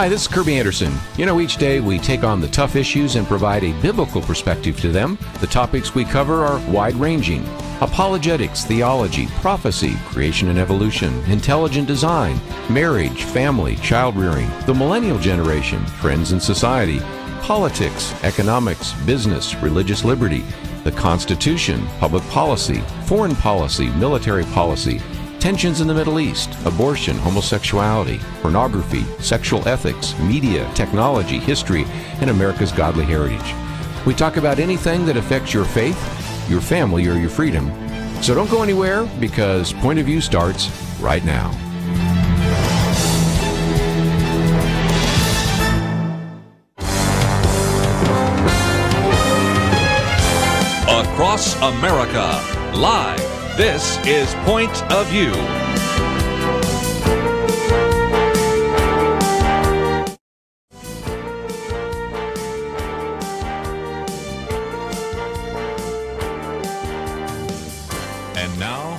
Hi, this is Kerby Anderson. You know, each day we take on the tough issues and provide a biblical perspective to them. The topics we cover are wide-ranging: apologetics, theology, prophecy, creation and evolution, intelligent design, marriage, family, child-rearing, the millennial generation, trends in society, politics, economics, business, religious liberty, the Constitution, public policy, foreign policy, military policy, tensions in the Middle East, abortion, homosexuality, pornography, sexual ethics, media, technology, history, and America's godly heritage. We talk about anything that affects your faith, your family, or your freedom. So don't go anywhere, because Point of View starts right now. Across America, live. This is Point of View. And now,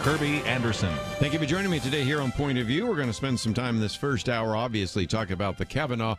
Kerby Anderson. Thank you for joining me today here on Point of View. We're going to spend some time in this first hour, obviously, talking about the Kavanaugh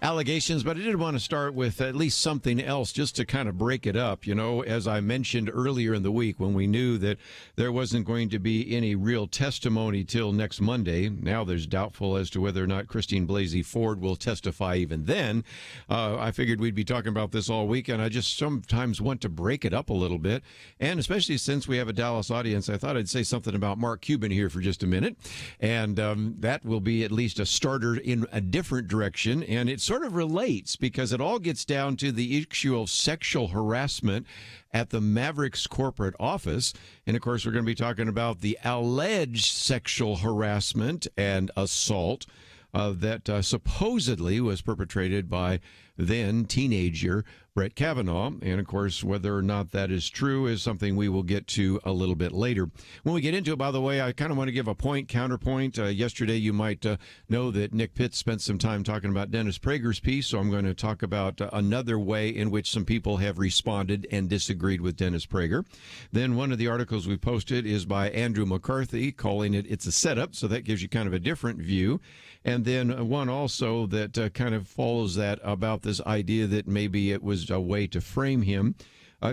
allegations, but I did want to start with at least something else just to kind of break it up. You know, as I mentioned earlier in the week, when we knew that there wasn't going to be any real testimony till next Monday, now there's doubtful as to whether or not Christine Blasey Ford will testify even then. I figured we'd be talking about this all week, and I just sometimes want to break it up a little bit, and especially since we have a Dallas audience, I thought I'd say something about Mark Cuban here for just a minute, and that will be at least a starter in a different direction, and it sort of relates because it all gets down to the issue of sexual harassment at the Mavericks corporate office. And of course, we're going to be talking about the alleged sexual harassment and assault that supposedly was perpetrated by then teenager Brett Kavanaugh. And of course, whether or not that is true is something we will get to a little bit later. When we get into it, by the way, I kind of want to give a counterpoint. Yesterday, you might know that Nick Pitts spent some time talking about Dennis Prager's piece, so I'm going to talk about another way in which some people have responded and disagreed with Dennis Prager. Then one of the articles we posted is by Andrew McCarthy, calling it "It's a Setup," so that gives you kind of a different view. And then one also that kind of follows that about this idea that maybe it was a way to frame him.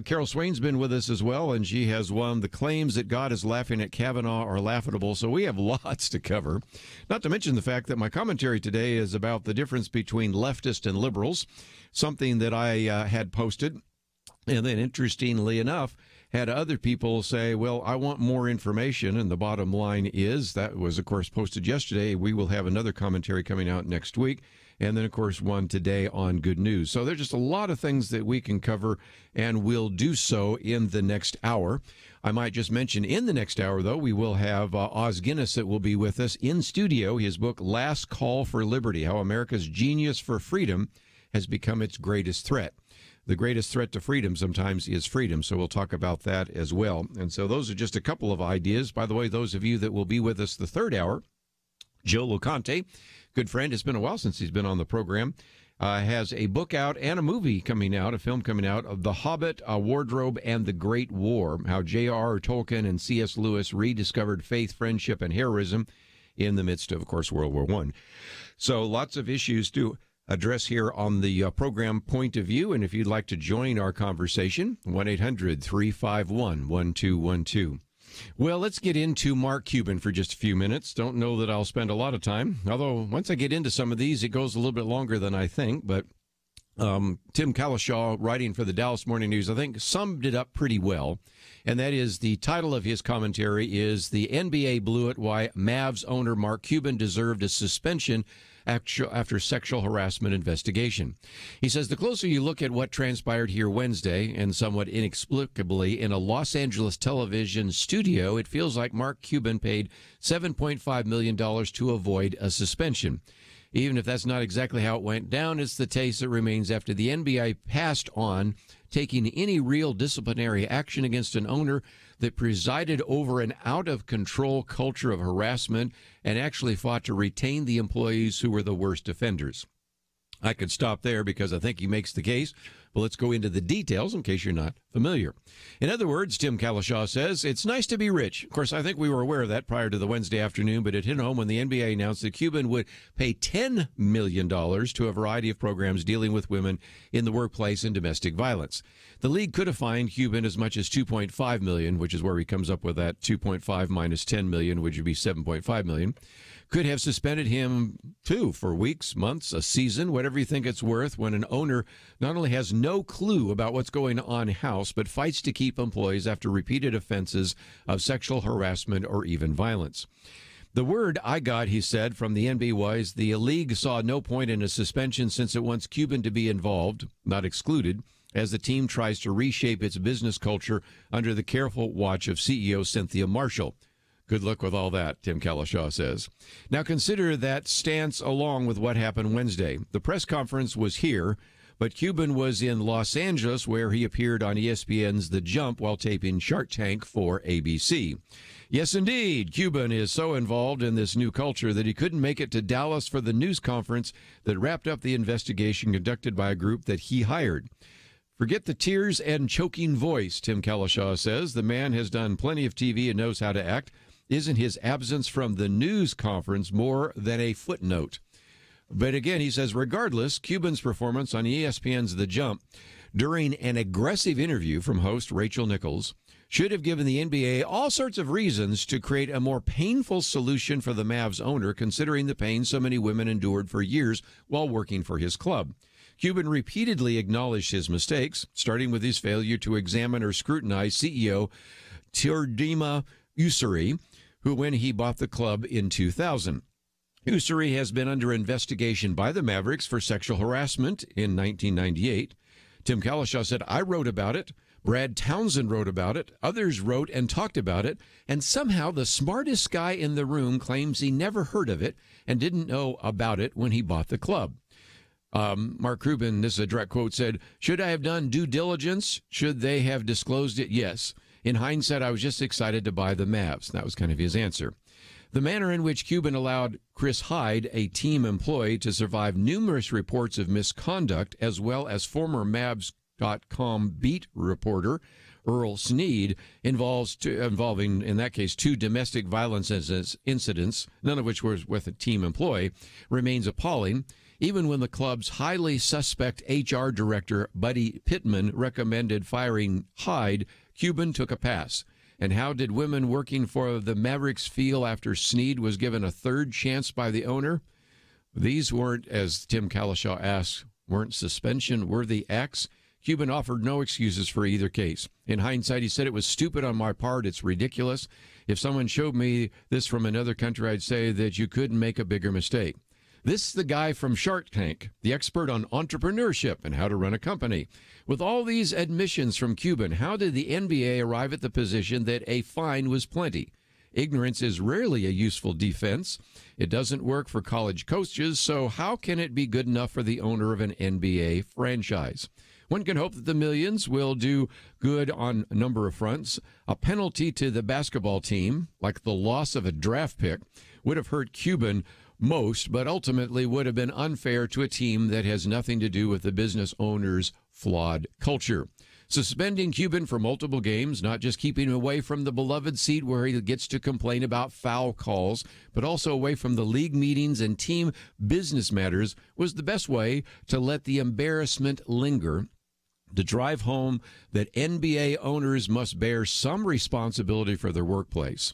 Carol Swain's been with us as well, and she has one. The claims that God is laughing at Kavanaugh are laughable, so we have lots to cover. Not to mention the fact that my commentary today is about the difference between leftists and liberals, something that I had posted. And then, interestingly enough, had other people say, well, I want more information. And the bottom line is, that was, of course, posted yesterday. We will have another commentary coming out next week. And then, of course, one today on good news. So there's just a lot of things that we can cover, and we'll do so in the next hour. I might just mention in the next hour, though, we will have Oz Guinness that will be with us in studio. His book, Last Call for Liberty, How America's Genius for Freedom Has Become Its Greatest Threat. The greatest threat to freedom sometimes is freedom, so we'll talk about that as well. And so those are just a couple of ideas. By the way, those of you that will be with us the third hour, Joe Loconte, good friend, it's been a while since he's been on the program, has a book out and a movie coming out, a film coming out, of The Hobbit, A Wardrobe, and the Great War, how J.R.R. Tolkien and C.S. Lewis rediscovered faith, friendship, and heroism in the midst of course, World War I. So lots of issues to address here on the program Point of View. And if you'd like to join our conversation, 1-800-351-1212. Well, let's get into Mark Cuban for just a few minutes. Don't know that I'll spend a lot of time, although once I get into some of these, it goes a little bit longer than I think. But Tim Kalishaw, writing for the Dallas Morning News, I think summed it up pretty well. And that is, the title of his commentary is "The NBA Blew It, Why Mavs Owner Mark Cuban Deserved a Suspension After Sexual Harassment Investigation." He says, the closer you look at what transpired here Wednesday, and somewhat inexplicably in a Los Angeles television studio, it feels like Mark Cuban paid $7.5 million to avoid a suspension. Even if that's not exactly how it went down, it's the taste that remains after the NBA passed on taking any real disciplinary action against an owner that presided over an out-of-control culture of harassment and actually fought to retain the employees who were the worst offenders. I could stop there because I think he makes the case, But let's go into the details in case you're not familiar. In other words, Tim Kalishaw says, it's nice to be rich. Of course, I think we were aware of that prior to the Wednesday afternoon, but it hit home when the NBA announced that Cuban would pay $10 million to a variety of programs dealing with women in the workplace and domestic violence. The league could have fined Cuban as much as $2.5 million, which is where he comes up with that 2.5 minus $10 million, which would be $7.5 million. Could have suspended him, too, for weeks, months, a season, whatever you think it's worth, when an owner not only has no clue about what's going on in-house, but fights to keep employees after repeated offenses of sexual harassment or even violence. The word I got, he said, from the NBA was the league saw no point in a suspension since it wants Cuban to be involved, not excluded, as the team tries to reshape its business culture under the careful watch of CEO Cynthia Marshall. Good luck with all that, Tim Kalishaw says. Now consider that stance along with what happened Wednesday. The press conference was here, but Cuban was in Los Angeles where he appeared on ESPN's The Jump while taping Shark Tank for ABC. Yes, indeed, Cuban is so involved in this new culture that he couldn't make it to Dallas for the news conference that wrapped up the investigation conducted by a group that he hired. Forget the tears and choking voice, Tim Kalishaw says. The man has done plenty of TV and knows how to act. Isn't his absence from the news conference more than a footnote? But again, he says, regardless, Cuban's performance on ESPN's The Jump during an aggressive interview from host Rachel Nichols should have given the NBA all sorts of reasons to create a more painful solution for the Mavs owner, considering the pain so many women endured for years while working for his club. Cuban repeatedly acknowledged his mistakes, starting with his failure to examine or scrutinize CEO Teodima Usuri, who when he bought the club in 2000. Usuri has been under investigation by the Mavericks for sexual harassment in 1998. Tim Kalishaw said, I wrote about it. Brad Townsend wrote about it. Others wrote and talked about it. And somehow the smartest guy in the room claims he never heard of it and didn't know about it when he bought the club. Mark Cuban, this is a direct quote, said, should I have done due diligence? Should they have disclosed it? Yes. In hindsight, I was just excited to buy the Mavs. That was kind of his answer. The manner in which Cuban allowed Chris Hyde, a team employee, to survive numerous reports of misconduct, as well as former Mavs.com beat reporter Earl Sneed, involving, in that case, 2 domestic violence incidents, none of which was with a team employee, remains appalling. Even when the club's highly suspect HR director, Buddy Pittman, recommended firing Hyde, Cuban took a pass. And how did women working for the Mavericks feel after Sneed was given a third chance by the owner? These weren't, as Tim Kalishaw asks, weren't suspension-worthy acts. Cuban offered no excuses for either case. In hindsight, he said, it was stupid on my part. It's ridiculous. If someone showed me this from another country, I'd say that you couldn't make a bigger mistake. This is the guy from Shark Tank, the expert on entrepreneurship and how to run a company. With all these admissions from Cuban, how did the NBA arrive at the position that a fine was plenty? Ignorance is rarely a useful defense. It doesn't work for college coaches, so how can it be good enough for the owner of an NBA franchise? One can hope that the millions will do good on a number of fronts. A penalty to the basketball team, like the loss of a draft pick, would have hurt Cuban most, but ultimately would have been unfair to a team that has nothing to do with the business owner's flawed culture. Suspending Cuban for multiple games, not just keeping him away from the beloved seat where he gets to complain about foul calls, but also away from the league meetings and team business matters, was the best way to let the embarrassment linger, to drive home that NBA owners must bear some responsibility for their workplace.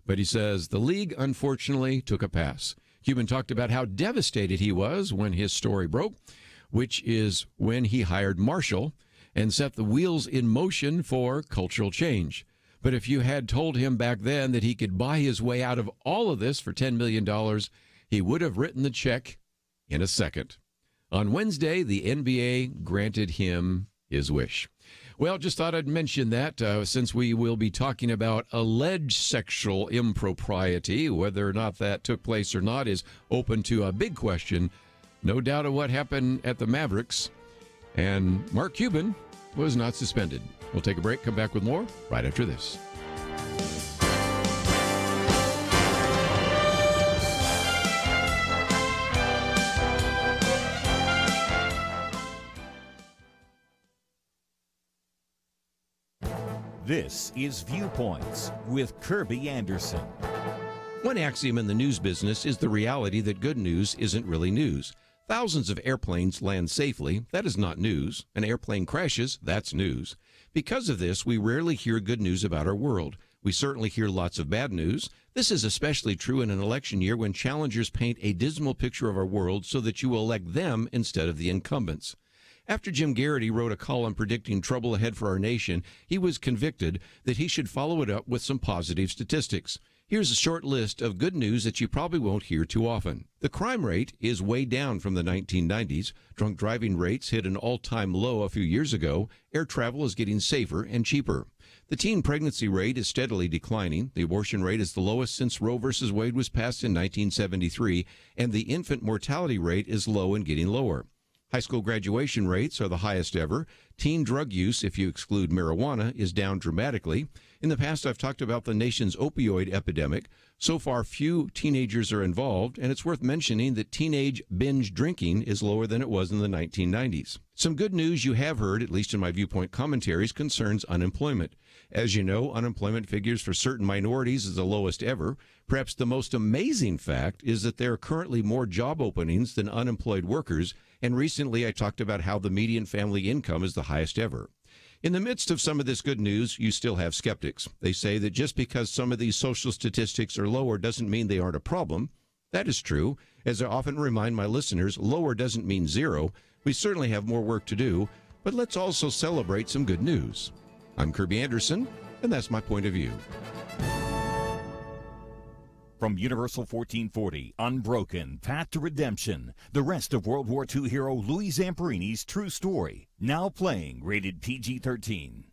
But he says the league, unfortunately, took a pass. Cuban talked about how devastated he was when his story broke, which is when he hired Marshall and set the wheels in motion for cultural change. But if you had told him back then that he could buy his way out of all of this for $10 million, he would have written the check in a second. On Wednesday, the NBA granted him his wish. Well, just thought I'd mention that since we will be talking about alleged sexual impropriety. Whether or not that took place or not is open to a big question. No doubt of what happened at the Mavericks. And Mark Cuban was not suspended. We'll take a break, come back with more right after this. This is Viewpoints with Kerby Anderson. One axiom in the news business is the reality that good news isn't really news. Thousands of airplanes land safely. That is not news. An airplane crashes. That's news. Because of this, we rarely hear good news about our world. We certainly hear lots of bad news. This is especially true in an election year when challengers paint a dismal picture of our world so that you will elect them instead of the incumbents. After Jim Garrity wrote a column predicting trouble ahead for our nation, he was convicted that he should follow it up with some positive statistics. Here's a short list of good news that you probably won't hear too often. The crime rate is way down from the 1990s. Drunk driving rates hit an all-time low a few years ago. Air travel is getting safer and cheaper. The teen pregnancy rate is steadily declining. The abortion rate is the lowest since Roe v. Wade was passed in 1973, and the infant mortality rate is low and getting lower. High school graduation rates are the highest ever. Teen drug use, if you exclude marijuana, is down dramatically. In the past, I've talked about the nation's opioid epidemic. So far, few teenagers are involved, and it's worth mentioning that teenage binge drinking is lower than it was in the 1990s. Some good news you have heard, at least in my Viewpoint commentaries, concerns unemployment. As you know, unemployment figures for certain minorities is the lowest ever. Perhaps the most amazing fact is that there are currently more job openings than unemployed workers, and recently I talked about how the median family income is the highest ever. In the midst of some of this good news, you still have skeptics. They say that just because some of these social statistics are lower doesn't mean they aren't a problem. That is true. As I often remind my listeners, lower doesn't mean zero. We certainly have more work to do, but let's also celebrate some good news. I'm Kerby Anderson, and that's my point of view. From Universal 1440, Unbroken, Path to Redemption, the rest of World War II hero Louis Zamperini's true story, now playing, rated PG-13.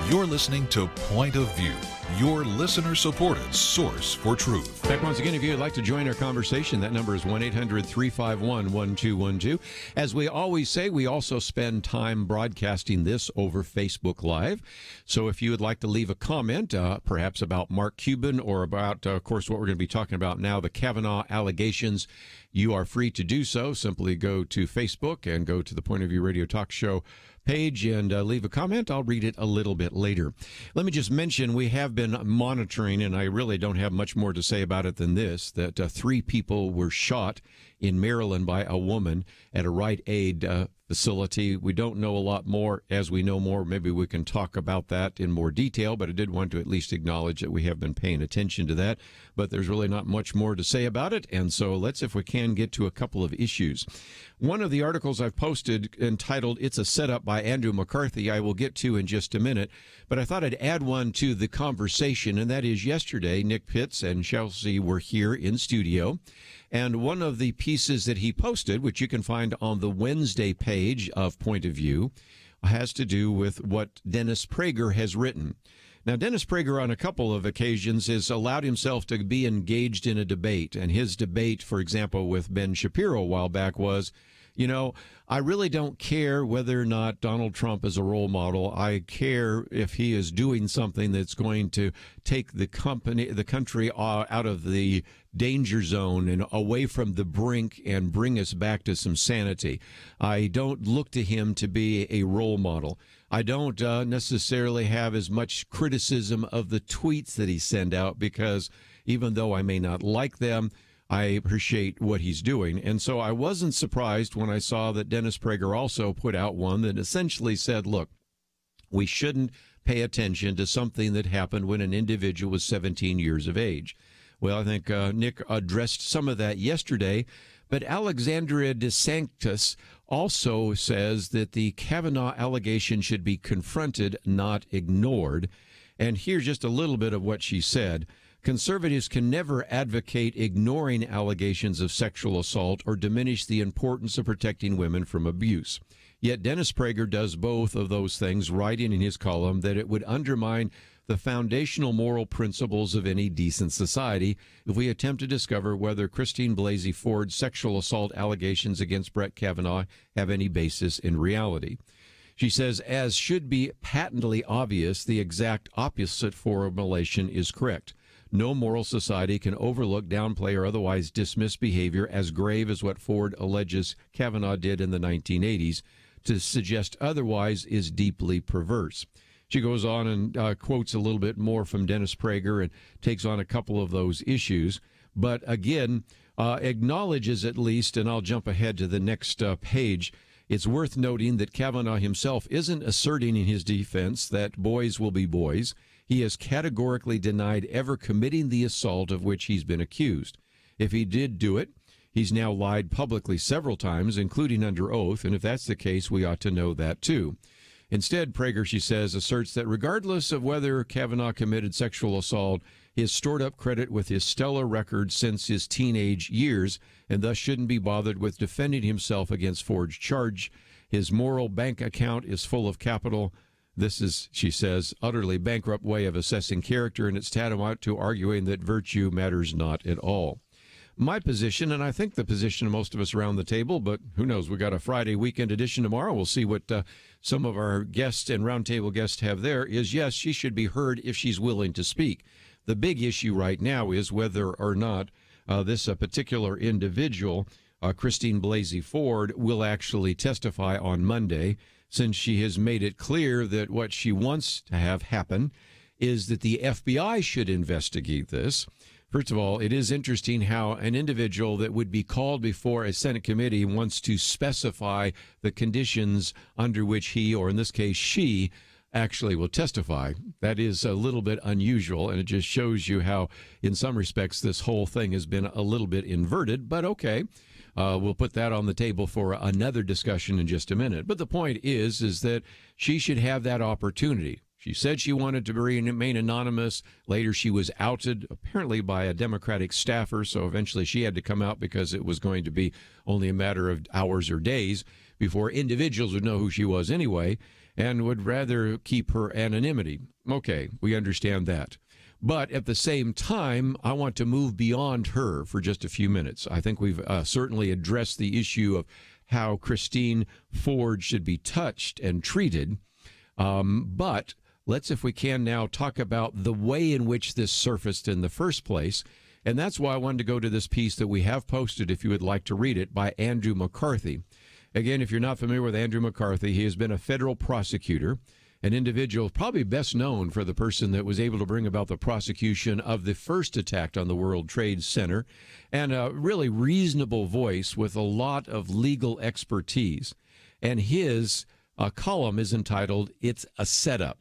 You're listening to Point of View, your listener-supported source for truth. Back once again, if you'd like to join our conversation, that number is 1-800-351-1212. As we always say, we also spend time broadcasting this over Facebook Live. So if you would like to leave a comment, perhaps about Mark Cuban or about, of course, what we're going to be talking about now, the Kavanaugh allegations, you are free to do so. Simply go to Facebook and go to the Point of View Radio Talk Show page and leave a comment. I'll read it a little bit later. Let me just mention we have been monitoring, and I really don't have much more to say about it than this, that 3 people were shot in Maryland by a woman at a Rite Aid facility. We don't know a lot more. As we know more, maybe we can talk about that in more detail, but I did want to at least acknowledge that we have been paying attention to that, but there's really not much more to say about it, and so let's, if we can, get to a couple of issues. One of the articles I've posted entitled, "It's a Setup" by Andrew McCarthy, I will get to in just a minute, but I thought I'd add one to the conversation, and that is yesterday, Nick Pitts and Chelsea were here in studio, and one of the pieces that he posted, which you can find on the Wednesday page of Point of View, has to do with what Dennis Prager has written. Now, Dennis Prager on a couple of occasions has allowed himself to be engaged in a debate, and his debate, for example, with Ben Shapiro a while back was, you know, I really don't care whether or not Donald Trump is a role model. I care if he is doing something that's going to take the country out of the danger zone and away from the brink and bring us back to some sanity. I don't look to him to be a role model. I don't necessarily have as much criticism of the tweets that he sent out because even though I may not like them, I appreciate what he's doing. And so I wasn't surprised when I saw that Dennis Prager also put out one that essentially said, look, We shouldn't pay attention to something that happened when an individual was 17 years of age. Well, I think Nick addressed some of that yesterday, but Alexandria DeSanctis also says that the Kavanaugh allegation should be confronted, not ignored. And here's just a little bit of what she said. Conservatives can never advocate ignoring allegations of sexual assault or diminish the importance of protecting women from abuse. Yet Dennis Prager does both of those things, writing in his column that it would undermine the foundational moral principles of any decent society if we attempt to discover whether Christine Blasey Ford's sexual assault allegations against Brett Kavanaugh have any basis in reality. She says, as should be patently obvious, the exact opposite formulation is correct. No moral society can overlook, downplay, or otherwise dismiss behavior as grave as what Ford alleges Kavanaugh did in the 1980s. To suggest otherwise is deeply perverse. She goes on and quotes a little bit more from Dennis Prager and takes on a couple of those issues. But again, acknowledges at least, and I'll jump ahead to the next page, it's worth noting that Kavanaugh himself isn't asserting in his defense that boys will be boys. He has categorically denied ever committing the assault of which he's been accused. If he did do it, he's now lied publicly several times, including under oath, and if that's the case, we ought to know that too. Instead, Prager, she says, asserts that regardless of whether Kavanaugh committed sexual assault, he has stored up credit with his stellar record since his teenage years and thus shouldn't be bothered with defending himself against Ford's charge. His moral bank account is full of capital. This is, she says, utterly bankrupt way of assessing character, and it's tantamount to arguing that virtue matters not at all. My position, and I think the position of most of us around the table, but who knows, we got a Friday weekend edition tomorrow. We'll see what some of our guests and roundtable guests have there, is yes, she should be heard if she's willing to speak. The big issue right now is whether or not this particular individual, Christine Blasey Ford, will actually testify on Monday, since she has made it clear that what she wants to have happen is that the FBI should investigate this. First of all, it is interesting how an individual that would be called before a Senate committee wants to specify the conditions under which he, or in this case she, actually will testify. That is a little bit unusual, and it just shows you how, in some respects, this whole thing has been a little bit inverted, but okay. We'll put that on the table for another discussion in just a minute. But the point is that she should have that opportunity. She said she wanted to remain anonymous. Later, she was outed, apparently by a Democratic staffer, so eventually she had to come out because it was going to be only a matter of hours or days before individuals would know who she was anyway, and would rather keep her anonymity. Okay, we understand that. But at the same time, I want to move beyond her for just a few minutes. I think we've certainly addressed the issue of how Christine Ford should be touched and treated, but let's, if we can now, talk about the way in which this surfaced in the first place. And that's why I wanted to go to this piece that we have posted, if you would like to read it, by Andrew McCarthy. Again, if you're not familiar with Andrew McCarthy, he has been a federal prosecutor, an individual probably best known for the person that was able to bring about the prosecution of the first attack on the World Trade Center, and a really reasonable voice with a lot of legal expertise. And his column is entitled, "It's a Setup."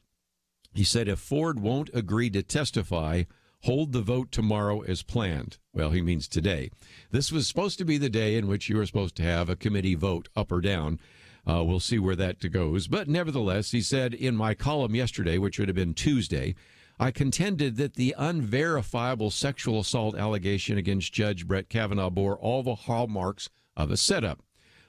He said, if Ford won't agree to testify, hold the vote tomorrow as planned. Well, he means today. This was supposed to be the day in which you were supposed to have a committee vote up or down. We'll see where that goes. But nevertheless, he said in my column yesterday, which would have been Tuesday, I contended that the unverifiable sexual assault allegation against Judge Brett Kavanaugh bore all the hallmarks of a setup.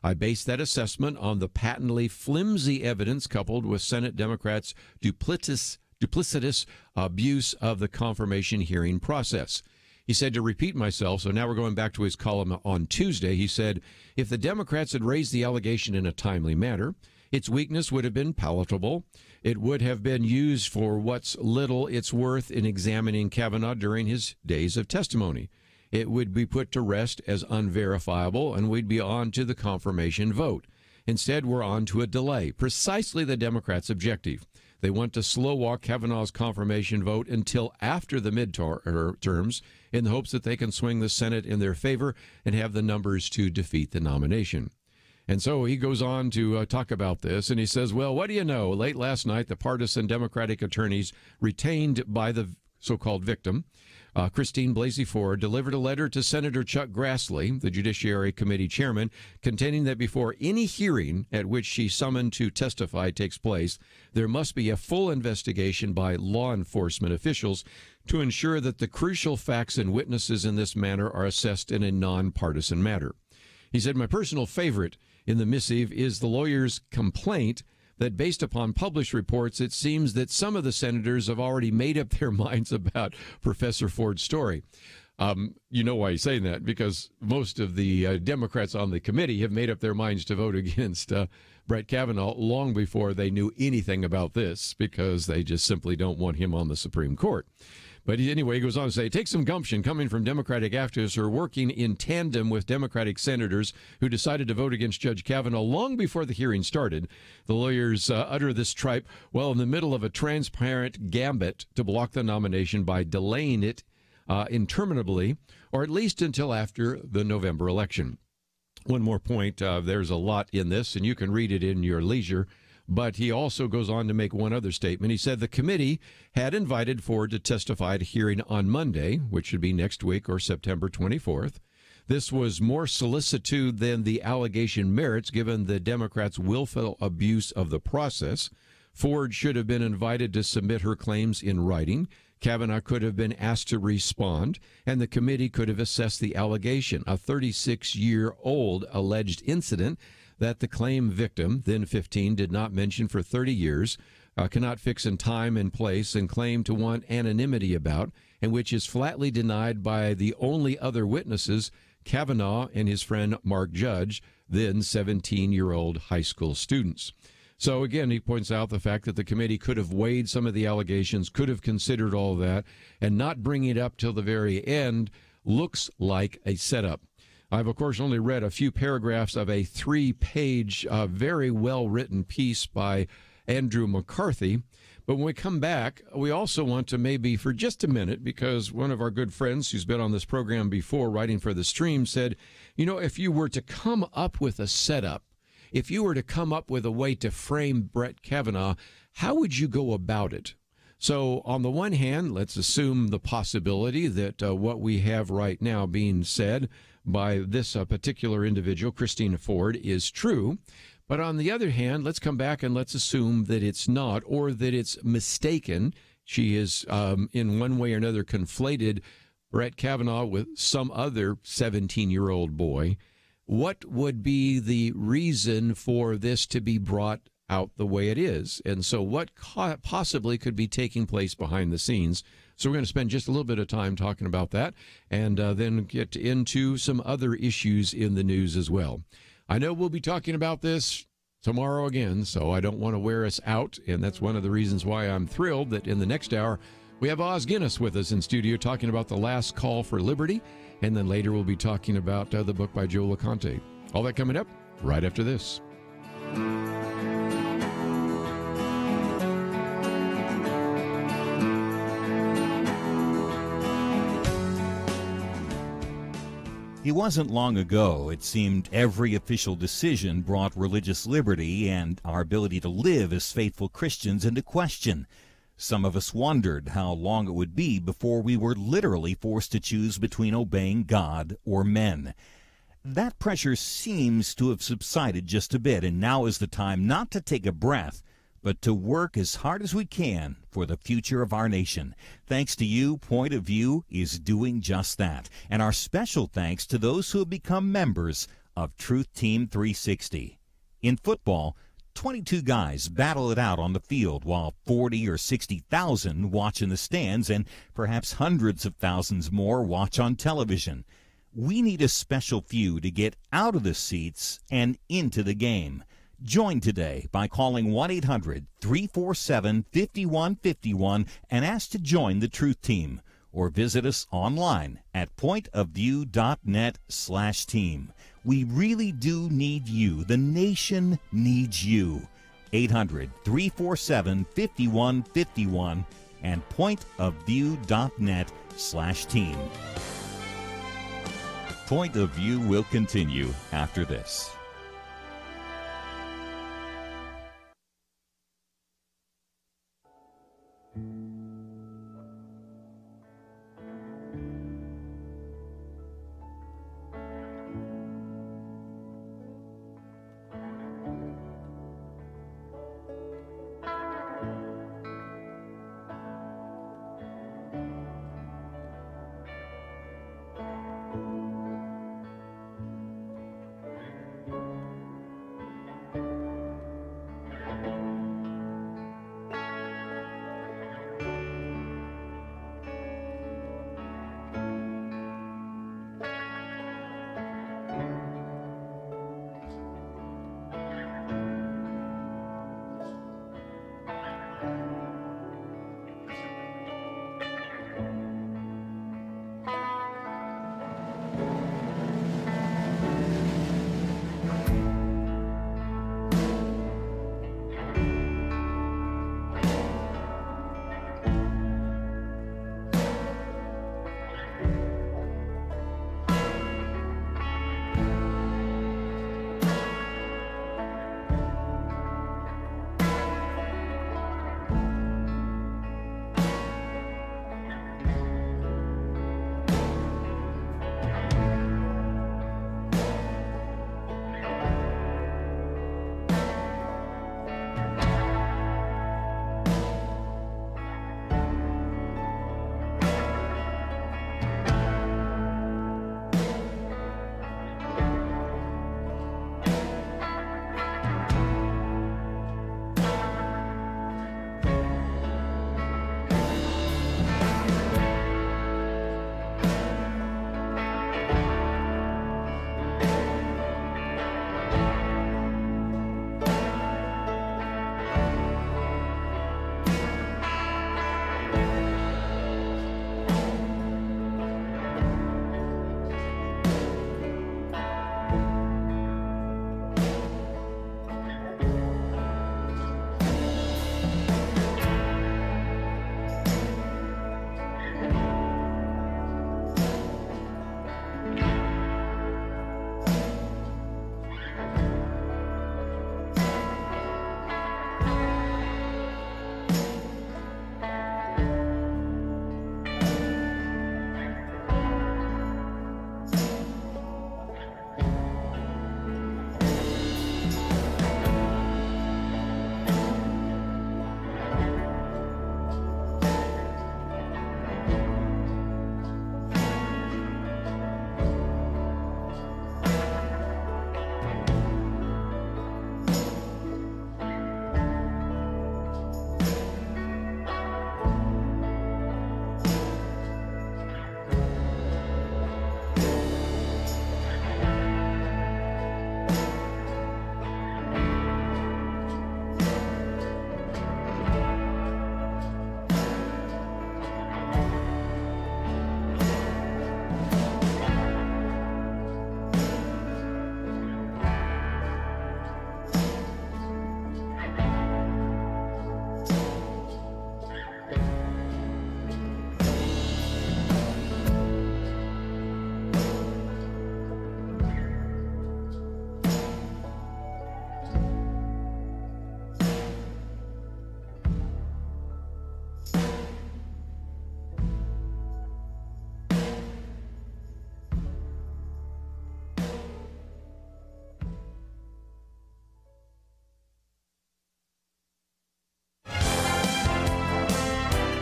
I based that assessment on the patently flimsy evidence coupled with Senate Democrats' duplicitous abuse of the confirmation hearing process. He said, to repeat myself, so now we're going back to his column on Tuesday, he said, if the Democrats had raised the allegation in a timely manner, its weakness would have been palatable. It would have been used for what's little it's worth in examining Kavanaugh during his days of testimony. It would be put to rest as unverifiable, and we'd be on to the confirmation vote. Instead, we're on to a delay, precisely the Democrats' objective. They want to slow walk Kavanaugh's confirmation vote until after the midterms in the hopes that they can swing the Senate in their favor and have the numbers to defeat the nomination. And so he goes on to talk about this, and he says, well, what do you know? Late last night, the partisan Democratic attorneys retained by the so-called victim, Christine Blasey Ford, delivered a letter to Senator Chuck Grassley, the Judiciary Committee chairman, containing that before any hearing at which she summoned to testify takes place, there must be a full investigation by law enforcement officials to ensure that the crucial facts and witnesses in this matter are assessed in a nonpartisan manner. He said, my personal favorite in the missive is the lawyer's complaint that based upon published reports, it seems that some of the senators have already made up their minds about Professor Ford's story. You know why he's saying that, because most of the Democrats on the committee have made up their minds to vote against Brett Kavanaugh long before they knew anything about this, because they just simply don't want him on the Supreme Court. But anyway, he goes on to say, it takes some gumption coming from Democratic activists who are working in tandem with Democratic senators who decided to vote against Judge Kavanaugh long before the hearing started. The lawyers utter this tripe while in the middle of a transparent gambit to block the nomination by delaying it interminably, or at least until after the November election. One more point, there's a lot in this, and you can read it in your leisure. But he also goes on to make one other statement. He said the committee had invited Ford to testify at a hearing on Monday, which should be next week or September 24th. This was more solicitude than the allegation merits, given the Democrats' willful abuse of the process. Ford should have been invited to submit her claims in writing. Kavanaugh could have been asked to respond, and the committee could have assessed the allegation, a 36-year-old alleged incident that the claim victim, then 15, did not mention for 30 years, cannot fix in time and place, and claim to want anonymity about, and which is flatly denied by the only other witnesses, Kavanaugh and his friend Mark Judge, then 17-year-old high school students. So again, he points out the fact that the committee could have weighed some of the allegations, could have considered all that, and not bringing it up till the very end looks like a setup. I've, of course, only read a few paragraphs of a 3-page, very well-written piece by Andrew McCarthy. But when we come back, we also want to maybe, for just a minute, because one of our good friends who's been on this program before, writing for the stream, said, you know, if you were to come up with a setup, if you were to come up with a way to frame Brett Kavanaugh, how would you go about it? So on the one hand, let's assume the possibility that what we have right now being said by this particular individual, Christine Ford, is true. But on the other hand, let's come back and let's assume that it's not, or that it's mistaken. She is, in one way or another, conflated Brett Kavanaugh with some other 17-year-old boy. What would be the reason for this to be brought out the way it is? And so what possibly could be taking place behind the scenes? So we're going to spend just a little bit of time talking about that, and then get into some other issues in the news as well. I know we'll be talking about this tomorrow again, so I don't want to wear us out, and that's one of the reasons why I'm thrilled that in the next hour we have Oz Guinness with us in studio talking about The Last Call for Liberty, and then later we'll be talking about the book by Joe Loconte. All that coming up right after this. It wasn't long ago, it seemed, every official decision brought religious liberty and our ability to live as faithful Christians into question. Some of us wondered how long it would be before we were literally forced to choose between obeying God or men. That pressure seems to have subsided just a bit, and now is the time not to take a breath, but to work as hard as we can for the future of our nation. Thanks to you, Point of View is doing just that. And our special thanks to those who have become members of Truth Team 360. In football, 22 guys battle it out on the field while 40 or 60,000 watch in the stands, and perhaps hundreds of thousands more watch on television. We need a special few to get out of the seats and into the game. Join today by calling 1-800-347-5151 and ask to join the Truth Team, or visit us online at pointofview.net/team. We really do need you. The nation needs you. 800-347-5151 and pointofview.net/team. Point of View will continue after this.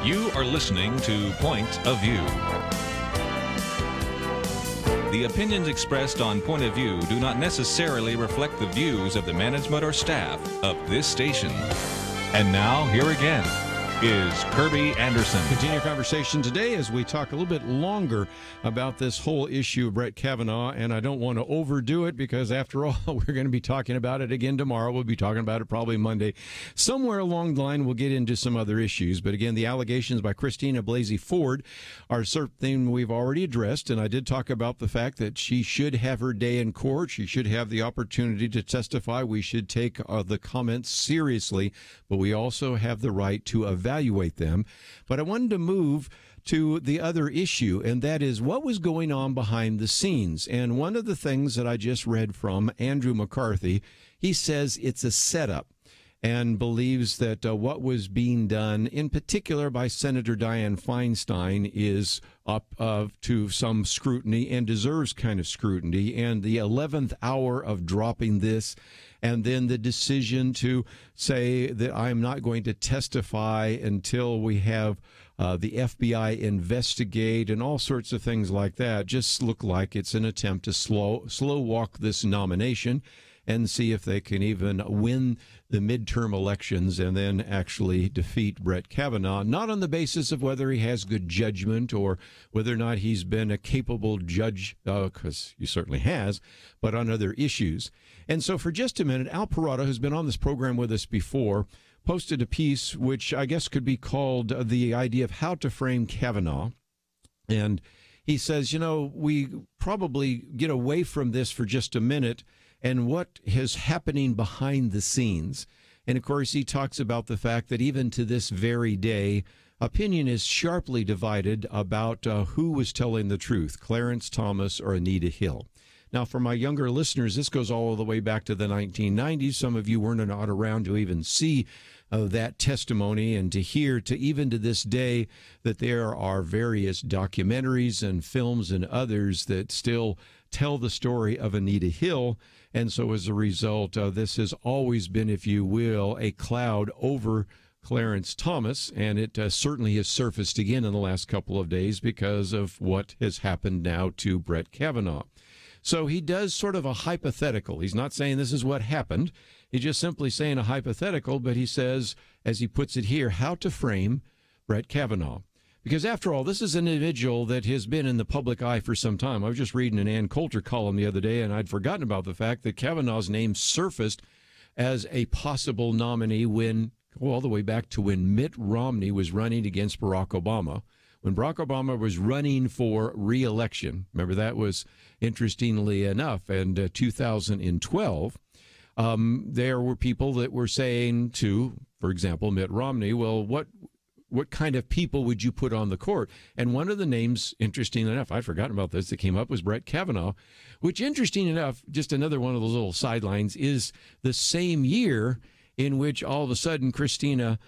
You are listening to Point of View. The opinions expressed on Point of View do not necessarily reflect the views of the management or staff of this station. And now, here again is Kerby Anderson. Continue our conversation today as we talk a little bit longer about this whole issue of Brett Kavanaugh, and I don't want to overdo it because, after all, we're going to be talking about it again tomorrow. We'll be talking about it probably Monday. Somewhere along the line, we'll get into some other issues, but again, the allegations by Christina Blasey Ford are something we've already addressed, and I did talk about the fact that she should have her day in court. She should have the opportunity to testify. We should take the comments seriously, but we also have the right to evaluate them. But I wanted to move to the other issue, and that is what was going on behind the scenes. And one of the things that I just read from Andrew McCarthy, he says it's a setup and believes that what was being done, in particular by Senator Dianne Feinstein, is up to some scrutiny and deserves kind of scrutiny. And the 11th hour of dropping this, and then the decision to say that I'm not going to testify until we have the FBI investigate and all sorts of things like that, just look like it's an attempt to slow walk this nomination and see if they can even win the midterm elections and then actually defeat Brett Kavanaugh, not on the basis of whether he has good judgment or whether or not he's been a capable judge, because he certainly has, but on other issues. And so for just a minute, Al Parada, who's been on this program with us before, posted a piece which I guess could be called The Idea of How to Frame Kavanaugh. And he says, we probably get away from this for just a minute and what is happening behind the scenes. And, of course, he talks about the fact that even to this very day, opinion is sharply divided about who was telling the truth, Clarence Thomas or Anita Hill. Now, for my younger listeners, this goes all the way back to the 1990s. Some of you weren't not around to even see that testimony and to hear, to even to this day, that there are various documentaries and films and others that still tell the story of Anita Hill. And so as a result, this has always been, if you will, a cloud over Clarence Thomas, and it certainly has surfaced again in the last couple of days because of what has happened now to Brett Kavanaugh. So he does sort of a hypothetical. He's not saying this is what happened. He's just simply saying a hypothetical, but he says, as he puts it here, how to frame Brett Kavanaugh. Because after all, this is an individual that has been in the public eye for some time. I was just reading an Ann Coulter column the other day, and I'd forgotten about the fact that Kavanaugh's name surfaced as a possible nominee all the way back to when Mitt Romney was running against Barack Obama. When Barack Obama was running for re-election, remember that was, interestingly enough, in 2012, there were people that were saying to, for example, Mitt Romney, well, what kind of people would you put on the court? And one of the names, interesting enough, I'd forgotten about this, that came up was Brett Kavanaugh, which, interesting enough, just another one of those little sidelines, is the same year in which all of a sudden Christina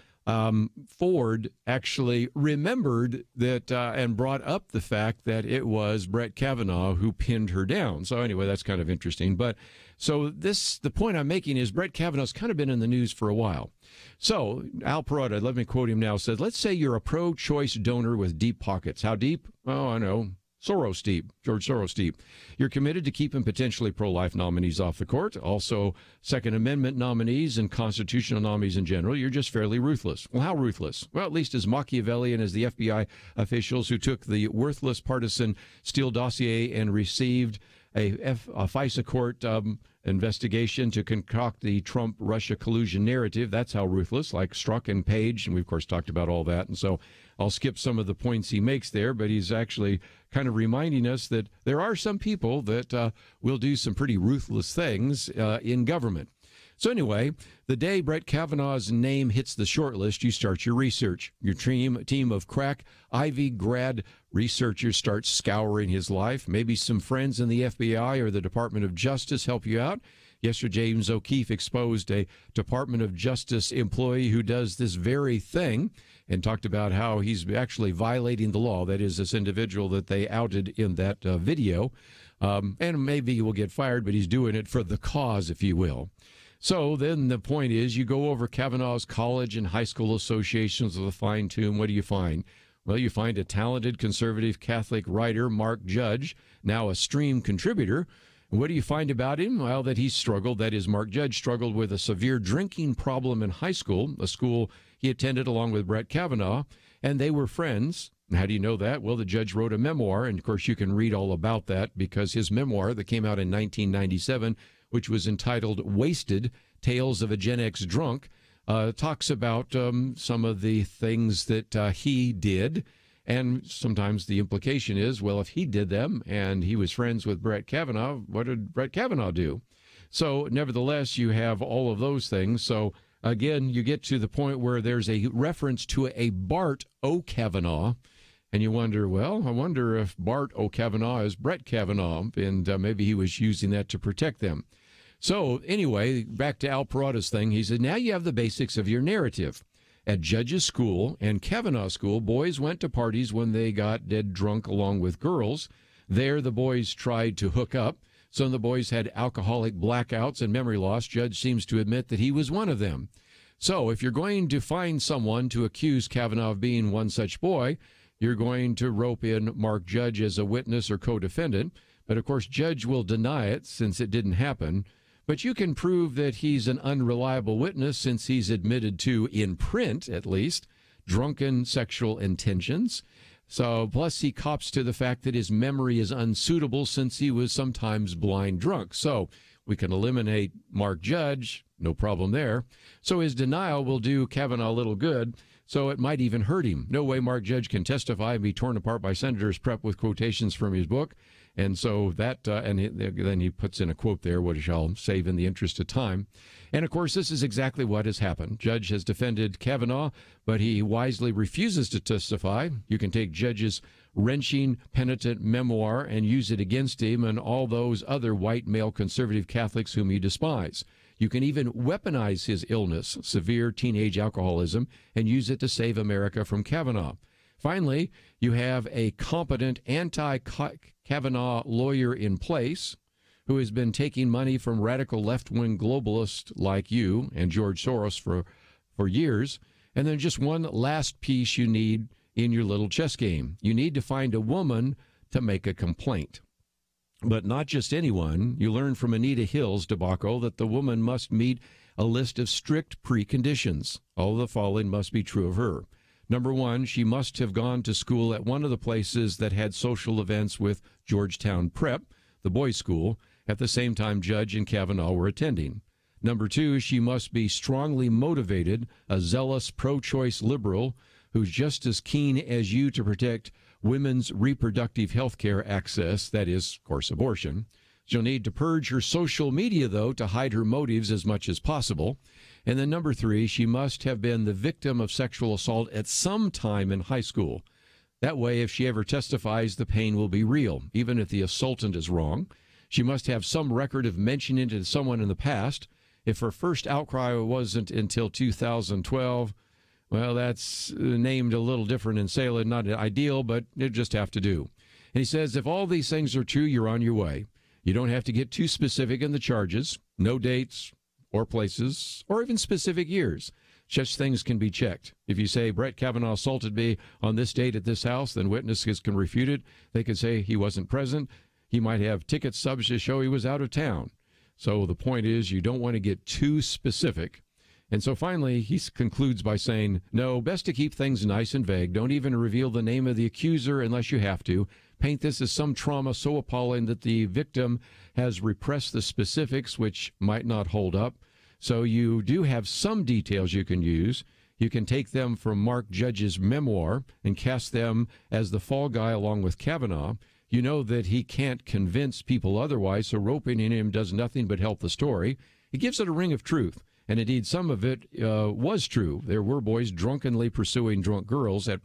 Ford actually remembered that and brought up the fact that it was Brett Kavanaugh who pinned her down. So anyway, that's kind of interesting. But so the point I'm making is Brett Kavanaugh's kind of been in the news for a while. So Al Parada, let me quote him now, says, let's say you're a pro-choice donor with deep pockets. How deep? Oh, I know. Soros deep, George Soros deep. You're committed to keeping potentially pro-life nominees off the court, also Second Amendment nominees and constitutional nominees in general. You're just fairly ruthless. Well, how ruthless? Well, at least as Machiavellian as the FBI officials who took the worthless partisan Steele dossier and received a FISA court investigation to concoct the Trump-Russia collusion narrative. That's how ruthless, like Strzok and Page, and we, of course, talked about all that. And so I'll skip some of the points he makes there, but he's actually kind of reminding us that there are some people that will do some pretty ruthless things in government. So anyway, the day Brett Kavanaugh's name hits the short list, you start your research. Your team of crack Ivy grad researchers start scouring his life. Maybe some friends in the FBI or the Department of Justice help you out. Yesterday, James O'Keefe exposed a Department of Justice employee who does this very thing and talked about how he's actually violating the law. That is, this individual that they outed in that video. And maybe he will get fired, but he's doing it for the cause, if you will. So then the point is, you go over Kavanaugh's college and high school associations with a fine tune. What do you find? Well, you find a talented conservative Catholic writer, Mark Judge, now a Stream contributor. What do you find about him? Well, that he struggled, that is, Mark Judge struggled with a severe drinking problem in high school, a school he attended along with Brett Kavanaugh, and they were friends. How do you know that? Well, the Judge wrote a memoir, and of course you can read all about that because his memoir that came out in 1997, which was entitled Wasted, Tales of a Gen X Drunk, talks about some of the things that he did. And sometimes the implication is, well, if he did them and he was friends with Brett Kavanaugh, what did Brett Kavanaugh do? So nevertheless, you have all of those things. So again, you get to the point where there's a reference to a Bart O. Kavanaugh. And you wonder, well, I wonder if Bart O. Kavanaugh is Brett Kavanaugh, and maybe he was using that to protect them. So anyway, back to Al Perrotta's thing. He said, now you have the basics of your narrative. At Judge's school and Kavanaugh school, boys went to parties when they got dead drunk along with girls. There, the boys tried to hook up. Some of the boys had alcoholic blackouts and memory loss. Judge seems to admit that he was one of them. So if you're going to find someone to accuse Kavanaugh of being one such boy, you're going to rope in Mark Judge as a witness or co-defendant. But, of course, Judge will deny it since it didn't happen. But you can prove that he's an unreliable witness since he's admitted to, in print at least, drunken sexual intentions. So, plus he cops to the fact that his memory is unsuitable since he was sometimes blind drunk. So we can eliminate Mark Judge, no problem there. So his denial will do Kavanaugh a little good. So it might even hurt him. No way Mark Judge can testify and be torn apart by senators prepped with quotations from his book. And so that, then he puts in a quote there, which I'll save in the interest of time. And of course, this is exactly what has happened. Judge has defended Kavanaugh, but he wisely refuses to testify. You can take Judge's wrenching, penitent memoir and use it against him and all those other white male conservative Catholics whom you despise. You can even weaponize his illness, severe teenage alcoholism, and use it to save America from Kavanaugh. Finally, you have a competent anti-Kavanaugh lawyer in place who has been taking money from radical left-wing globalists like you and George Soros for years. And then just one last piece you need in your little chess game. You need to find a woman to make a complaint. But not just anyone. You learn from Anita Hill's debacle that the woman must meet a list of strict preconditions. All of the following must be true of her. Number one, she must have gone to school at one of the places that had social events with Georgetown Prep, the boys' school, at the same time Judge and Kavanaugh were attending. Number two, she must be strongly motivated, a zealous pro-choice liberal who's just as keen as you to protect women's reproductive health care access, that is, of course, abortion. She'll need to purge her social media, though, to hide her motives as much as possible. And then number three, she must have been the victim of sexual assault at some time in high school. That way, if she ever testifies, the pain will be real, even if the assaultant is wrong. She must have some record of mentioning it to someone in the past. If her first outcry wasn't until 2012, well, that's named a little different in Salem, not ideal, but it just have to do. And he says, if all these things are true, you're on your way. You don't have to get too specific in the charges, no dates or places or even specific years. Such things can be checked. If you say Brett Kavanaugh assaulted me on this date at this house, then witnesses can refute it. They can say he wasn't present. He might have ticket stubs to show he was out of town. So the point is, you don't want to get too specific. And so finally, he concludes by saying, no, best to keep things nice and vague. Don't even reveal the name of the accuser unless you have to. Paint this as some trauma so appalling that the victim has repressed the specifics, which might not hold up. So you do have some details you can use. You can take them from Mark Judge's memoir and cast them as the fall guy along with Kavanaugh. You know that he can't convince people otherwise, so roping in him does nothing but help the story. It gives it a ring of truth. And indeed, some of it was true. There were boys drunkenly pursuing drunk girls at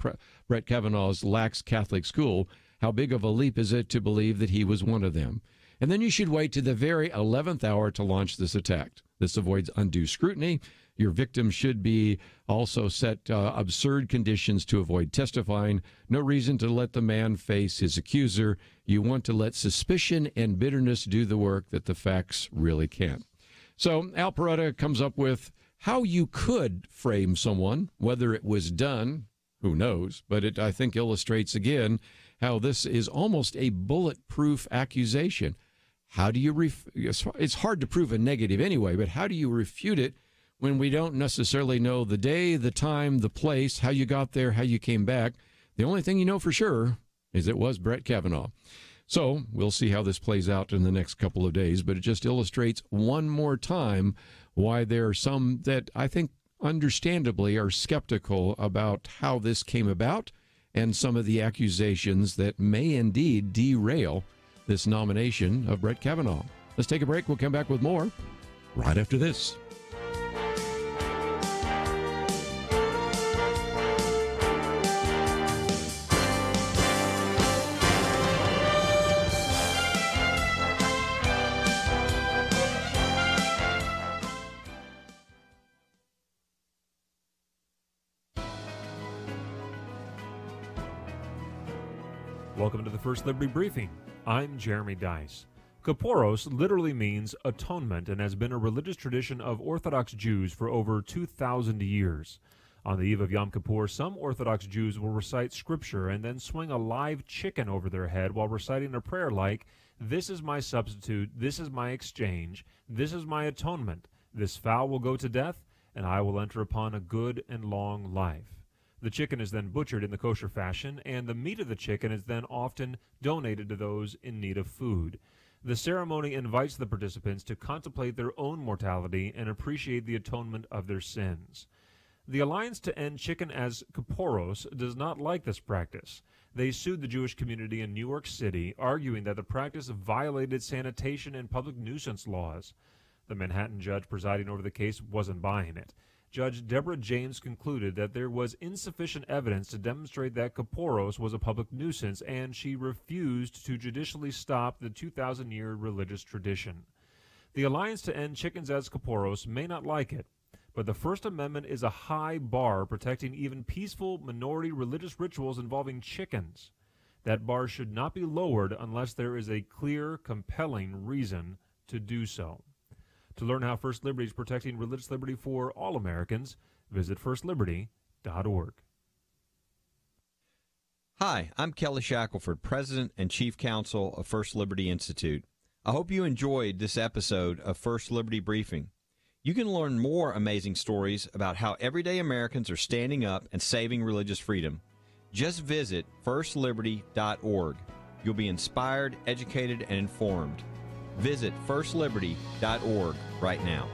Brett Kavanaugh's lax Catholic school. How big of a leap is it to believe that he was one of them? And then you should wait to the very 11th hour to launch this attack. This avoids undue scrutiny. Your victim should be also set absurd conditions to avoid testifying. No reason to let the man face his accuser. You want to let suspicion and bitterness do the work that the facts really can't. So Al Peretta comes up with how you could frame someone. Whether it was done, who knows? But it, I think, illustrates again how this is almost a bulletproof accusation. How do you it's hard to prove a negative anyway, but how do you refute it when we don't necessarily know the day, the time, the place, how you got there, how you came back? The only thing you know for sure is it was Brett Kavanaugh. So we'll see how this plays out in the next couple of days, but it just illustrates one more time why there are some that I think understandably are skeptical about how this came about and some of the accusations that may indeed derail this nomination of Brett Kavanaugh. Let's take a break. We'll come back with more right after this. Welcome to the First Liberty Briefing. I'm Jeremy Dice. Kippuros literally means atonement and has been a religious tradition of Orthodox Jews for over 2,000 years. On the eve of Yom Kippur, some Orthodox Jews will recite scripture and then swing a live chicken over their head while reciting a prayer like, "This is my substitute, this is my exchange, this is my atonement. This fowl will go to death, and I will enter upon a good and long life." The chicken is then butchered in the kosher fashion, and the meat of the chicken is then often donated to those in need of food. The ceremony invites the participants to contemplate their own mortality and appreciate the atonement of their sins. The Alliance to End Chicken as Kippuros does not like this practice. They sued the Jewish community in New York City, arguing that the practice violated sanitation and public nuisance laws. The Manhattan judge presiding over the case wasn't buying it. Judge Deborah James concluded that there was insufficient evidence to demonstrate that Kippuros was a public nuisance, and she refused to judicially stop the 2,000-year religious tradition. The Alliance to End Chickens as Kippuros may not like it, but the First Amendment is a high bar protecting even peaceful minority religious rituals involving chickens. That bar should not be lowered unless there is a clear, compelling reason to do so. To learn how First Liberty is protecting religious liberty for all Americans, visit firstliberty.org. Hi, I'm Kelly Shackelford, President and Chief Counsel of First Liberty Institute. I hope you enjoyed this episode of First Liberty Briefing. You can learn more amazing stories about how everyday Americans are standing up and saving religious freedom. Just visit firstliberty.org. You'll be inspired, educated, and informed. Visit firstliberty.org right now.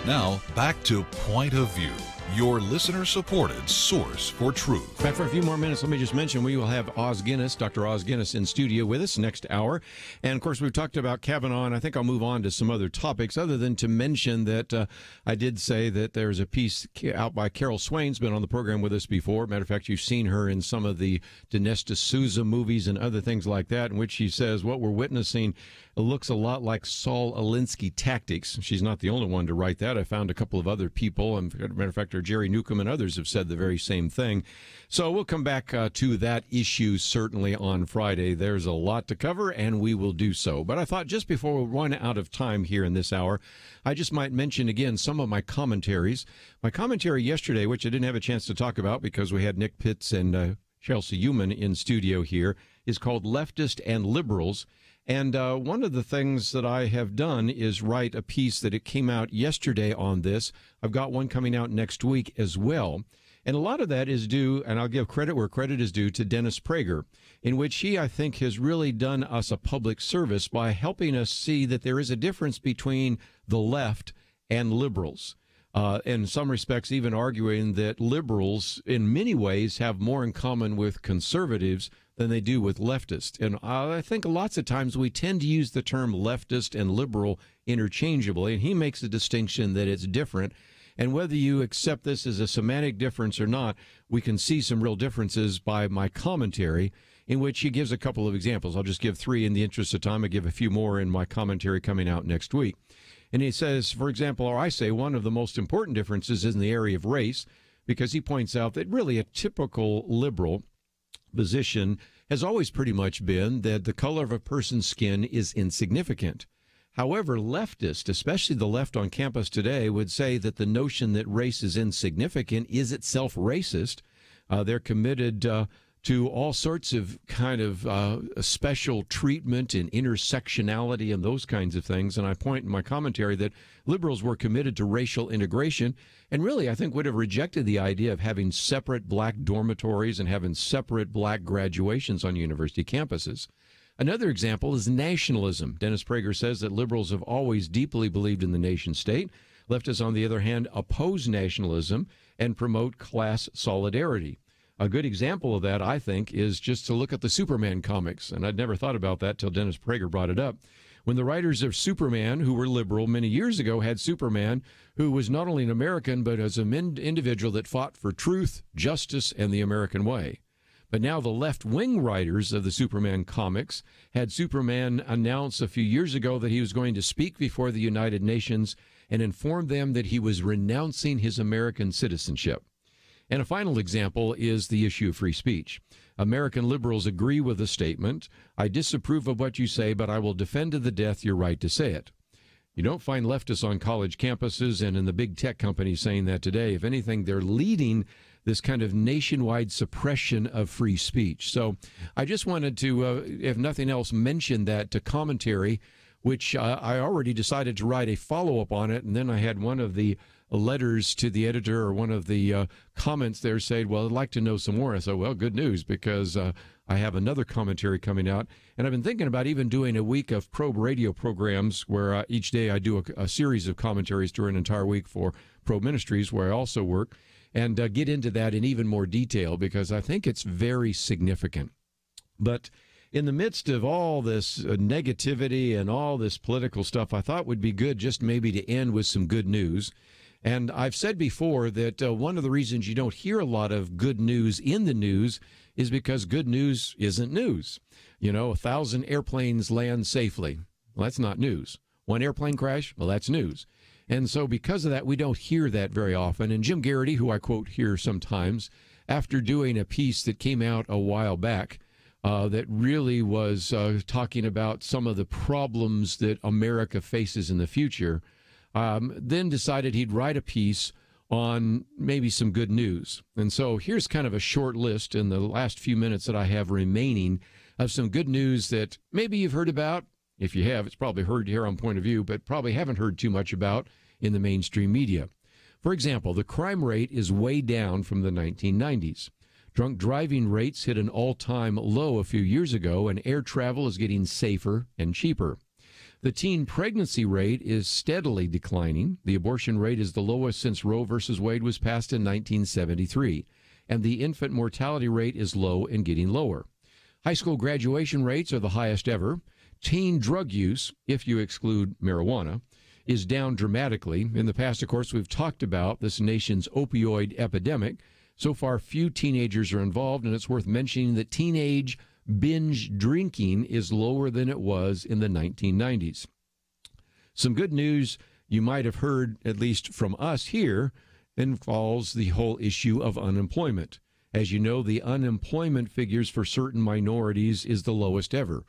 Now, back to Point of View, your listener-supported source for truth. Back for a few more minutes. Let me just mention we will have Oz Guinness, Dr. Oz Guinness, in studio with us next hour. And, of course, we've talked about Kavanaugh, and I think I'll move on to some other topics other than to mention that I did say that there's a piece out by Carol Swain's been on the program with us before. Matter of fact, you've seen her in some of the Dinesh D'Souza movies and other things like that, in which she says what we're witnessing looks a lot like Saul Alinsky tactics. She's not the only one to write that. I found a couple of other people, and as a matter of fact, Jerry Newcomb and others have said the very same thing. So we'll come back to that issue certainly on Friday. There's a lot to cover, and we will do so. But I thought just before we run out of time here in this hour, I just might mention again some of my commentaries. My commentary yesterday, which I didn't have a chance to talk about because we had Nick Pitts and Chelsea Human in studio here, is called Leftist and Liberals. And one of the things that I have done is write a piece that it came out yesterday on this. I've got one coming out next week as well. And a lot of that is due, and I'll give credit where credit is due, to Dennis Prager, in which he, I think, has really done us a public service by helping us see that there is a difference between the left and liberals. In some respects, even arguing that liberals, in many ways, have more in common with conservatives than they do with leftists. And I think lots of times we tend to use the term leftist and liberal interchangeably, and he makes a distinction that it's different. And whether you accept this as a semantic difference or not, we can see some real differences by my commentary, in which he gives a couple of examples. I'll just give three in the interest of time. I'll give a few more in my commentary coming out next week. And he says, for example, or I say, one of the most important differences is in the area of race, because he points out that really a typical liberal position has always pretty much been that the color of a person's skin is insignificant. However, leftists, especially the left on campus today, would say that the notion that race is insignificant is itself racist. They're committed to all sorts of kind of special treatment and intersectionality and those kinds of things. And I point in my commentary that liberals were committed to racial integration and really, I think, would have rejected the idea of having separate black dormitories and having separate black graduations on university campuses. Another example is nationalism. Dennis Prager says that liberals have always deeply believed in the nation state. Leftists, on the other hand, oppose nationalism and promote class solidarity. A good example of that, I think, is just to look at the Superman comics. And I'd never thought about that till Dennis Prager brought it up. When the writers of Superman, who were liberal many years ago, had Superman, who was not only an American, but as an individual that fought for truth, justice, and the American way. But now the left-wing writers of the Superman comics had Superman announce a few years ago that he was going to speak before the United Nations and inform them that he was renouncing his American citizenship. And a final example is the issue of free speech. American liberals agree with the statement, "I disapprove of what you say, but I will defend to the death your right to say it." You don't find leftists on college campuses and in the big tech companies saying that today. If anything, they're leading this kind of nationwide suppression of free speech. So I just wanted to, if nothing else, mention that to commentary, which I already decided to write a follow-up on it. And then I had one of the letters to the editor, or one of the comments there, said, well, I'd like to know some more. I said, well, good news, because I have another commentary coming out. And I've been thinking about even doing a week of Probe radio programs where each day I do a series of commentaries during an entire week for Probe Ministries, where I also work, and get into that in even more detail, because I think it's very significant. But in the midst of all this negativity and all this political stuff, I thought it would be good just maybe to end with some good news. And I've said before that one of the reasons you don't hear a lot of good news in the news is because good news isn't news. You know, 1,000 airplanes land safely. Well, that's not news. One airplane crash? Well, that's news. And so because of that, we don't hear that very often. And Jim Garrity, who I quote here sometimes, after doing a piece that came out a while back that really was talking about some of the problems that America faces in the future, then decided he'd write a piece on maybe some good news. And so here's kind of a short list in the last few minutes that I have remaining of some good news that maybe you've heard about. If you have, it's probably heard here on Point of View, but probably haven't heard too much about in the mainstream media. For example, the crime rate is way down from the 1990s. Drunk driving rates hit an all-time low a few years ago, and air travel is getting safer and cheaper. The teen pregnancy rate is steadily declining. The abortion rate is the lowest since Roe v. Wade was passed in 1973, and the infant mortality rate is low and getting lower. High school graduation rates are the highest ever. Teen drug use, if you exclude marijuana, is down dramatically. In the past, of course, we've talked about this nation's opioid epidemic. So far, few teenagers are involved, and it's worth mentioning that teenage binge drinking is lower than it was in the 1990s. Some good news you might have heard, at least from us here, involves the whole issue of unemployment. As you know, the unemployment figures for certain minorities is the lowest ever.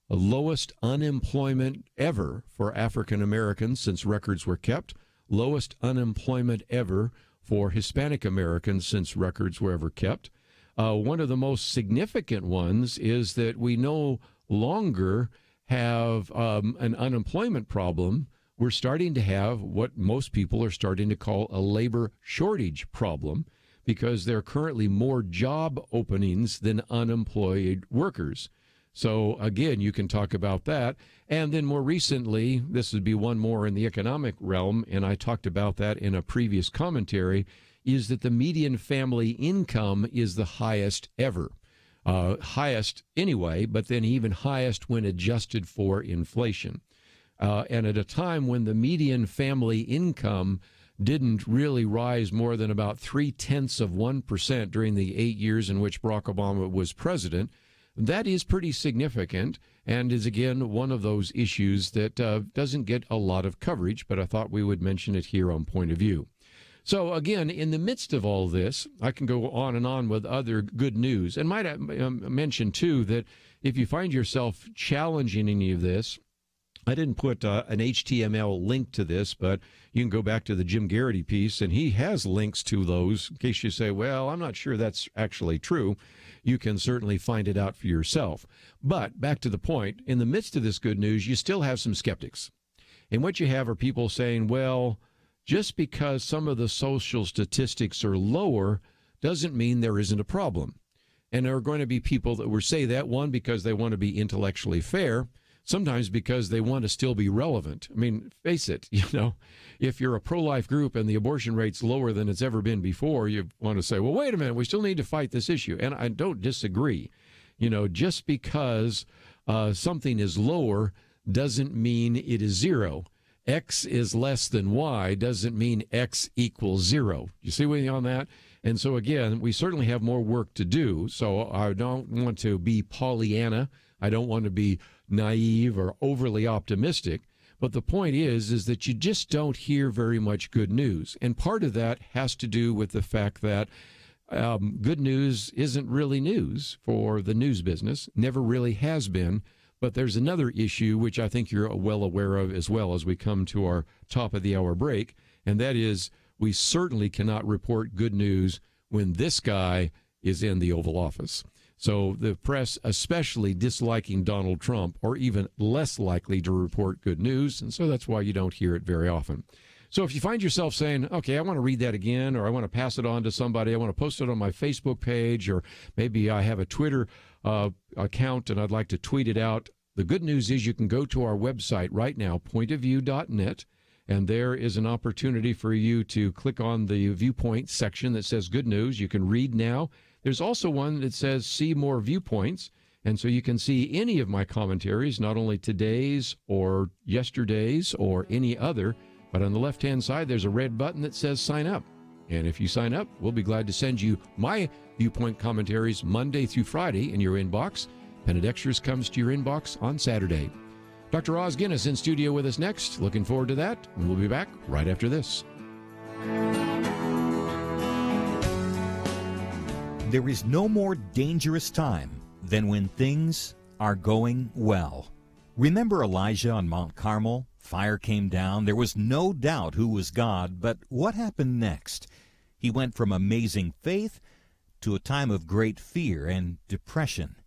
The lowest unemployment ever for African Americans since records were kept. Lowest unemployment ever for Hispanic Americans since records were ever kept. One of the most significant ones is that we no longer have an unemployment problem. We're starting to have what most people are starting to call a labor shortage problem, because there are currently more job openings than unemployed workers. So again, you can talk about that. And then more recently, this would be one more in the economic realm, and I talked about that in a previous commentary, is that the median family income is the highest ever. Highest anyway, but then even highest when adjusted for inflation. And at a time when the median family income didn't really rise more than about 0.3% during the 8 years in which Barack Obama was president, that is pretty significant and is, again, one of those issues that doesn't get a lot of coverage, but I thought we would mention it here on Point of View. So, again, in the midst of all this, I can go on and on with other good news. And might I mention, too, that if you find yourself challenging any of this, I didn't put an HTML link to this, but you can go back to the Jim Garrity piece, and he has links to those in case you say, well, I'm not sure that's actually true. You can certainly find it out for yourself. But back to the point, in the midst of this good news, you still have some skeptics. And what you have are people saying, well, just because some of the social statistics are lower doesn't mean there isn't a problem. And there are going to be people that will say that, one, because they want to be intellectually fair, sometimes because they want to still be relevant. I mean, face it, if you're a pro-life group and the abortion rate's lower than it's ever been before, you want to say, well, wait a minute, we still need to fight this issue. And I don't disagree. Just because something is lower doesn't mean it is zero. X is less than Y doesn't mean X equals zero. You see me on that? And so, again, we certainly have more work to do. So I don't want to be Pollyanna. I don't want to be naive or overly optimistic. But the point is that you just don't hear very much good news. And part of that has to do with the fact that good news isn't really news for the news business, never really has been. But there's another issue which I think you're well aware of as well as we come to our top of the hour break, and that is we certainly cannot report good news when this guy is in the Oval Office. So the press, especially disliking Donald Trump, are even less likely to report good news, and so that's why you don't hear it very often. So if you find yourself saying, okay, I want to read that again, or I want to pass it on to somebody, I want to post it on my Facebook page, or maybe I have a Twitter account and I'd like to tweet it out, the good news is you can go to our website right now, pointofview.net, and there is an opportunity for you to click on the viewpoint section that says good news. You can read now. There's also one that says see more viewpoints, and so you can see any of my commentaries, not only today's or yesterday's or any other, but on the left-hand side there's a red button that says sign up. And if you sign up, we'll be glad to send you my viewpoint commentaries Monday through Friday in your inbox. Pennant Extras comes to your inbox on Saturday. Dr. Oz Guinness in studio with us next. Looking forward to that, and we'll be back right after this. There is no more dangerous time than when things are going well. Remember Elijah on Mount Carmel? Fire came down. There was no doubt who was God, but what happened next? He went from amazing faith to a time of great fear and depression.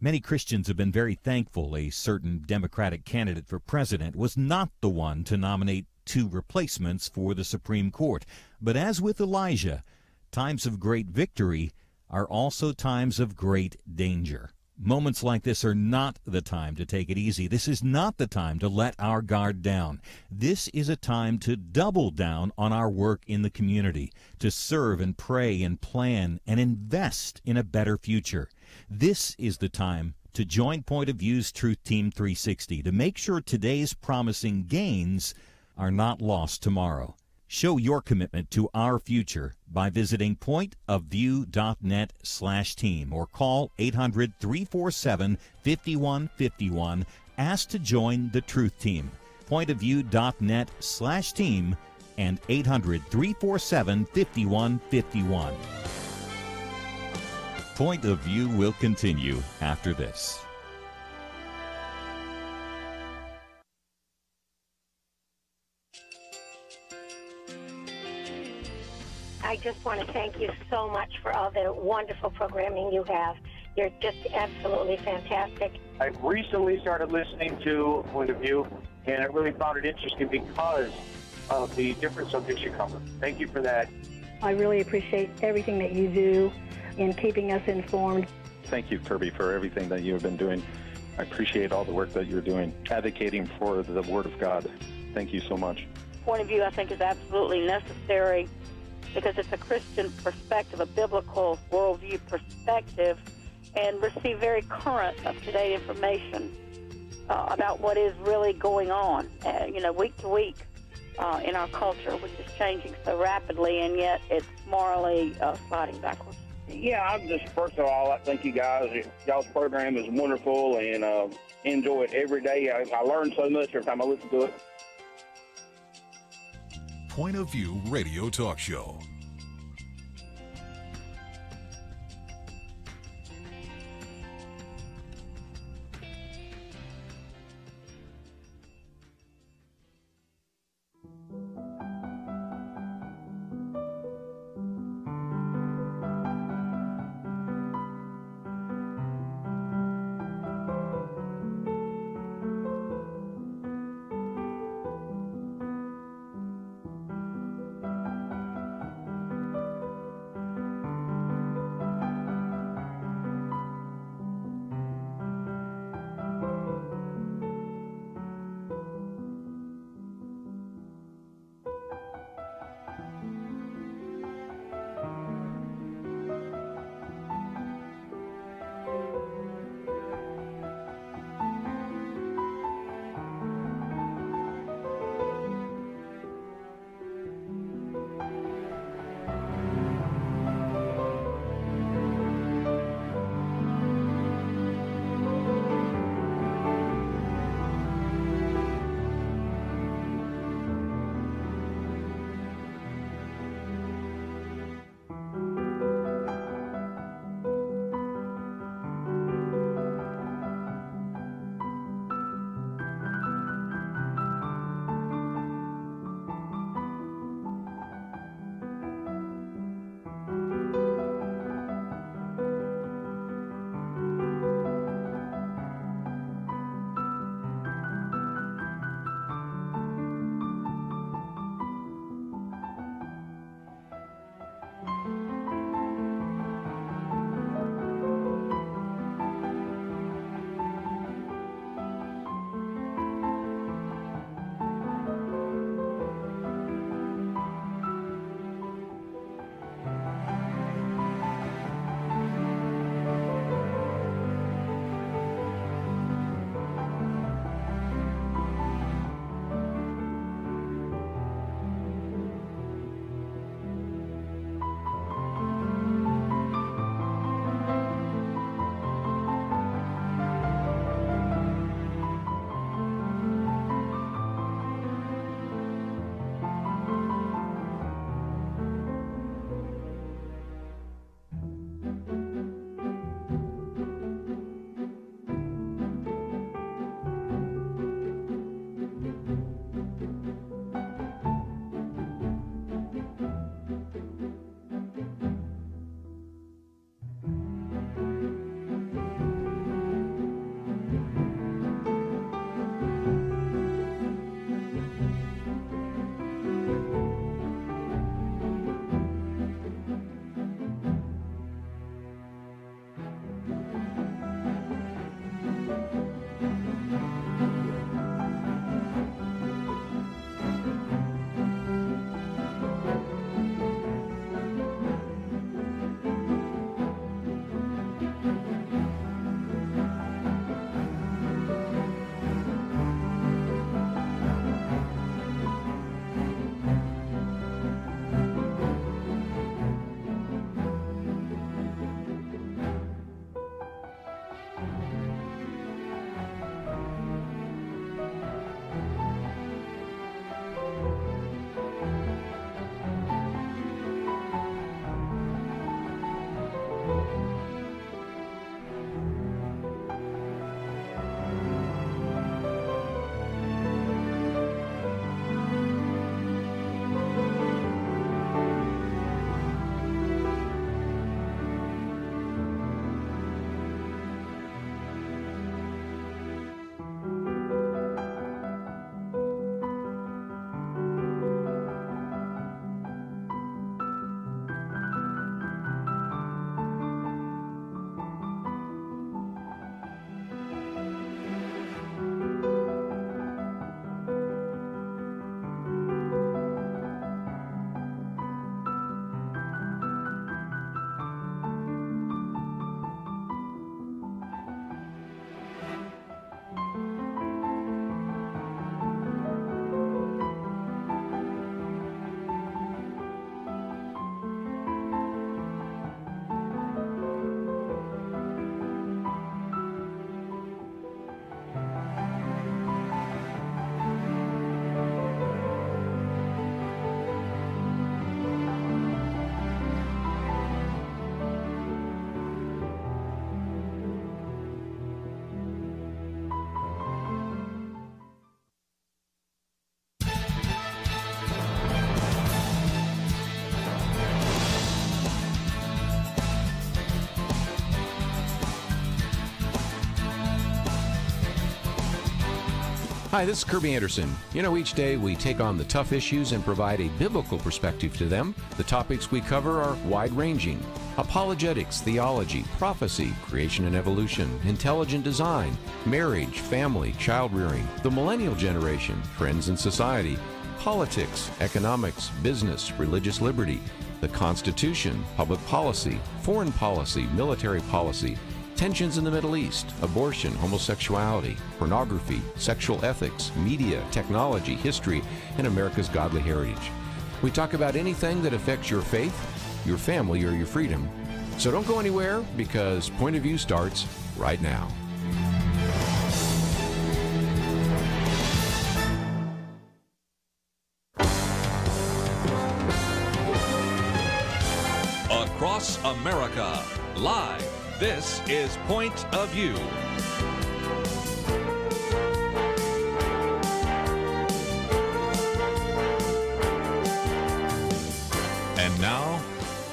Many Christians have been very thankful a certain Democratic candidate for president was not the one to nominate two replacements for the Supreme Court. But as with Elijah, times of great victory are also times of great danger. Moments like this are not the time to take it easy. This is not the time to let our guard down. This is a time to double down on our work in the community, to serve and pray and plan and invest in a better future. This is the time to join Point of View's Truth Team 360 to make sure today's promising gains are not lost tomorrow. Show your commitment to our future by visiting pointofview.net/team or call 800-347-5151. Ask to join the Truth Team. Pointofview.net/team and 800-347-5151. Point of View will continue after this. I just want to thank you so much for all the wonderful programming you have. You're just absolutely fantastic. I recently started listening to Point of View, and I really found it interesting because of the different subjects you cover. Thank you for that. I really appreciate everything that you do in keeping us informed. Thank you, Kerby, for everything that you have been doing. I appreciate all the work that you're doing, advocating for the Word of God. Thank you so much. Point of view, I think, is absolutely necessary because it's a Christian perspective, a biblical worldview perspective, and receive very current, up-to-date information about what is really going on, week to week in our culture, which is changing so rapidly, and yet it's morally sliding backwards. Yeah, I'm just, first of all, I thank you guys. Y'all's program is wonderful, and enjoy it every day. I learn so much every time I listen to it. Point of View Radio Talk Show. Hi, this is Kerby Anderson. You know, each day we take on the tough issues and provide a biblical perspective to them. The topics we cover are wide-ranging: apologetics, theology, prophecy, creation and evolution, intelligent design, marriage, family, child-rearing, the millennial generation, trends in society, politics, economics, business, religious liberty, the Constitution, public policy, foreign policy, military policy, tensions in the Middle East, abortion, homosexuality, pornography, sexual ethics, media, technology, history, and America's godly heritage. We talk about anything that affects your faith, your family, or your freedom. So don't go anywhere, because Point of View starts right now. Across America, live. This is Point of View. And now,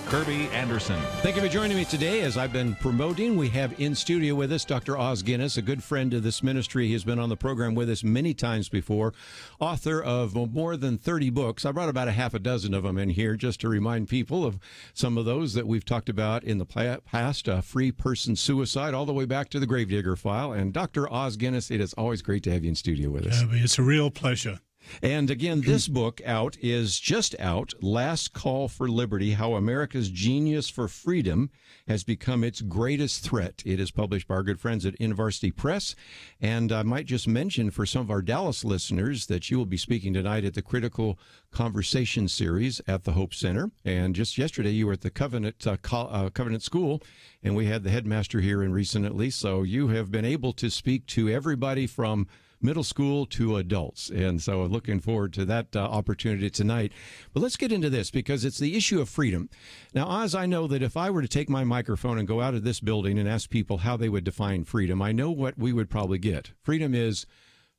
Kerby Anderson. Thank you for joining me today. As I've been promoting, we have in studio with us Dr. Os Guinness, a good friend of this ministry. He's been on the program with us many times before, author of more than 30 books. I brought about a half a dozen of them in here just to remind people of some of those that we've talked about in the past, free person suicide, all the way back to the Gravedigger file. And Dr. Os Guinness, it is always great to have you in studio with us. It's a real pleasure. And again, this book is just out, Last Call for Liberty, How America's Genius for Freedom Has Become Its Greatest Threat. It is published by our good friends at InVarsity Press. And I might just mention for some of our Dallas listeners that you will be speaking tonight at the Critical Conversation Series at the Hope Center. And just yesterday, you were at the Covenant School, and we had the headmaster here recently. So you have been able to speak to everybody from middle school to adults. And so looking forward to that opportunity tonight. But let's get into this, because it's the issue of freedom. Now, Oz, I know that if I were to take my microphone and go out of this building and ask people how they would define freedom, I know what we would probably get. Freedom is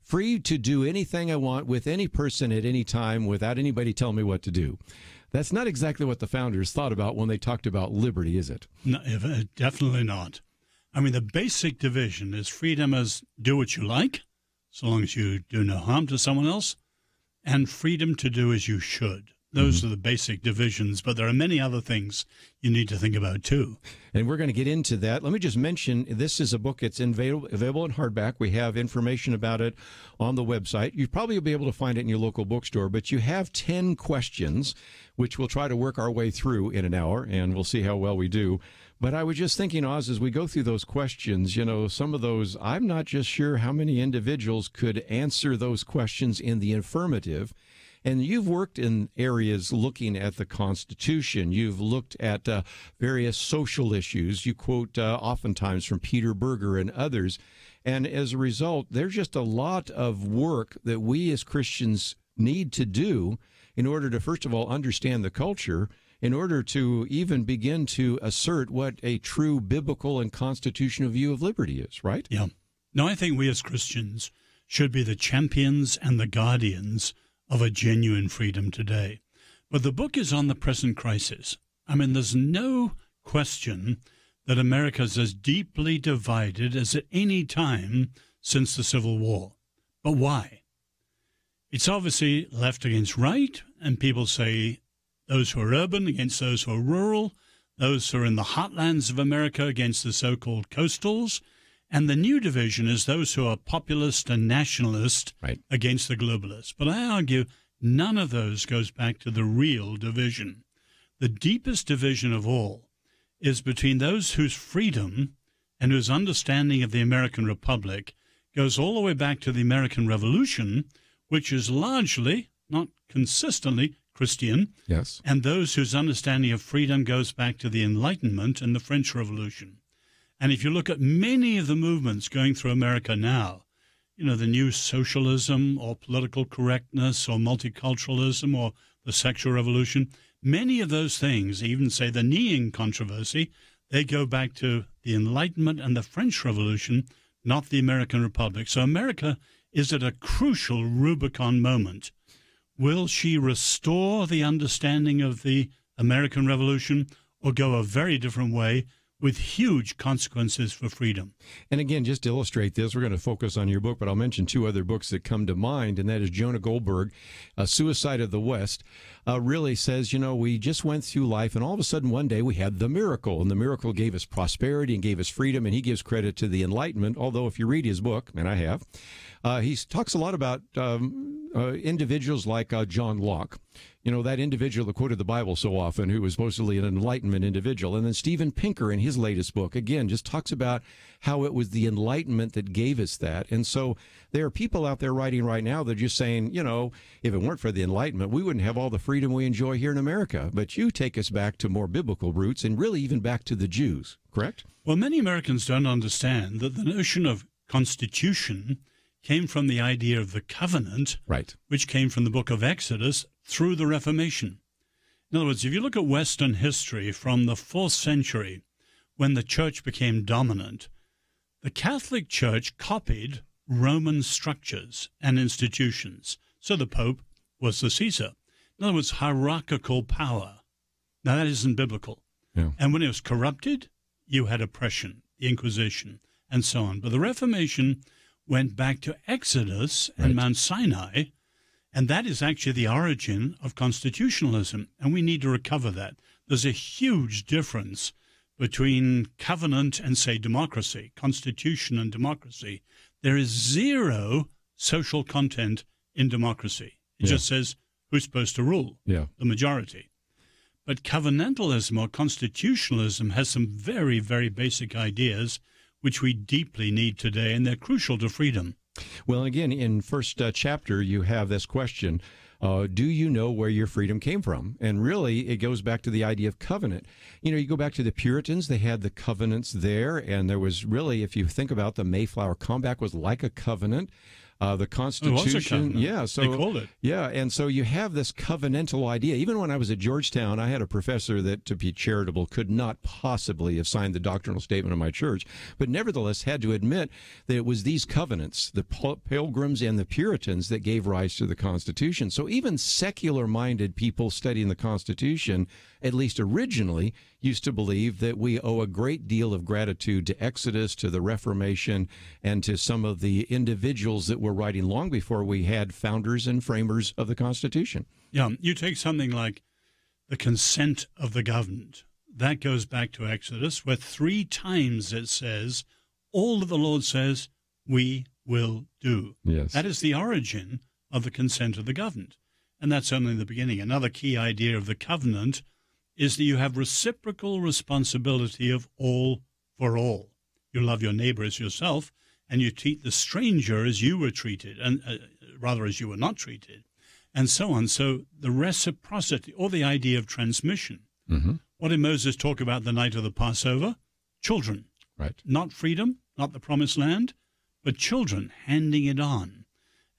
free to do anything I want with any person at any time without anybody telling me what to do. That's not exactly what the founders thought about when they talked about liberty, is it? No, definitely not. I mean, the basic division is freedom as do what you like, so long as you do no harm to someone else, and freedom to do as you should. Those are the basic divisions, but there are many other things you need to think about, too. And we're going to get into that. Let me just mention, this is a book. It's available in hardback. We have information about it on the website. You probably will be able to find it in your local bookstore, but you have 10 questions, which we'll try to work our way through in an hour, and we'll see how well we do. But I was just thinking, Oz, as we go through those questions, you know, some of those, I'm not just sure how many individuals could answer those questions in the affirmative. And you've worked in areas looking at the Constitution. You've looked at various social issues. You quote oftentimes from Peter Berger and others. And as a result, there's just a lot of work that we as Christians need to do in order to, first of all, understand the culture, in order to even begin to assert what a true biblical and constitutional view of liberty is, right? Yeah. No, I think we as Christians should be the champions and the guardians of a genuine freedom today. But the book is on the present crisis. I mean, there's no question that America is as deeply divided as at any time since the Civil War. But why? It's obviously left against right, and people say those who are urban against those who are rural, those who are in the heartlands of America against the so-called coastals, and the new division is those who are populist and nationalist against the globalists. But I argue none of those goes back to the real division. The deepest division of all is between those whose freedom and whose understanding of the American Republic goes all the way back to the American Revolution, which is largely, not consistently, Christian, yes, and those whose understanding of freedom goes back to the Enlightenment and the French Revolution. And if you look at many of the movements going through America now, you know, the new socialism or political correctness or multiculturalism or the sexual revolution, many of those things, even say the kneeing controversy, they go back to the Enlightenment and the French Revolution, not the American Republic. So America is at a crucial Rubicon moment. Will she restore the understanding of the American Revolution or go a very different way, with huge consequences for freedom. And again, just to illustrate this, we're going to focus on your book, but I'll mention two other books that come to mind, and that is Jonah Goldberg, Suicide of the West, really says, we just went through life, and all of a sudden one day we had the miracle, and the miracle gave us prosperity and gave us freedom, and he gives credit to the Enlightenment, although if you read his book, and I have, he talks a lot about individuals like John Locke. That individual that quoted the Bible so often, who was supposedly an Enlightenment individual. And then Steven Pinker, in his latest book, again, just talks about how it was the Enlightenment that gave us that. And so there are people out there writing right now that are just saying, if it weren't for the Enlightenment, we wouldn't have all the freedom we enjoy here in America. But you take us back to more biblical roots and really even back to the Jews, correct? Well, many Americans don't understand that the notion of constitution came from the idea of the covenant, right, which came from the book of Exodus through the Reformation. In other words, if you look at Western history from the 4th century, when the church became dominant, the Catholic Church copied Roman structures and institutions. So the Pope was the Caesar. In other words, hierarchical power. Now, that isn't biblical. Yeah. And when it was corrupted, you had oppression, the Inquisition, and so on. But the Reformation went back to Exodus and Mount Sinai, and that is actually the origin of constitutionalism, and we need to recover that. There's a huge difference between covenant and, say, democracy, constitution and democracy. There is zero social content in democracy. It just says who's supposed to rule, the majority. But covenantalism or constitutionalism has some very, very basic ideas which we deeply need today, and they're crucial to freedom. Well, again, in first chapter, you have this question, do you know where your freedom came from? And really, it goes back to the idea of covenant. You go back to the Puritans, they had the covenants there, and there was really, if you think about the Mayflower Compact, was like a covenant. The Constitution, they called it. Yeah, and so you have this covenantal idea. Even when I was at Georgetown, I had a professor that, to be charitable, could not possibly have signed the doctrinal statement of my church, but nevertheless had to admit that it was these covenants, the Pilgrims and the Puritans, that gave rise to the Constitution. So even secular-minded people studying the Constitution, at least originally, used to believe that we owe a great deal of gratitude to Exodus, to the Reformation, and to some of the individuals that were writing long before we had founders and framers of the Constitution. Yeah, you take something like the consent of the governed. That goes back to Exodus, where 3 times it says, all that the Lord says, we will do. Yes. That is the origin of the consent of the governed. And that's only the beginning. Another key idea of the covenant is that you have reciprocal responsibility of all for all. You love your neighbor as yourself, and you treat the stranger as you were treated, and rather as you were not treated, and so on. So the reciprocity, or the idea of transmission. Mm-hmm. What did Moses talk about the night of the Passover? Children. Right. Not freedom, not the promised land, but children handing it on.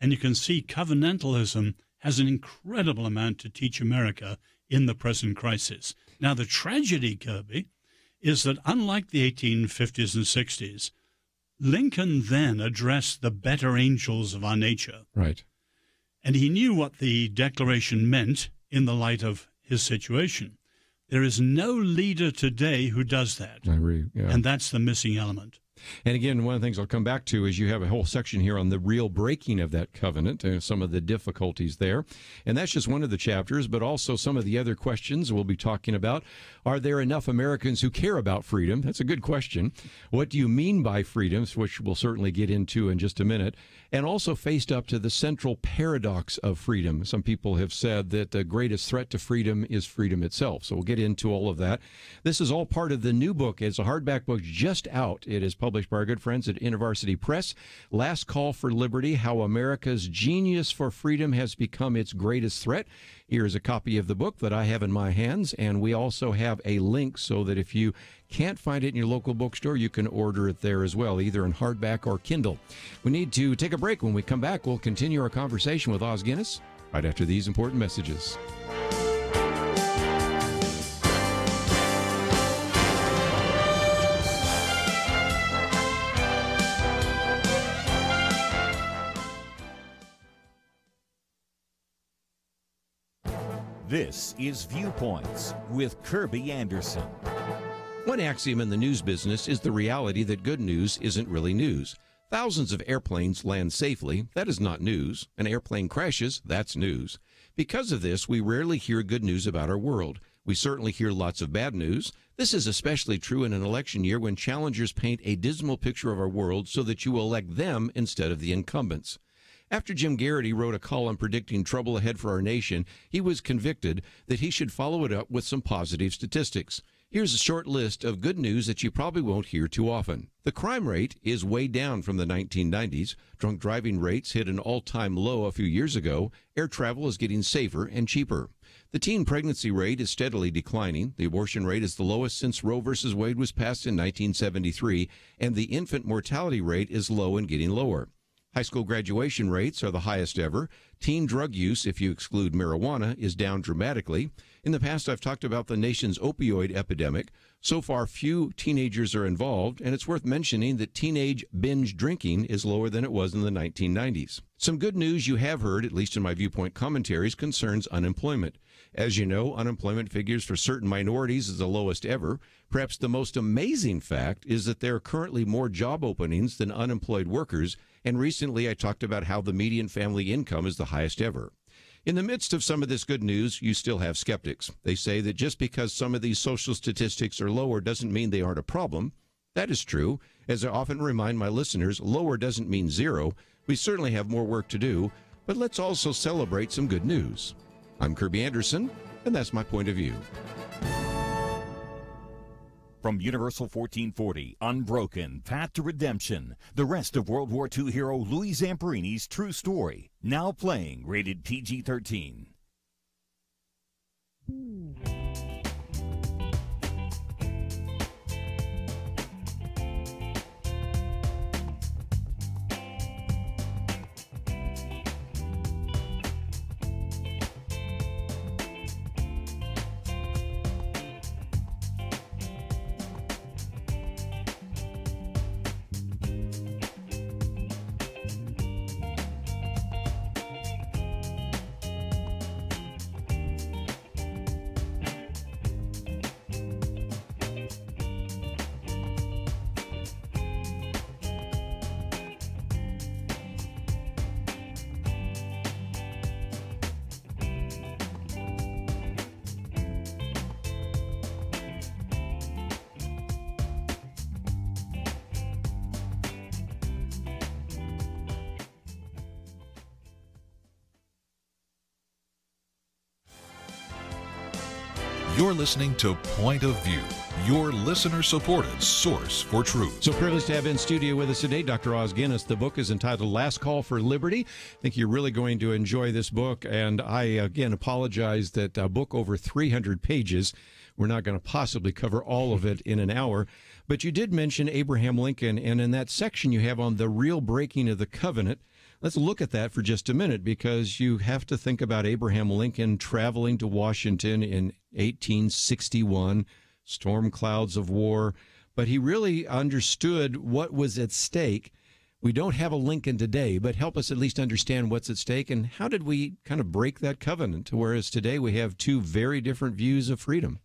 And you can see covenantalism has an incredible amount to teach America in the present crisis. Now, the tragedy, Kerby, is that unlike the 1850s and 60s, Lincoln then addressed the better angels of our nature. Right. And he knew what the Declaration meant in the light of his situation. There is no leader today who does that. I agree. Yeah. And that's the missing element. And again, one of the things I'll come back to is you have a whole section here on the real breaking of that covenant and some of the difficulties there. And that's just one of the chapters, but also some of the other questions we'll be talking about. Are there enough Americans who care about freedom? That's a good question. What do you mean by freedoms, which we'll certainly get into in just a minute, and also faced up to the central paradox of freedom. Some people have said that the greatest threat to freedom is freedom itself. So we'll get into all of that. This is all part of the new book. It's a hardback book just out. It is published by our good friends at InterVarsity Press. Last Call for Liberty, How America's Genius for Freedom Has Become Its Greatest Threat. Here's a copy of the book that I have in my hands, and we also have a link so that if you can't find it in your local bookstore, you can order it there as well, either in hardback or Kindle. We need to take a break. When we come back, we'll continue our conversation with Os Guinness right after these important messages. This is Viewpoints with Kerby Anderson. One axiom in the news business is the reality that good news isn't really news. Thousands of airplanes land safely. That is not news. An airplane crashes. That's news. Because of this, we rarely hear good news about our world. We certainly hear lots of bad news. This is especially true in an election year when challengers paint a dismal picture of our world so that you will elect them instead of the incumbents. After Jim Garrity wrote a column predicting trouble ahead for our nation, he was convicted that he should follow it up with some positive statistics. Here's a short list of good news that you probably won't hear too often. The crime rate is way down from the 1990s. Drunk driving rates hit an all-time low a few years ago. Air travel is getting safer and cheaper. The teen pregnancy rate is steadily declining. The abortion rate is the lowest since Roe v. Wade was passed in 1973, and the infant mortality rate is low and getting lower. High school graduation rates are the highest ever. Teen drug use, if you exclude marijuana, is down dramatically. In the past, I've talked about the nation's opioid epidemic. So far, few teenagers are involved, and it's worth mentioning that teenage binge drinking is lower than it was in the 1990s. Some good news you have heard, at least in my Viewpoint commentaries, concerns unemployment. As you know, unemployment figures for certain minorities is the lowest ever. Perhaps the most amazing fact is that there are currently more job openings than unemployed workers, and recently I talked about how the median family income is the highest ever. In the midst of some of this good news, you still have skeptics. They say that just because some of these social statistics are lower doesn't mean they aren't a problem. That is true. As I often remind my listeners, lower doesn't mean zero. We certainly have more work to do, but let's also celebrate some good news. I'm Kerby Anderson, and that's my point of view. From Universal 1440, Unbroken, Path to Redemption, the rest of World War II hero Louis Zamperini's true story, now playing, rated PG-13. You're listening to Point of View, your listener-supported source for truth. So privileged to have in studio with us today Dr. Os Guinness. The book is entitled Last Call for Liberty. I think you're really going to enjoy this book, and I, again, apologize that a book over 300 pages, we're not going to possibly cover all of it in an hour. But you did mention Abraham Lincoln, and in that section you have on the real breaking of the covenant. Let's look at that for just a minute, because you have to think about Abraham Lincoln traveling to Washington in 1861, storm clouds of war, but he really understood what was at stake. We don't have a Lincoln today, but help us at least understand what's at stake, and how did we kind of break that covenant, whereas today we have two very different views of freedom?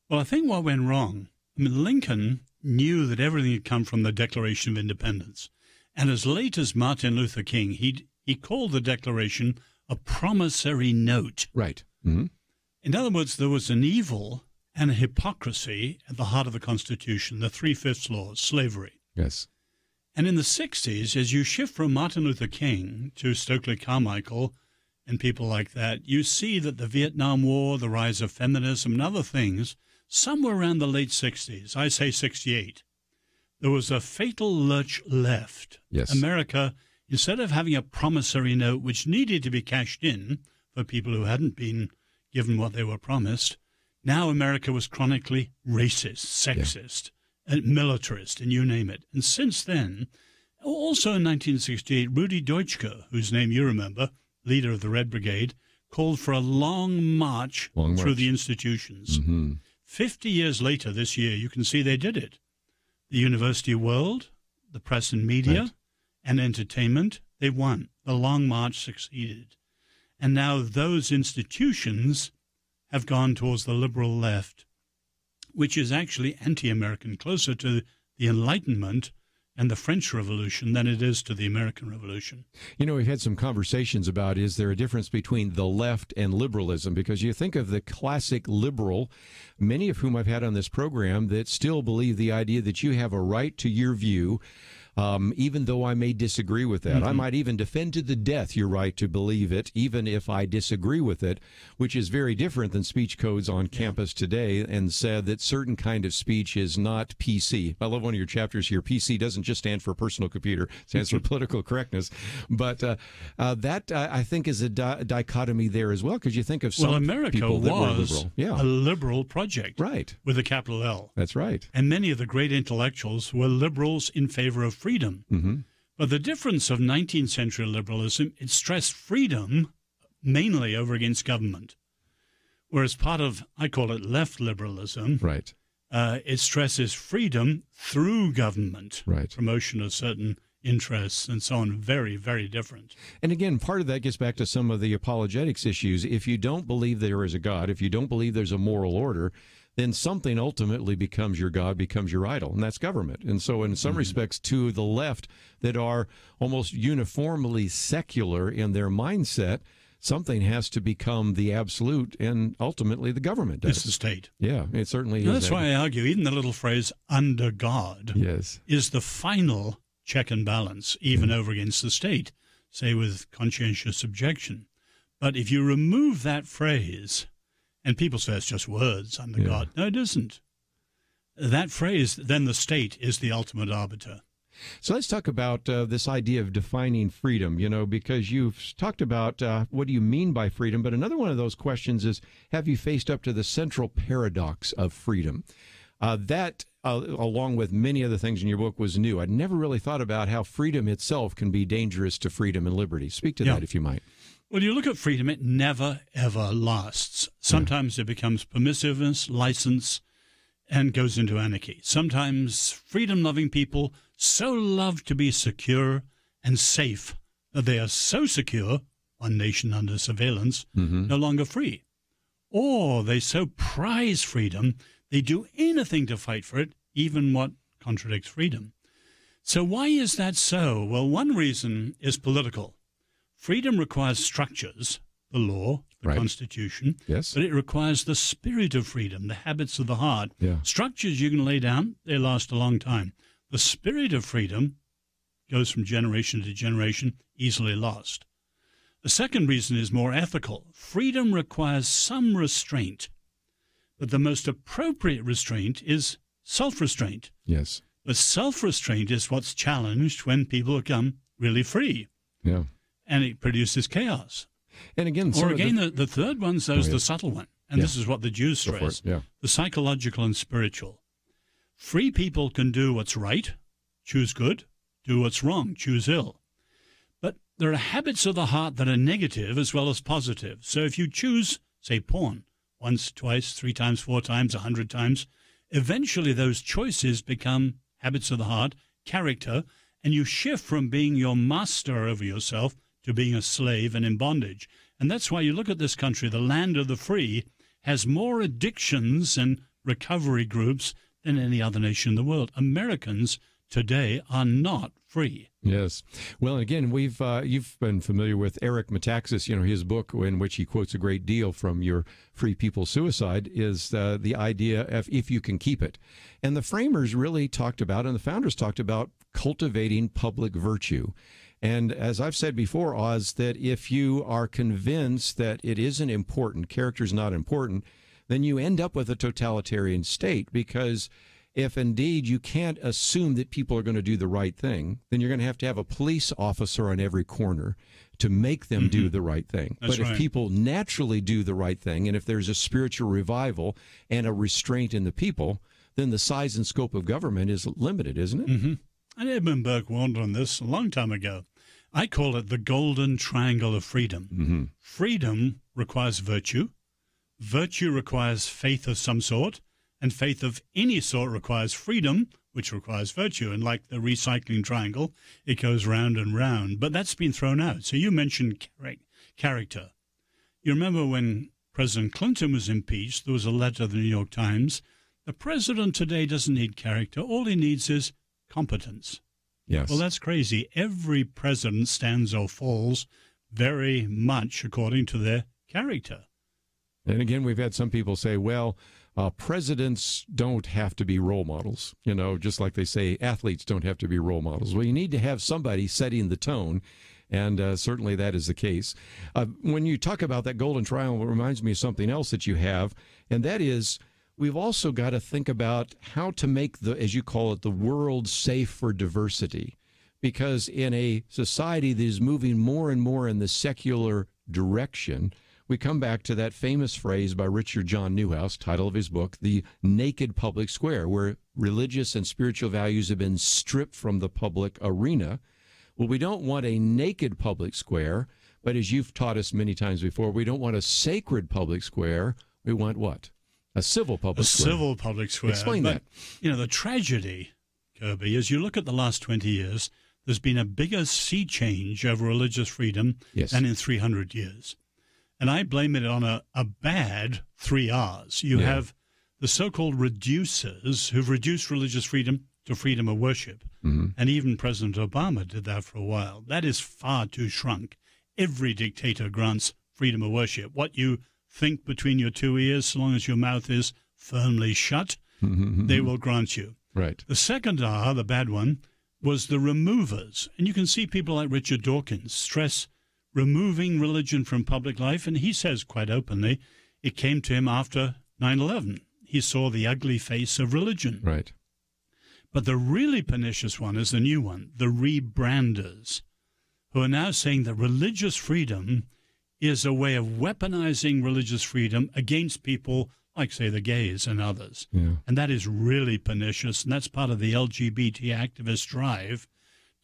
Well, I think what went wrong, Lincoln knew that everything had come from the Declaration of Independence. And as late as Martin Luther King, he called the Declaration a promissory note. Right. Mm-hmm. In other words, there was an evil and a hypocrisy at the heart of the Constitution, the 3/5 laws, slavery. Yes. And in the 60s, as you shift from Martin Luther King to Stokely Carmichael and people like that, you see that the Vietnam War, the rise of feminism and other things, somewhere around the late 60s, I say 68, there was a fatal lurch left. Yes. America, instead of having a promissory note which needed to be cashed in for people who hadn't been given what they were promised, now America was chronically racist, sexist, and militarist, and you name it. And since then, also in 1968, Rudy Deutschke, whose name you remember, leader of the Red Brigade, called for a long march through the institutions. Mm-hmm. 50 years later this year, you can see they did it. The university world, the press and media, and entertainment, they won. The Long March succeeded. And now those institutions have gone towards the liberal left, which is actually anti-American, closer to the Enlightenment and the French Revolution than it is to the American Revolution. You know, we've had some conversations about, is there a difference between the left and liberalism? Because you think of the classic liberal, many of whom I've had on this program, that still believe the idea that you have a right to your view, even though I may disagree with that. I might even defend to the death your right to believe it, even if I disagree with it, which is very different than speech codes on campus today, and said that certain kind of speech is not PC. I love one of your chapters here. PC doesn't just stand for personal computer, it stands for political correctness. But that, I think, is a dichotomy there as well, because you think of some America people that were was liberal. a liberal project. Right. With a capital L. That's right. And many of the great intellectuals were liberals in favor of freedom. But the difference of 19th century liberalism, it stressed freedom mainly over against government. Whereas part of, I call it left liberalism, right, it stresses freedom through government, right, promotion of certain interests and so on. Very, very different. And again, part of that gets back to some of the apologetics issues. If you don't believe there is a God, if you don't believe there's a moral order, then something ultimately becomes your God, becomes your idol, and that's government. And so in some respects, to the left that are almost uniformly secular in their mindset, something has to become the absolute, and ultimately the government does. It's the state. Yeah, it certainly is. That's why I argue even the little phrase, under God, is the final check and balance, even over against the state, say with conscientious objection. But if you remove that phrase, and people say it's just words, under God. No, it isn't. That phrase, then the state is the ultimate arbiter. So let's talk about this idea of defining freedom, you know, because you've talked about what do you mean by freedom, but another one of those questions is, have you faced up to the central paradox of freedom? That, along with many other things in your book, was new. I'd never really thought about how freedom itself can be dangerous to freedom and liberty. Speak to that, if you might. Well, you look at freedom, it never, ever lasts. Sometimes it becomes permissiveness, license, and goes into anarchy. Sometimes freedom-loving people so love to be secure and safe that they are so secure, one nation under surveillance, no longer free. Or they so prize freedom, they do anything to fight for it, even what contradicts freedom. So why is that so? Well, one reason is political. Freedom requires structures, the law, the Constitution, but it requires the spirit of freedom, the habits of the heart. Structures you can lay down, they last a long time. The spirit of freedom goes from generation to generation, easily lost. The second reason is more ethical. Freedom requires some restraint, but the most appropriate restraint is self-restraint. Yes. But self-restraint is what's challenged when people become really free. Yeah. And it produces chaos. And again, the third one's the subtle one. And this is what the Jews stress, the psychological and spiritual. Free people can do what's right, choose good, do what's wrong, choose ill. But there are habits of the heart that are negative as well as positive. So if you choose, say, porn, once, twice, 3 times, 4 times, 100 times, eventually those choices become habits of the heart, character, and you shift from being your master over yourself to being a slave and in bondage. And that's why you look at this country, the land of the free, has more addictions and recovery groups than any other nation in the world. Americans today are not free. Yes. Well, again, you've been familiar with Eric Metaxas. You know, his book, in which he quotes a great deal from your Free People Suicide, is the idea of if you can keep it. And the framers really talked about, and the founders talked about, cultivating public virtue. And as I've said before, Oz, that if you are convinced that it isn't important, character's not important, then you end up with a totalitarian state, because if indeed you can't assume that people are going to do the right thing, then you're going to have a police officer on every corner to make them do the right thing. That's but if people naturally do the right thing, and if there's a spiritual revival and a restraint in the people, then the size and scope of government is limited, isn't it? And Edmund Burke warned on this a long time ago. I call it the golden triangle of freedom. Freedom requires virtue. Virtue requires faith of some sort. And faith of any sort requires freedom, which requires virtue. And like the recycling triangle, it goes round and round. But that's been thrown out. So you mentioned character. You remember when President Clinton was impeached, there was a letter to the New York Times The president today doesn't need character. All he needs is competence. Yes. Well, that's crazy. Every president stands or falls very much according to their character. And again, we've had some people say, well, presidents don't have to be role models, just like they say athletes don't have to be role models. Well, you need to have somebody setting the tone, and certainly that is the case. When you talk about that golden triangle, it reminds me of something else that you have, and that is we've also got to think about how to make the, as you call it, the world safe for diversity. Because in a society that is moving more and more in the secular direction, we come back to that famous phrase by Richard John Neuhaus, title of his book, The Naked Public Square, where religious and spiritual values have been stripped from the public arena. Well, we don't want a naked public square, but as you've taught us many times before, we don't want a sacred public square. We want what? A civil public square. A civil public square. Explain that. The tragedy, Kerby, as you look at the last 20 years, there's been a bigger sea change over religious freedom than in 300 years. And I blame it on a bad 3 R's. You have the so-called reducers who've reduced religious freedom to freedom of worship. Mm-hmm. And even President Obama did that for a while. That is far too shrunk. Every dictator grants freedom of worship. What you think between your 2 ears, so long as your mouth is firmly shut, they will grant you. Right. The second R, the bad one, was the removers. And you can see people like Richard Dawkins stress removing religion from public life, and he says quite openly it came to him after 9/11. He saw the ugly face of religion. Right. But the really pernicious one is the new one, the rebranders, who are now saying that religious freedom is a way of weaponizing religious freedom against people like, say, the gays and others. Yeah. And that is really pernicious, and that's part of the LGBT activist drive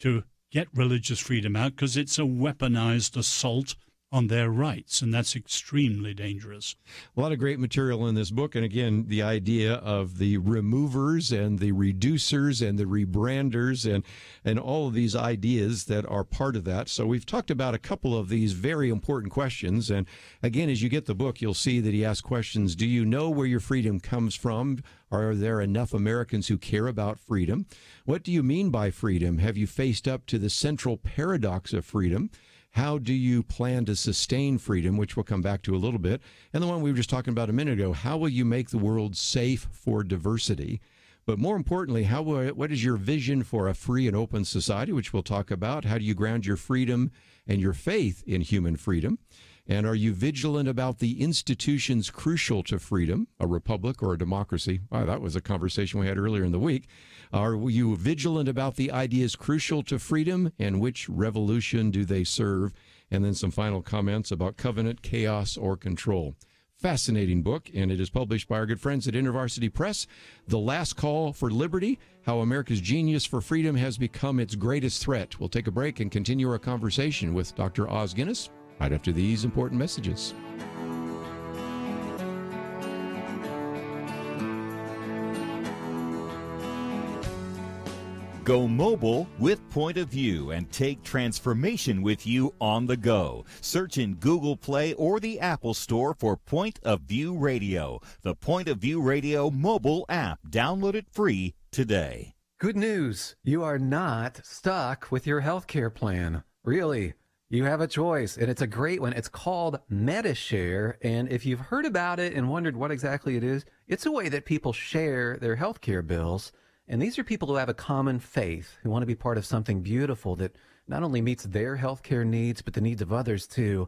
to get religious freedom out, because it's a weaponized assault on their rights, and that's extremely dangerous. A lot of great material in this book, and again, the idea of the removers and the reducers and the rebranders and all of these ideas that are part of that. So we've talked about a couple of these very important questions, and again, as you get the book, you'll see that he asks questions. Do you know where your freedom comes from? Are there enough Americans who care about freedom? What do you mean by freedom? Have you faced up to the central paradox of freedom? How do you plan to sustain freedom, which we'll come back to a little bit? And the one we were just talking about a minute ago, how will you make the world safe for diversity? But more importantly, what is your vision for a free and open society, which we'll talk about? How do you ground your freedom and your faith in human freedom? And are you vigilant about the institutions crucial to freedom, a republic or a democracy? Wow, that was a conversation we had earlier in the week. Are you vigilant about the ideas crucial to freedom, and which revolution do they serve? And then some final comments about covenant, chaos, or control. Fascinating book, and it is published by our good friends at InterVarsity Press. The Last Call for Liberty, How America's Genius for Freedom Has Become Its Greatest Threat. We'll take a break and continue our conversation with Dr. Os Guinness right after these important messages. Go mobile with Point of View and take transformation with you on the go. Search in Google Play or the Apple Store for Point of View Radio, the Point of View Radio mobile app. Download it free today. Good news. You are not stuck with your health care plan. Really. You have a choice, and it's a great one. It's called MediShare, and if you've heard about it and wondered what exactly it is, it's a way that people share their health care bills. And these are people who have a common faith, who want to be part of something beautiful that not only meets their healthcare needs, but the needs of others too.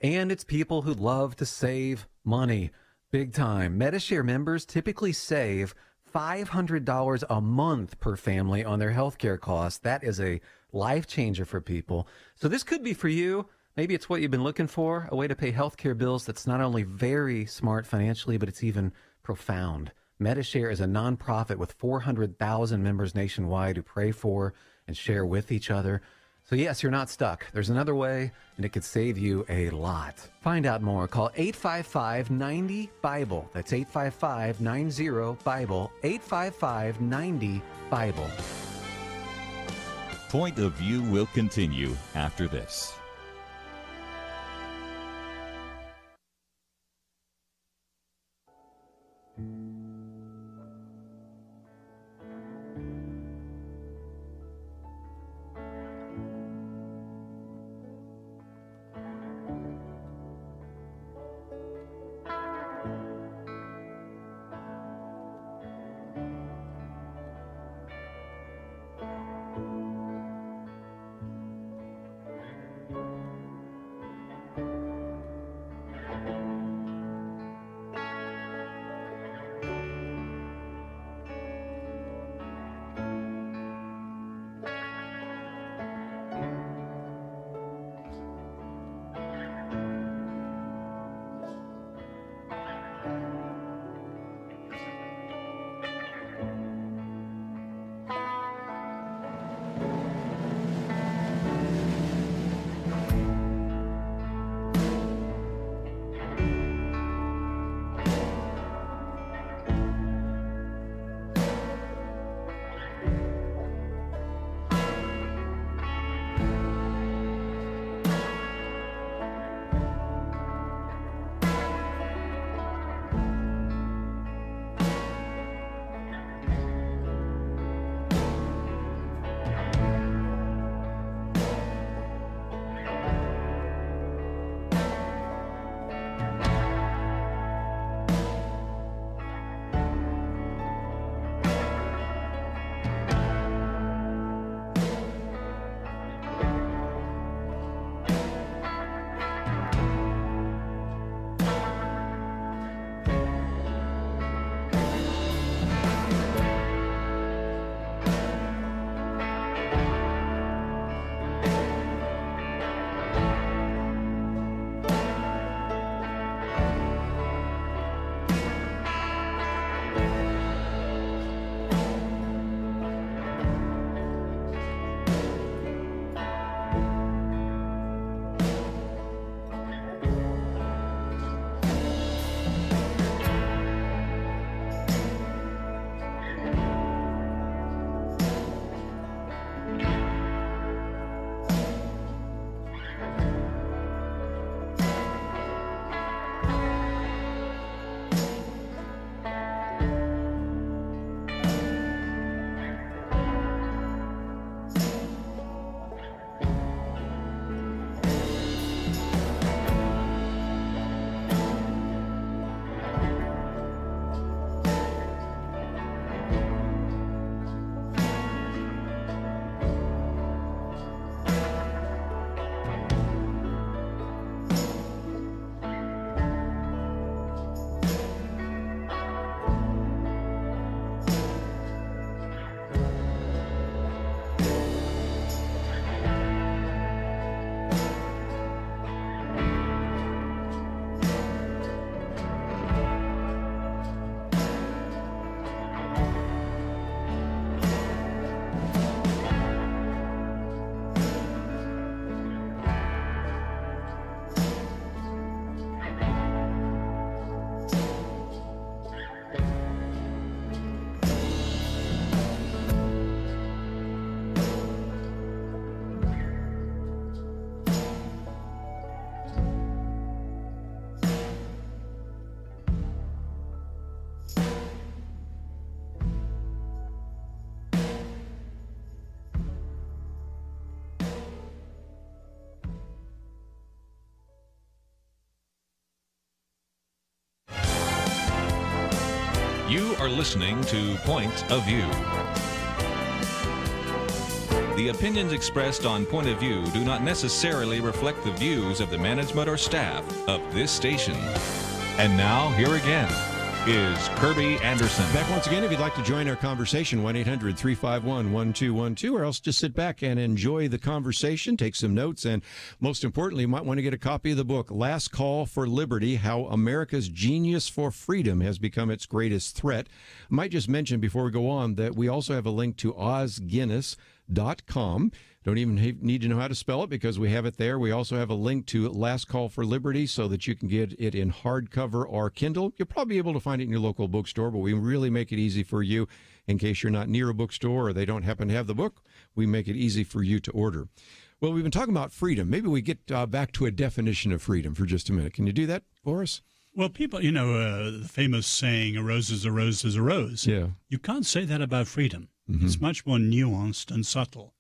And it's people who love to save money, big time. MediShare members typically save $500 a month per family on their healthcare costs. That is a life changer for people. So this could be for you. Maybe it's what you've been looking for, a way to pay healthcare bills that's not only very smart financially, but it's even profound. MediShare is a nonprofit with 400,000 members nationwide who pray for and share with each other. So yes, you're not stuck. There's another way, and it could save you a lot. Find out more. Call 855-90-BIBLE. That's 855-90-BIBLE. 855-90-BIBLE. Point of View will continue after this. You are listening to Point of View. The opinions expressed on Point of View do not necessarily reflect the views of the management or staff of this station. And now, here again is Kerby Anderson. Back once again, if you'd like to join our conversation, 1-800-351-1212, or else just sit back and enjoy the conversation, take some notes, and most importantly, you might want to get a copy of the book, Last Call for Liberty, How America's Genius for Freedom Has Become Its Greatest Threat. I might just mention before we go on that we also have a link to OzGuinness.com. Don't even need to know how to spell it because we have it there. We also have a link to Last Call for Liberty so that you can get it in hardcover or Kindle. You'll probably be able to find it in your local bookstore, but we really make it easy for you in case you're not near a bookstore or they don't happen to have the book. We make it easy for you to order. Well, we've been talking about freedom. Maybe we get back to a definition of freedom for just a minute. Can you do that for us? Well, people, the famous saying, a rose is a rose is a rose. Yeah. You can't say that about freedom. Mm-hmm. It's much more nuanced and subtle.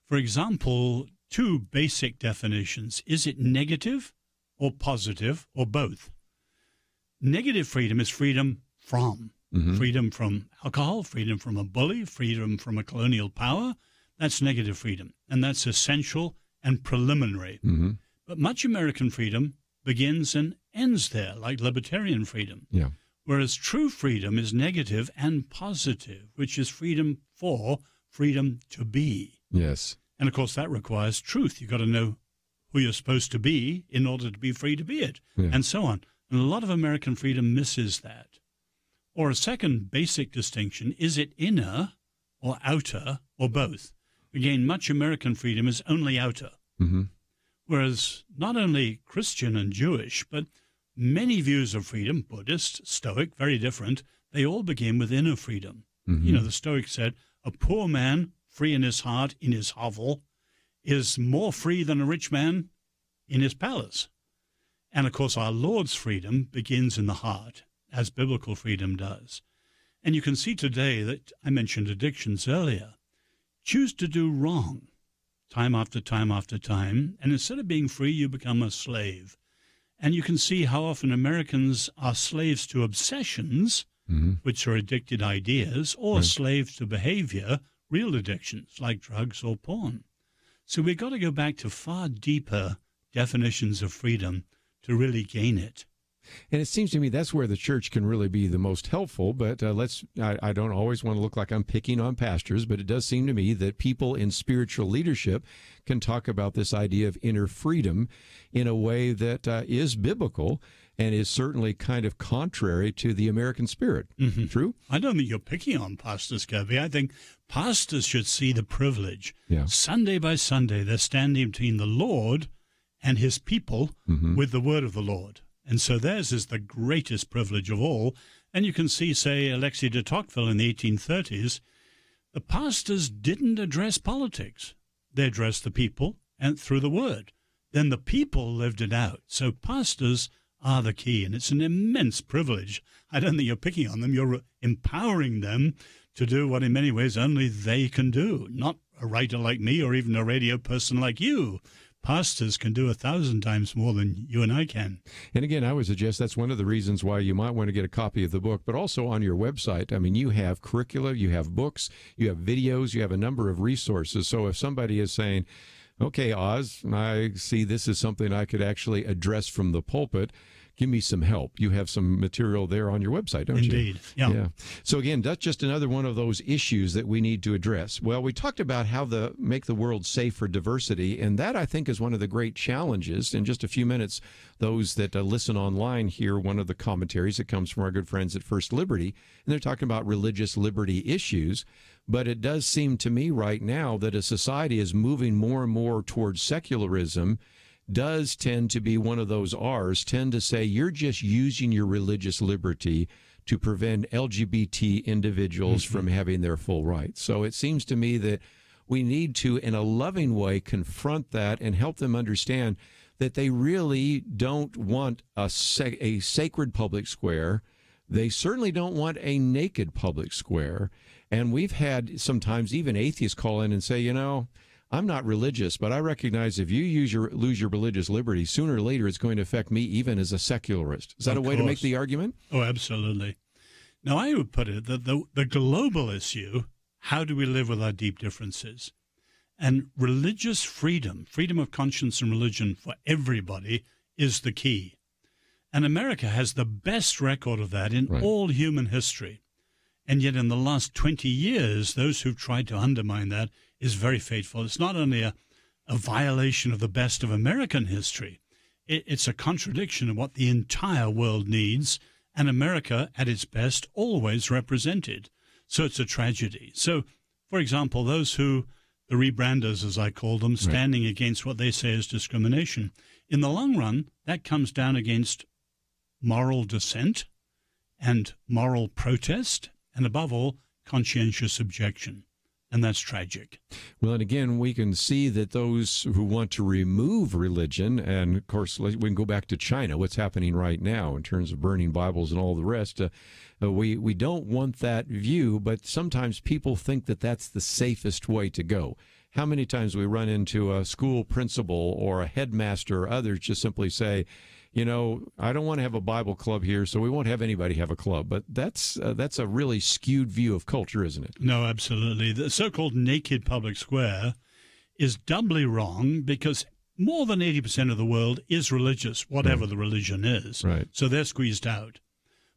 For example, two basic definitions. Is it negative or positive or both? Negative freedom is freedom from. Mm-hmm. Freedom from alcohol, freedom from a bully, freedom from a colonial power. That's negative freedom, and that's essential and preliminary. Mm-hmm. But much American freedom begins and ends there, like libertarian freedom. Yeah. Whereas true freedom is negative and positive, which is freedom for freedom to be. Yes. And, of course, that requires truth. You've got to know who you're supposed to be in order to be free to be it, and so on. And a lot of American freedom misses that. Or a second basic distinction, is it inner or outer or both? Again, much American freedom is only outer. Mm-hmm. Whereas not only Christian and Jewish, but many views of freedom, Buddhist, Stoic, very different, they all begin with inner freedom. Mm-hmm. The Stoic said, a poor man, free in his heart, in his hovel, is more free than a rich man in his palace. And, of course, our Lord's freedom begins in the heart, as biblical freedom does. And you can see today that, I mentioned addictions earlier, choose to do wrong time after time after time, and instead of being free, you become a slave. And you can see how often Americans are slaves to obsessions, mm-hmm. which are addicted ideas, or slaves to behavior, real addictions like drugs or porn. So we've got to go back to far deeper definitions of freedom to really gain it. And it seems to me that's where the church can really be the most helpful. But I don't always want to look like I'm picking on pastors, but it does seem to me that people in spiritual leadership can talk about this idea of inner freedom in a way that is biblical and is certainly kind of contrary to the American spirit. Mm-hmm. True? I don't think you're picking on pastors, Kerby. I think pastors should see the privilege. Yeah. Sunday by Sunday, they're standing between the Lord and his people mm-hmm. with the word of the Lord. And so theirs is the greatest privilege of all. And you can see, say, Alexis de Tocqueville in the 1830s, the pastors didn't address politics. They addressed the people and through the word. Then the people lived it out. So pastors are the key, and it's an immense privilege. I don't think you're picking on them. You're empowering them to do what in many ways only they can do, not a writer like me or even a radio person like you. Pastors can do 1,000 times more than you and I can. And again, I would suggest that's one of the reasons why you might want to get a copy of the book, but also on your website. I mean, you have curricula, you have books, you have videos, you have a number of resources. So if somebody is saying, okay, Oz, I see this is something I could actually address from the pulpit, give me some help. You have some material there on your website, don't you? Indeed, yeah. So again, that's just another one of those issues that we need to address. Well, we talked about how to make the world safe for diversity, and that I think is one of the great challenges. In just a few minutes, those that listen online hear one of the commentaries that comes from our good friends at First Liberty, and they're talking about religious liberty issues. But it does seem to me right now that a society is moving more and more towards secularism, does tend to be one of those R's, tend to say you're just using your religious liberty to prevent LGBT individuals mm-hmm. from having their full rights. So it seems to me that we need to, in a loving way, confront that and help them understand that they really don't want a sacred public square. They certainly don't want a naked public square. And we've had sometimes even atheists call in and say, I'm not religious, but I recognize if you lose your religious liberty, sooner or later it's going to affect me even as a secularist. Is that a way to make the argument? Oh, absolutely. Now, I would put it that the global issue, how do we live with our deep differences? And religious freedom, freedom of conscience and religion for everybody is the key. And America has the best record of that in all human history. And yet in the last 20 years, those who've tried to undermine that is very fateful. It's not only a violation of the best of American history, it's a contradiction of what the entire world needs, and America, at its best, always represented. So it's a tragedy. So, for example, those who, the rebranders, as I call them, standing against what they say is discrimination, in the long run, that comes down against moral dissent and moral protest, and above all, conscientious objection. And that's tragic. Well, and again, we can see that those who want to remove religion, and of course, we can go back to China, what's happening right now in terms of burning Bibles and all the rest. We don't want that view, but sometimes people think that that's the safest way to go. How many times we run into a school principal or a headmaster or others just simply say, you know, I don't want to have a Bible club here, so we won't have anybody have a club. But that's a really skewed view of culture, isn't it? No, absolutely. The so-called naked public square is doubly wrong because more than 80% of the world is religious, whatever the religion is. Right. So they're squeezed out.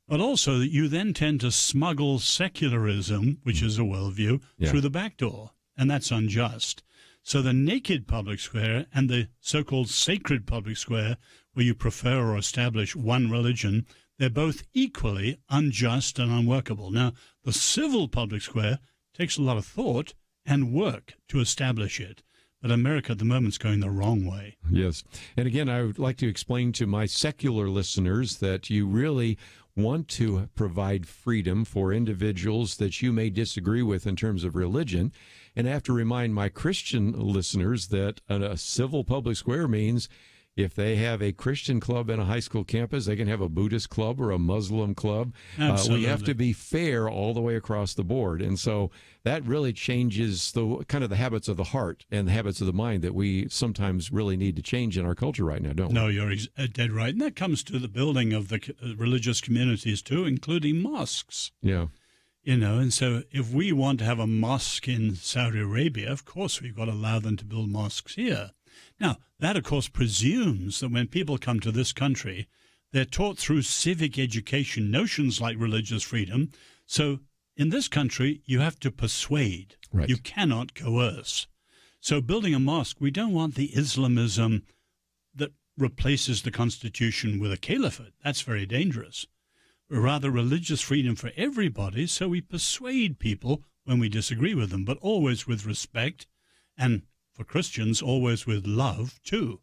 But also you then tend to smuggle secularism, which is a worldview, through the back door, and that's unjust. So the naked public square and the so-called sacred public square, where you prefer or establish one religion, they're both equally unjust and unworkable. Now, the civil public square takes a lot of thought and work to establish it. But America at the moment is going the wrong way. Yes. And again, I would like to explain to my secular listeners that you really want to provide freedom for individuals that you may disagree with in terms of religion. And I have to remind my Christian listeners that a civil public square means if they have a Christian club in a high school campus, they can have a Buddhist club or a Muslim club. We have to be fair all the way across the board. And so that really changes the kind of the habits of the heart and the habits of the mind that we sometimes really need to change in our culture right now, don't we? No, you're dead right. And that comes to the building of the religious communities too, including mosques. Yeah. You know, and so if we want to have a mosque in Saudi Arabia, of course we've got to allow them to build mosques here. Now, that, of course, presumes that when people come to this country, they're taught through civic education notions like religious freedom. So in this country, you have to persuade. Right. You cannot coerce. So building a mosque, we don't want the Islamism that replaces the Constitution with a caliphate. That's very dangerous. Rather, religious freedom for everybody, so we persuade people when we disagree with them, but always with respect, and for Christians, always with love, too.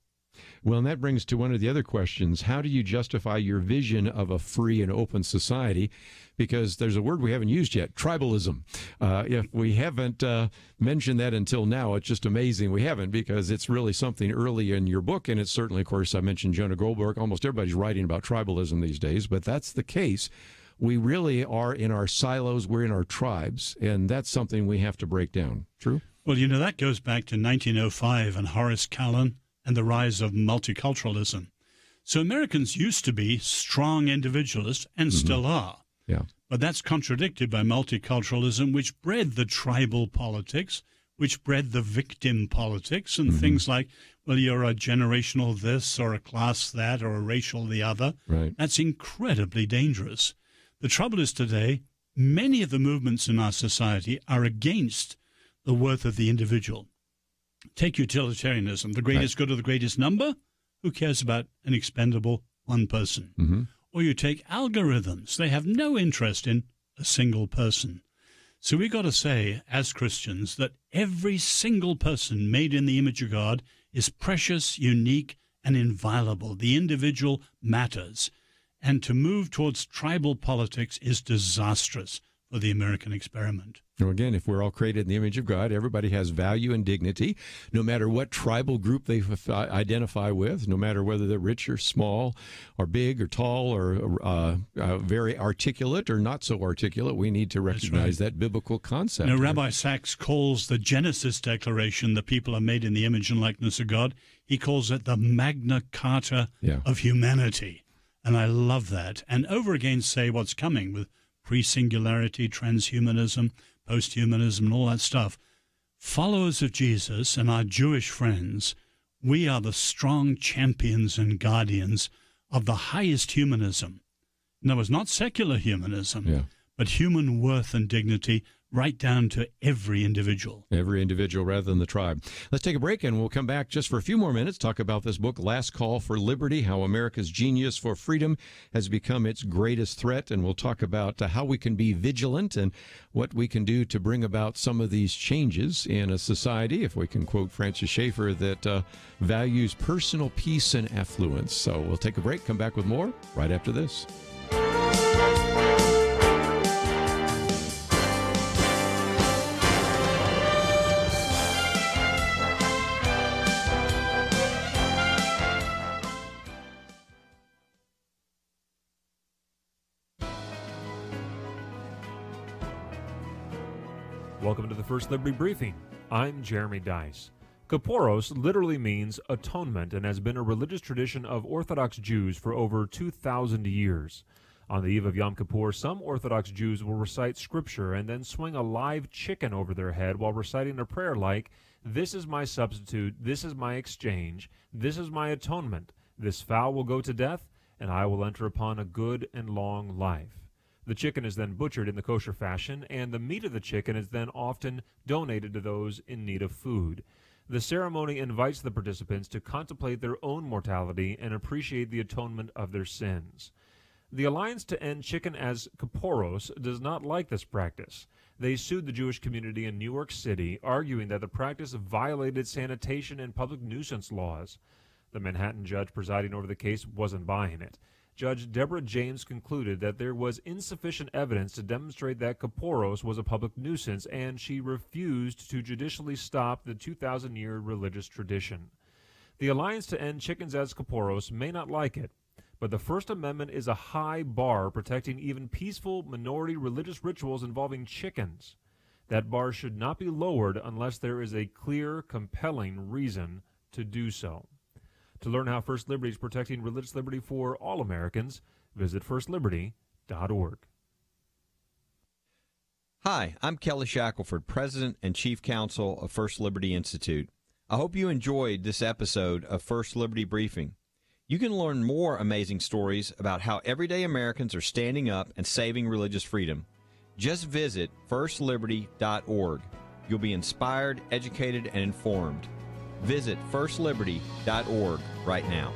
Well, and that brings to one of the other questions. How do you justify your vision of a free and open society? Because there's a word we haven't used yet, tribalism. If we haven't mentioned that until now, it's just amazing we haven't, because it's really something early in your book, and it's certainly, of course, I mentioned Jonah Goldberg. Almost everybody's writing about tribalism these days, but that's the case. We really are in our silos, we're in our tribes, and that's something we have to break down. True? Well, you know, that goes back to 1905 and Horace Callan and the rise of multiculturalism. So Americans used to be strong individualists and still are. Yeah. But that's contradicted by multiculturalism, which bred the tribal politics, which bred the victim politics, and things like, well, you're a generational this or a class that or a racial the other. Right. That's incredibly dangerous. The trouble is today, many of the movements in our society are against the worth of the individual. Take utilitarianism, the greatest good of the greatest number. Who cares about an expendable one person? Or you take algorithms. They have no interest in a single person. So we've got to say, as Christians, that every single person made in the image of God is precious, unique, and inviolable. The individual matters. And to move towards tribal politics is disastrous for the American experiment. Now, again, if we're all created in the image of God, everybody has value and dignity, no matter what tribal group they identify with, no matter whether they're rich or small or big or tall or very articulate or not so articulate. We need to recognize that biblical concept. Now, Rabbi Sachs calls the Genesis Declaration, the people are made in the image and likeness of God, he calls it the Magna Carta of humanity. And I love that. And over again say what's coming with pre-singularity, transhumanism, posthumanism, and all that stuff. Followers of Jesus and our Jewish friends, we are the strong champions and guardians of the highest humanism. In other words, not secular humanism, but human worth and dignity right down to every individual. Every individual rather than the tribe. Let's take a break, and we'll come back just for a few more minutes, talk about this book, Last Call for Liberty, how America's genius for freedom has become its greatest threat, and we'll talk about how we can be vigilant and what we can do to bring about some of these changes in a society, if we can quote Francis Schaeffer, that values personal peace and affluence. So we'll take a break, come back with more right after this. Welcome to the First Liberty Briefing. I'm Jeremy Dice. Kippuros literally means atonement and has been a religious tradition of Orthodox Jews for over 2,000 years. On the eve of Yom Kippur, some Orthodox Jews will recite scripture and then swing a live chicken over their head while reciting a prayer like, "This is my substitute, this is my exchange, this is my atonement. This fowl will go to death, and I will enter upon a good and long life." The chicken is then butchered in the kosher fashion, and the meat of the chicken is then often donated to those in need of food. The ceremony invites the participants to contemplate their own mortality and appreciate the atonement of their sins. The Alliance to End Chicken as Kippuros does not like this practice. They sued the Jewish community in New York City, arguing that the practice violated sanitation and public nuisance laws. The Manhattan judge presiding over the case wasn't buying it. Judge Deborah James concluded that there was insufficient evidence to demonstrate that Kippuros was a public nuisance, and she refused to judicially stop the 2,000-year religious tradition. The Alliance to End Chickens as Kippuros may not like it, but the First Amendment is a high bar protecting even peaceful minority religious rituals involving chickens. That bar should not be lowered unless there is a clear, compelling reason to do so. To learn how First Liberty is protecting religious liberty for all Americans, visit firstliberty.org. Hi, I'm Kelly Shackelford, President and Chief Counsel of First Liberty Institute. I hope you enjoyed this episode of First Liberty Briefing. You can learn more amazing stories about how everyday Americans are standing up and saving religious freedom. Just visit firstliberty.org. You'll be inspired, educated, and informed. Visit firstliberty.org right now.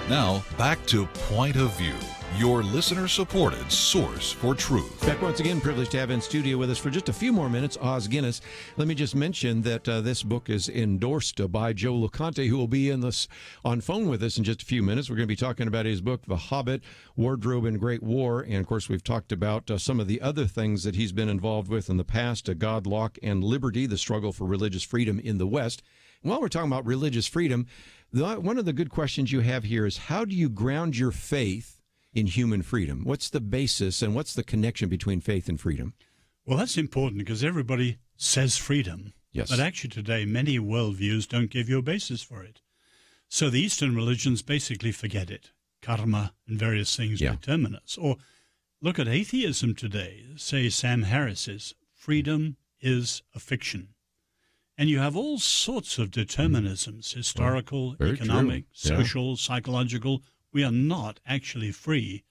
Now, back to Point of View, your listener-supported source for truth. Back once again, privileged to have in studio with us for just a few more minutes, Oz Guinness. Let me just mention that this book is endorsed by Joe Loconte, who will be on phone with us in just a few minutes. We're going to be talking about his book, The Hobbit, Wardrobe and Great War. And, of course, we've talked about some of the other things that he's been involved with in the past, God, Locke, and Liberty, the struggle for religious freedom in the West. And while we're talking about religious freedom, one of the good questions you have here is, how do you ground your faith in human freedom? What's the basis and what's the connection between faith and freedom? Well, that's important because everybody says freedom. Yes. But actually today, many worldviews don't give you a basis for it. So the Eastern religions basically forget it. Karma and various things determine us. Or look at atheism today. Say Sam Harris says, freedom is a fiction. And you have all sorts of determinisms, historical, Very economic, true. Yeah. social, psychological. We are not actually free.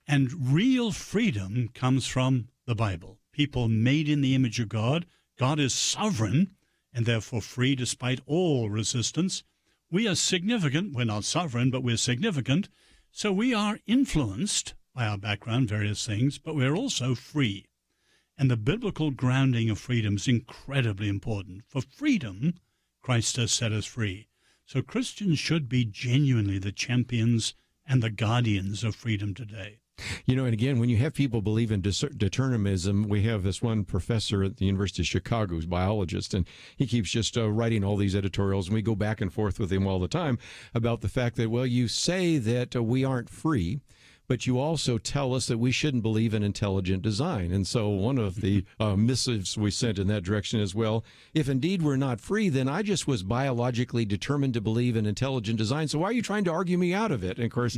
And real freedom comes from the Bible. People made in the image of God. God is sovereign and therefore free despite all resistance. We are significant. We're not sovereign, but we're significant. So we are influenced by our background, various things, but we're also free. And the biblical grounding of freedom is incredibly important. For freedom, Christ has set us free. So Christians should be genuinely the champions and the guardians of freedom today. You know, and again, when you have people believe in determinism, we have this one professor at the University of Chicago who's a biologist, and he keeps just writing all these editorials, and we go back and forth with him all the time about the fact that, well, you say that we aren't free, but you also tell us that we shouldn't believe in intelligent design. And so one of the missives we sent in that direction is, well, if indeed we're not free, then I just was biologically determined to believe in intelligent design. So why are you trying to argue me out of it? And of course,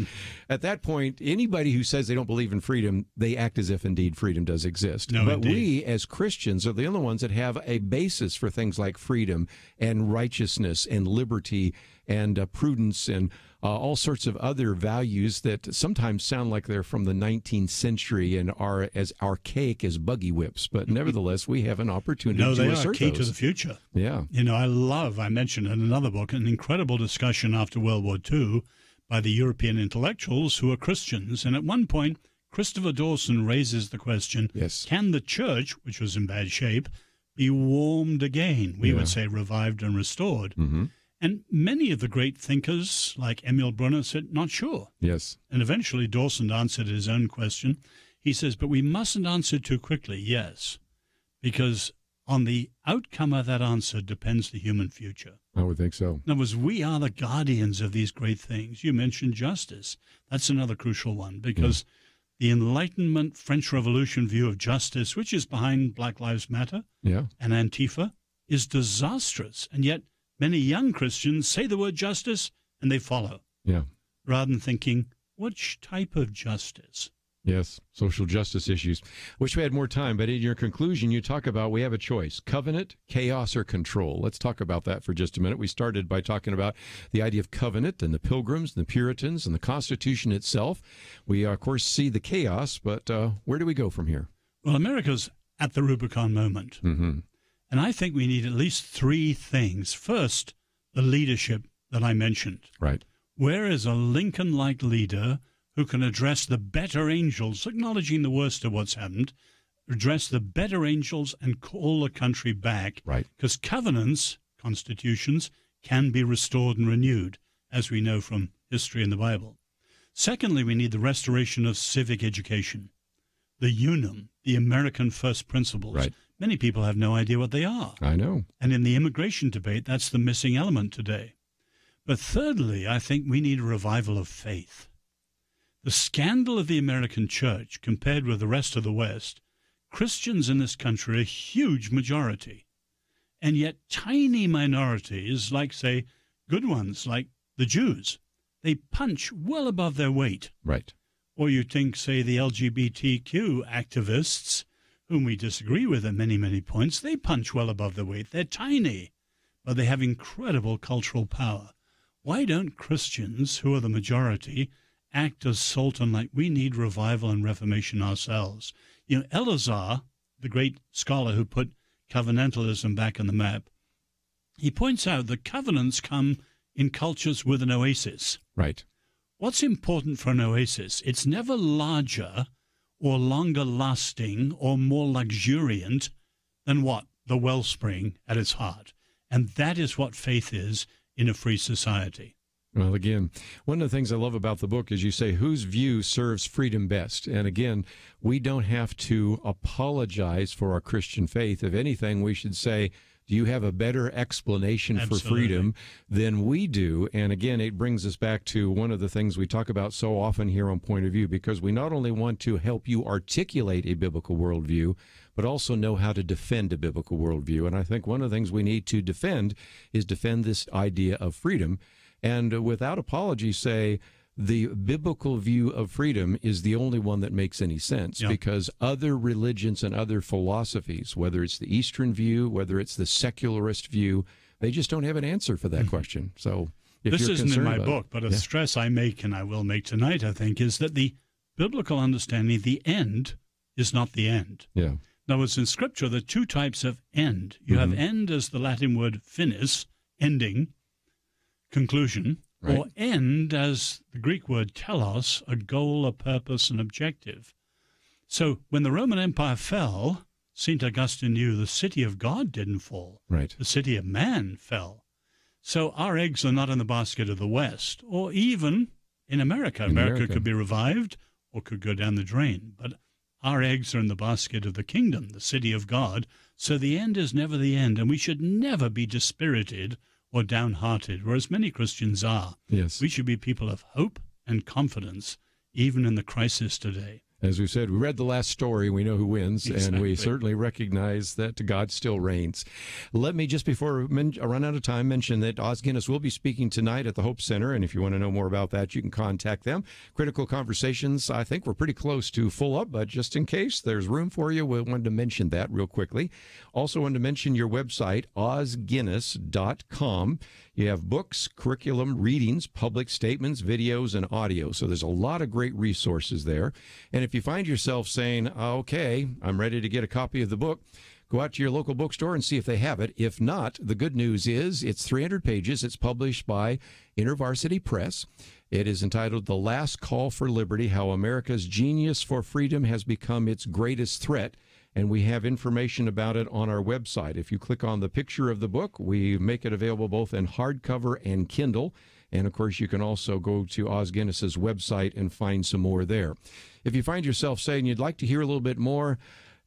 at that point, anybody who says they don't believe in freedom, they act as if indeed freedom does exist. No, but indeed. we as Christians are the only ones that have a basis for things like freedom and righteousness and liberty and prudence and all sorts of other values that sometimes sound like they're from the 19th century and are as archaic as buggy whips. But nevertheless, we have an opportunity to assert those. No, they are key to the future. Yeah. You know, I mentioned in another book, an incredible discussion after World War II by the European intellectuals who are Christians. And at one point, Christopher Dawson raises the question, yes, can the church, which was in bad shape, be warmed again? We would say revived and restored. Mm-hmm. And many of the great thinkers, like Emil Brunner, said, not sure. Yes. And eventually Dawson answered his own question. He says, but we mustn't answer too quickly, yes, because on the outcome of that answer depends the human future. I would think so. In other words, we are the guardians of these great things. You mentioned justice. That's another crucial one, because the Enlightenment French Revolution view of justice, which is behind Black Lives Matter and Antifa, is disastrous. And yet many young Christians say the word justice and they follow. Yeah. Rather than thinking, which type of justice? Yes, social justice issues. Wish we had more time, but in your conclusion, you talk about we have a choice: covenant, chaos, or control. Let's talk about that for just a minute. We started by talking about the idea of covenant and the Pilgrims and the Puritans and the Constitution itself. We, of course, see the chaos, but where do we go from here? Well, America's at the Rubicon moment. Mm-hmm. And I think we need at least three things. First, the leadership that I mentioned. Right. Where is a Lincoln-like leader who can address the better angels, acknowledging the worst of what's happened, address the better angels and call the country back? Right. Because covenants, constitutions, can be restored and renewed, as we know from history in the Bible. Secondly, we need the restoration of civic education, the UNAM, the American First Principles. Right. Many people have no idea what they are. I know. And in the immigration debate, that's the missing element today. But thirdly, I think we need a revival of faith. The scandal of the American church compared with the rest of the West, Christians in this country are a huge majority. And yet tiny minorities, like, say, good ones, like the Jews, they punch well above their weight. Right. Or you think, say, the LGBTQ activists, whom we disagree with at many, many points, they punch well above their weight. They're tiny, but they have incredible cultural power. Why don't Christians, who are the majority, act as salt and light? We need revival and reformation ourselves. You know, Eleazar, the great scholar who put covenantalism back on the map, he points out that covenants come in cultures with an oasis. Right. What's important for an oasis? It's never larger or longer lasting or more luxuriant than what? The wellspring at its heart. And that is what faith is in a free society. Well, again, one of the things I love about the book is you say, whose view serves freedom best? And again, we don't have to apologize for our Christian faith. If anything, we should say, do you have a better explanation for freedom than we do? And again, it brings us back to one of the things we talk about so often here on Point of View, because we not only want to help you articulate a biblical worldview, but also know how to defend a biblical worldview. And I think one of the things we need to defend is defend this idea of freedom. And without apology, say, the biblical view of freedom is the only one that makes any sense, because other religions and other philosophies, whether it's the Eastern view, whether it's the secularist view, they just don't have an answer for that question. So if this you're isn't in my about book, but a stress I make and I will make tonight, I think, is that the biblical understanding, the end is not the end. Yeah. In other words, in Scripture, there are two types of end. You have end as the Latin word finis, ending, conclusion, or end as the Greek word telos, a goal, a purpose, an objective. So when the Roman Empire fell, St. Augustine knew the city of God didn't fall. Right. The city of man fell. So our eggs are not in the basket of the West, or even in America. America could be revived or could go down the drain. But our eggs are in the basket of the kingdom, the city of God. So the end is never the end, and we should never be dispirited or downhearted, whereas many Christians are. Yes. We should be people of hope and confidence, even in the crisis today. As we said, we read the last story. We know who wins, and we Exactly. certainly recognize that God still reigns. Let me, just before I run out of time, mention that Os Guinness will be speaking tonight at the Hope Center, and if you want to know more about that, you can contact them. Critical Conversations, I think we're pretty close to full up, but just in case there's room for you, we wanted to mention that real quickly. Also wanted to mention your website, osguinness.com. You have books, curriculum, readings, public statements, videos, and audio. So there's a lot of great resources there. And if you find yourself saying, okay, I'm ready to get a copy of the book, go out to your local bookstore and see if they have it. If not, the good news is it's 300 pages. It's published by InterVarsity Press. It is entitled The Last Call for Liberty, How America's Genius for Freedom Has Become Its Greatest Threat. And we have information about it on our website. If you click on the picture of the book, we make it available both in hardcover and Kindle. And, of course, you can also go to Os Guinness's website and find some more there. If you find yourself saying you'd like to hear a little bit more,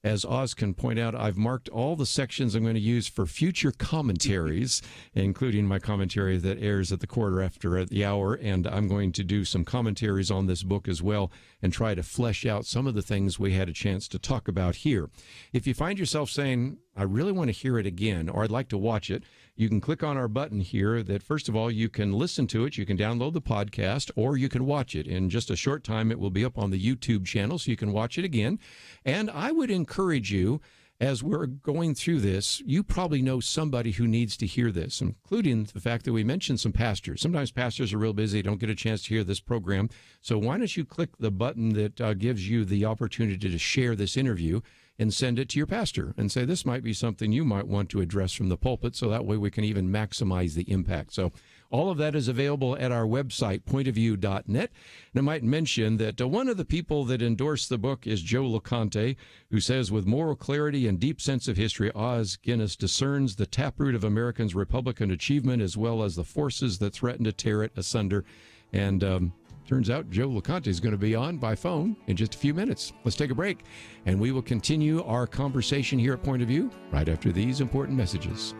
as Oz can point out, I've marked all the sections I'm going to use for future commentaries, including my commentary that airs at the quarter after the hour, and I'm going to do some commentaries on this book as well and try to flesh out some of the things we had a chance to talk about here. If you find yourself saying, I really want to hear it again, or I'd like to watch it, you can click on our button here that, first of all, you can listen to it, you can download the podcast, or you can watch it. In just a short time, it will be up on the YouTube channel, so you can watch it again. And I would encourage you, as we're going through this, you probably know somebody who needs to hear this, including the fact that we mentioned some pastors. Sometimes pastors are real busy, don't get a chance to hear this program. So why don't you click the button that gives you the opportunity to share this interview and send it to your pastor and say, this might be something you might want to address from the pulpit, so that way we can even maximize the impact. So all of that is available at our website, pointofview.net. And I might mention that one of the people that endorsed the book is Joe Loconte, who says, with moral clarity and deep sense of history, Os Guinness discerns the taproot of Americans' Republican achievement as well as the forces that threaten to tear it asunder. And turns out Joe Loconte is going to be on by phone in just a few minutes. Let's take a break, and we will continue our conversation here at Point of View right after these important messages.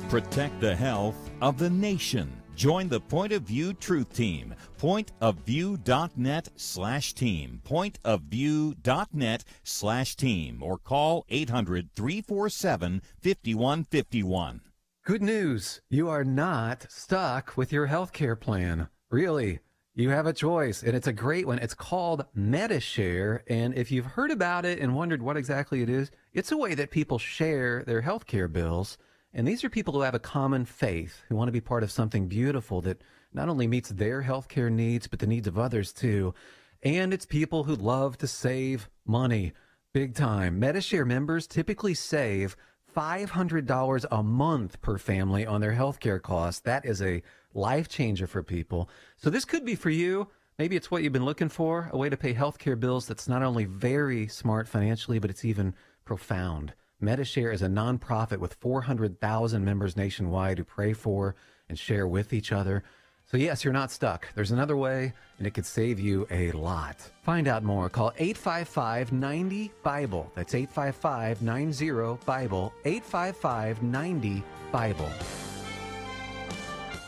Protect the health of the nation. Join the Point of View Truth Team. Pointofview.net/team. Pointofview.net/team. Or call 800-347-5151. Good news. You are not stuck with your health care plan. Really. You have a choice, and it's a great one. It's called MediShare, and if you've heard about it and wondered what exactly it is, it's a way that people share their health care bills. And these are people who have a common faith, who want to be part of something beautiful that not only meets their healthcare needs, but the needs of others too. And it's people who love to save money, big time. MediShare members typically save $500 a month per family on their healthcare costs. That is a life changer for people. So this could be for you. Maybe it's what you've been looking for, a way to pay healthcare bills that's not only very smart financially, but it's even profound. MediShare is a nonprofit with 400,000 members nationwide who pray for and share with each other. So yes, you're not stuck. There's another way, and it could save you a lot. Find out more. Call 855-90-BIBLE. That's 855-90-BIBLE. 855-90-BIBLE.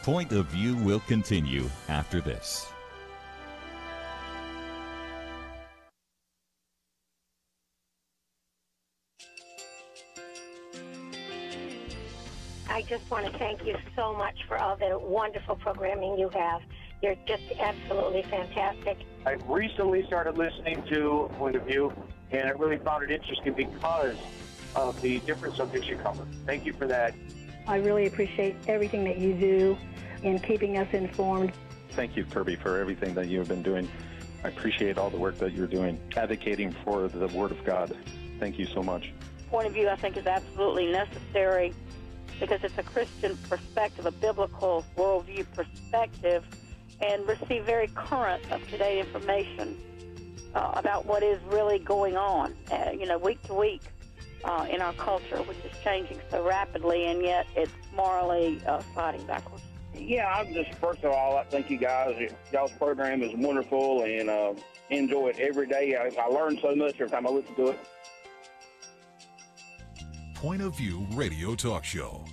Point of View will continue after this. I just want to thank you so much for all the wonderful programming you have. You're just absolutely fantastic. I recently started listening to Point of View, and I really found it interesting because of the different subjects you cover. Thank you for that. I really appreciate everything that you do in keeping us informed. Thank you, Kerby, for everything that you have been doing. I appreciate all the work that you're doing, advocating for the Word of God. Thank you so much. Point of view, I think, is absolutely necessary because it's a Christian perspective, a biblical worldview perspective, and receive very current, up-to-date information about what is really going on, week to week in our culture, which is changing so rapidly, and yet it's morally sliding backwards. Yeah, I'm just, first of all, I thank you guys. Y'all's program is wonderful, and enjoy it every day. I learn so much every time I listen to it. Point of View Radio Talk Show.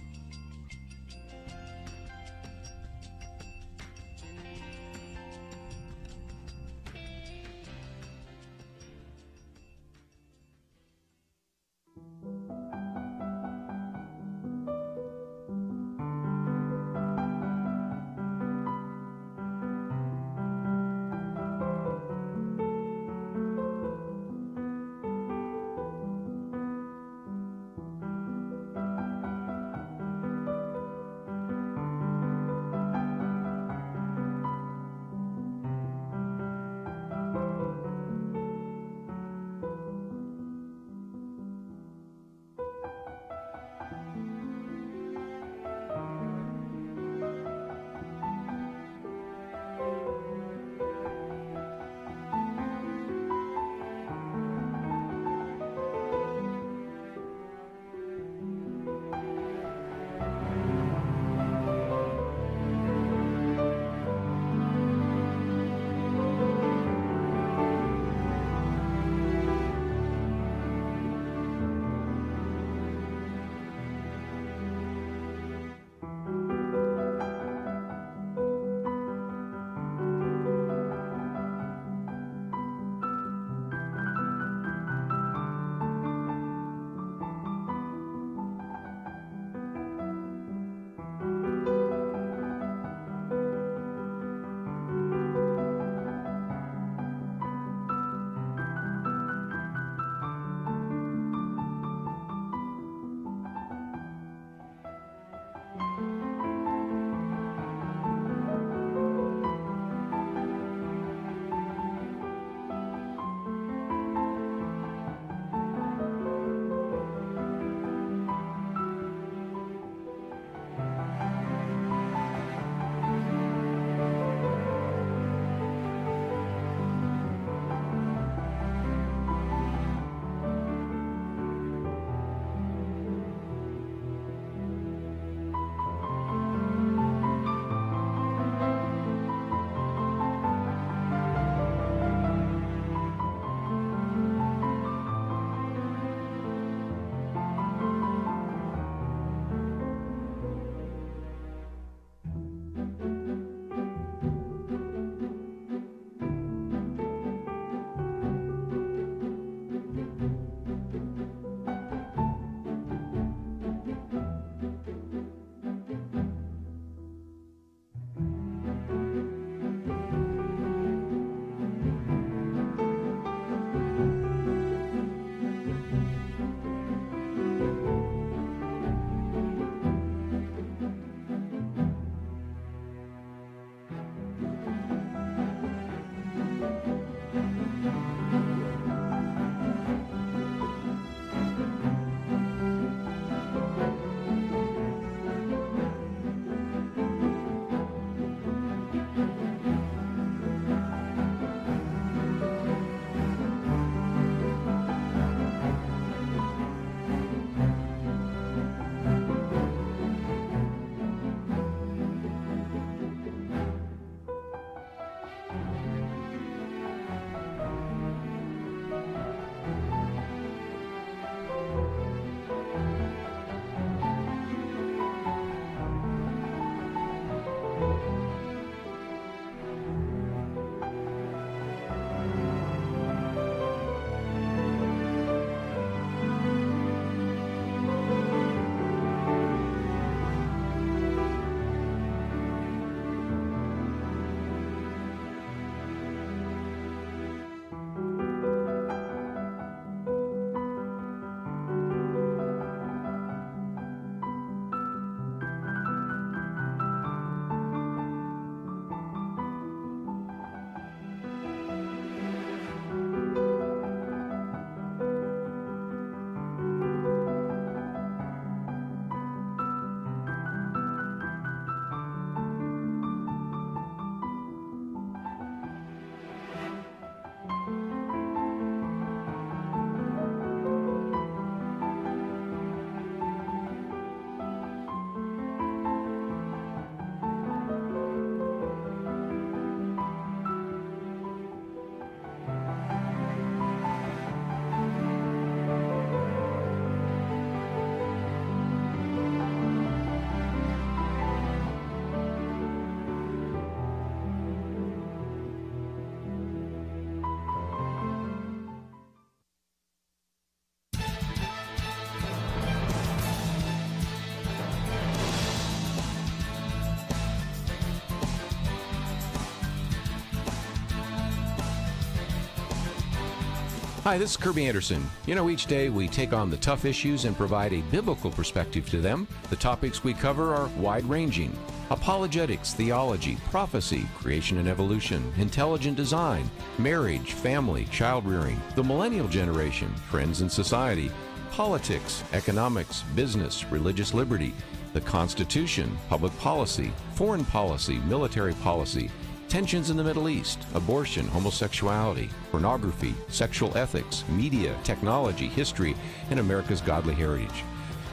Hi, this is Kerby Anderson. You know, each day we take on the tough issues and provide a biblical perspective to them. The topics we cover are wide-ranging: apologetics, theology, prophecy, creation and evolution, intelligent design, marriage, family, child-rearing, the millennial generation, trends in society, politics, economics, business, religious liberty, the Constitution, public policy, foreign policy, military policy, tensions in the Middle East, abortion, homosexuality, pornography, sexual ethics, media, technology, history, and America's godly heritage.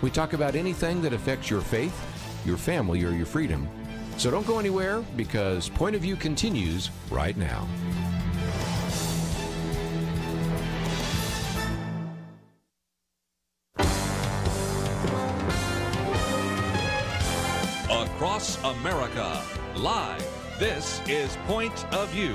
We talk about anything that affects your faith, your family, or your freedom. So don't go anywhere, because Point of View continues right now. Across America, live. This is Point of View.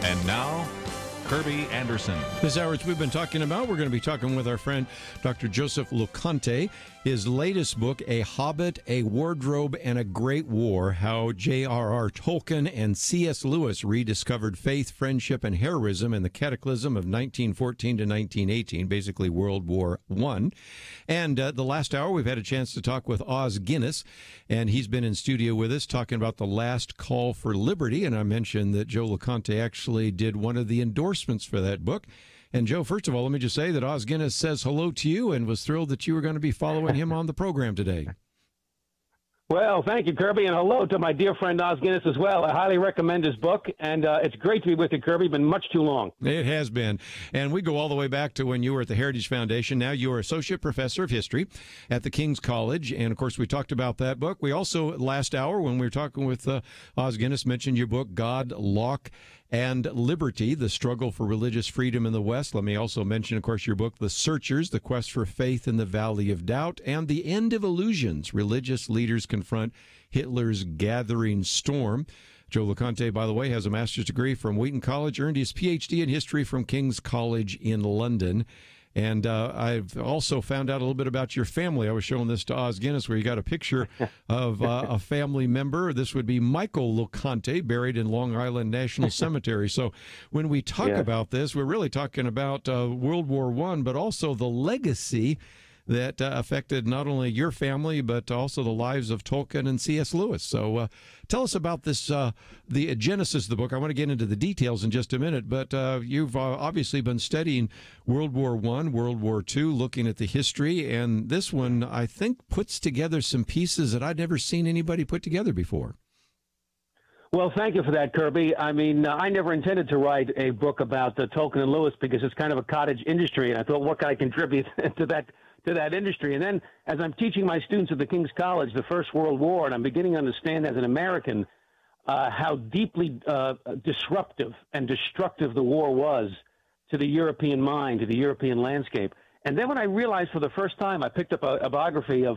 And now, Kerby Anderson. This hour, as we've been talking about, we're going to be talking with our friend Dr. Joseph Loconte. His latest book, A Hobbit, A Wardrobe, and a Great War, How J.R.R. Tolkien and C.S. Lewis Rediscovered Faith, Friendship, and Heroism in the Cataclysm of 1914 to 1918, basically World War I. And the last hour, we've had a chance to talk with Os Guinness, and he's been in studio with us talking about The Last Call for Liberty. And I mentioned that Joe Loconte actually did one of the endorsements for that book. And, Joe, first of all, let me just say that Os Guinness says hello to you and was thrilled that you were going to be following him on the program today. Well, thank you, Kerby, and hello to my dear friend Os Guinness as well. I highly recommend his book, and it's great to be with you, Kerby. Been much too long. It has been. And we go all the way back to when you were at the Heritage Foundation. Now you are Associate Professor of History at the King's College. And, of course, we talked about that book. We also, last hour, when we were talking with Os Guinness, mentioned your book, God, Locke, and Liberty, The Struggle for Religious Freedom in the West. Let me also mention, of course, your book, The Searchers, The Quest for Faith in the Valley of Doubt, and The End of Illusions, Religious Leaders Confront Hitler's Gathering Storm. Joe Loconte, by the way, has a master's degree from Wheaton College, earned his Ph.D. in history from King's College in London. And I've also found out a little bit about your family. I was showing this to Os Guinness, where you got a picture of a family member. This would be Michael Loconte, buried in Long Island National Cemetery. So when we talk about this, we're really talking about World War I, but also the legacy that affected not only your family, but also the lives of Tolkien and C.S. Lewis. So tell us about this, the genesis of the book. I want to get into the details in just a minute, but you've obviously been studying World War I, World War II, looking at the history, and this one, I think, puts together some pieces that I'd never seen anybody put together before. Well, thank you for that, Kerby. I mean, I never intended to write a book about Tolkien and Lewis because it's kind of a cottage industry, and I thought, what can I contribute to that industry? And then as I'm teaching my students at the King's College the First World War, and I'm beginning to understand as an American how deeply disruptive and destructive the war was to the European mind, to the European landscape. And then when I realized for the first time, I picked up a biography of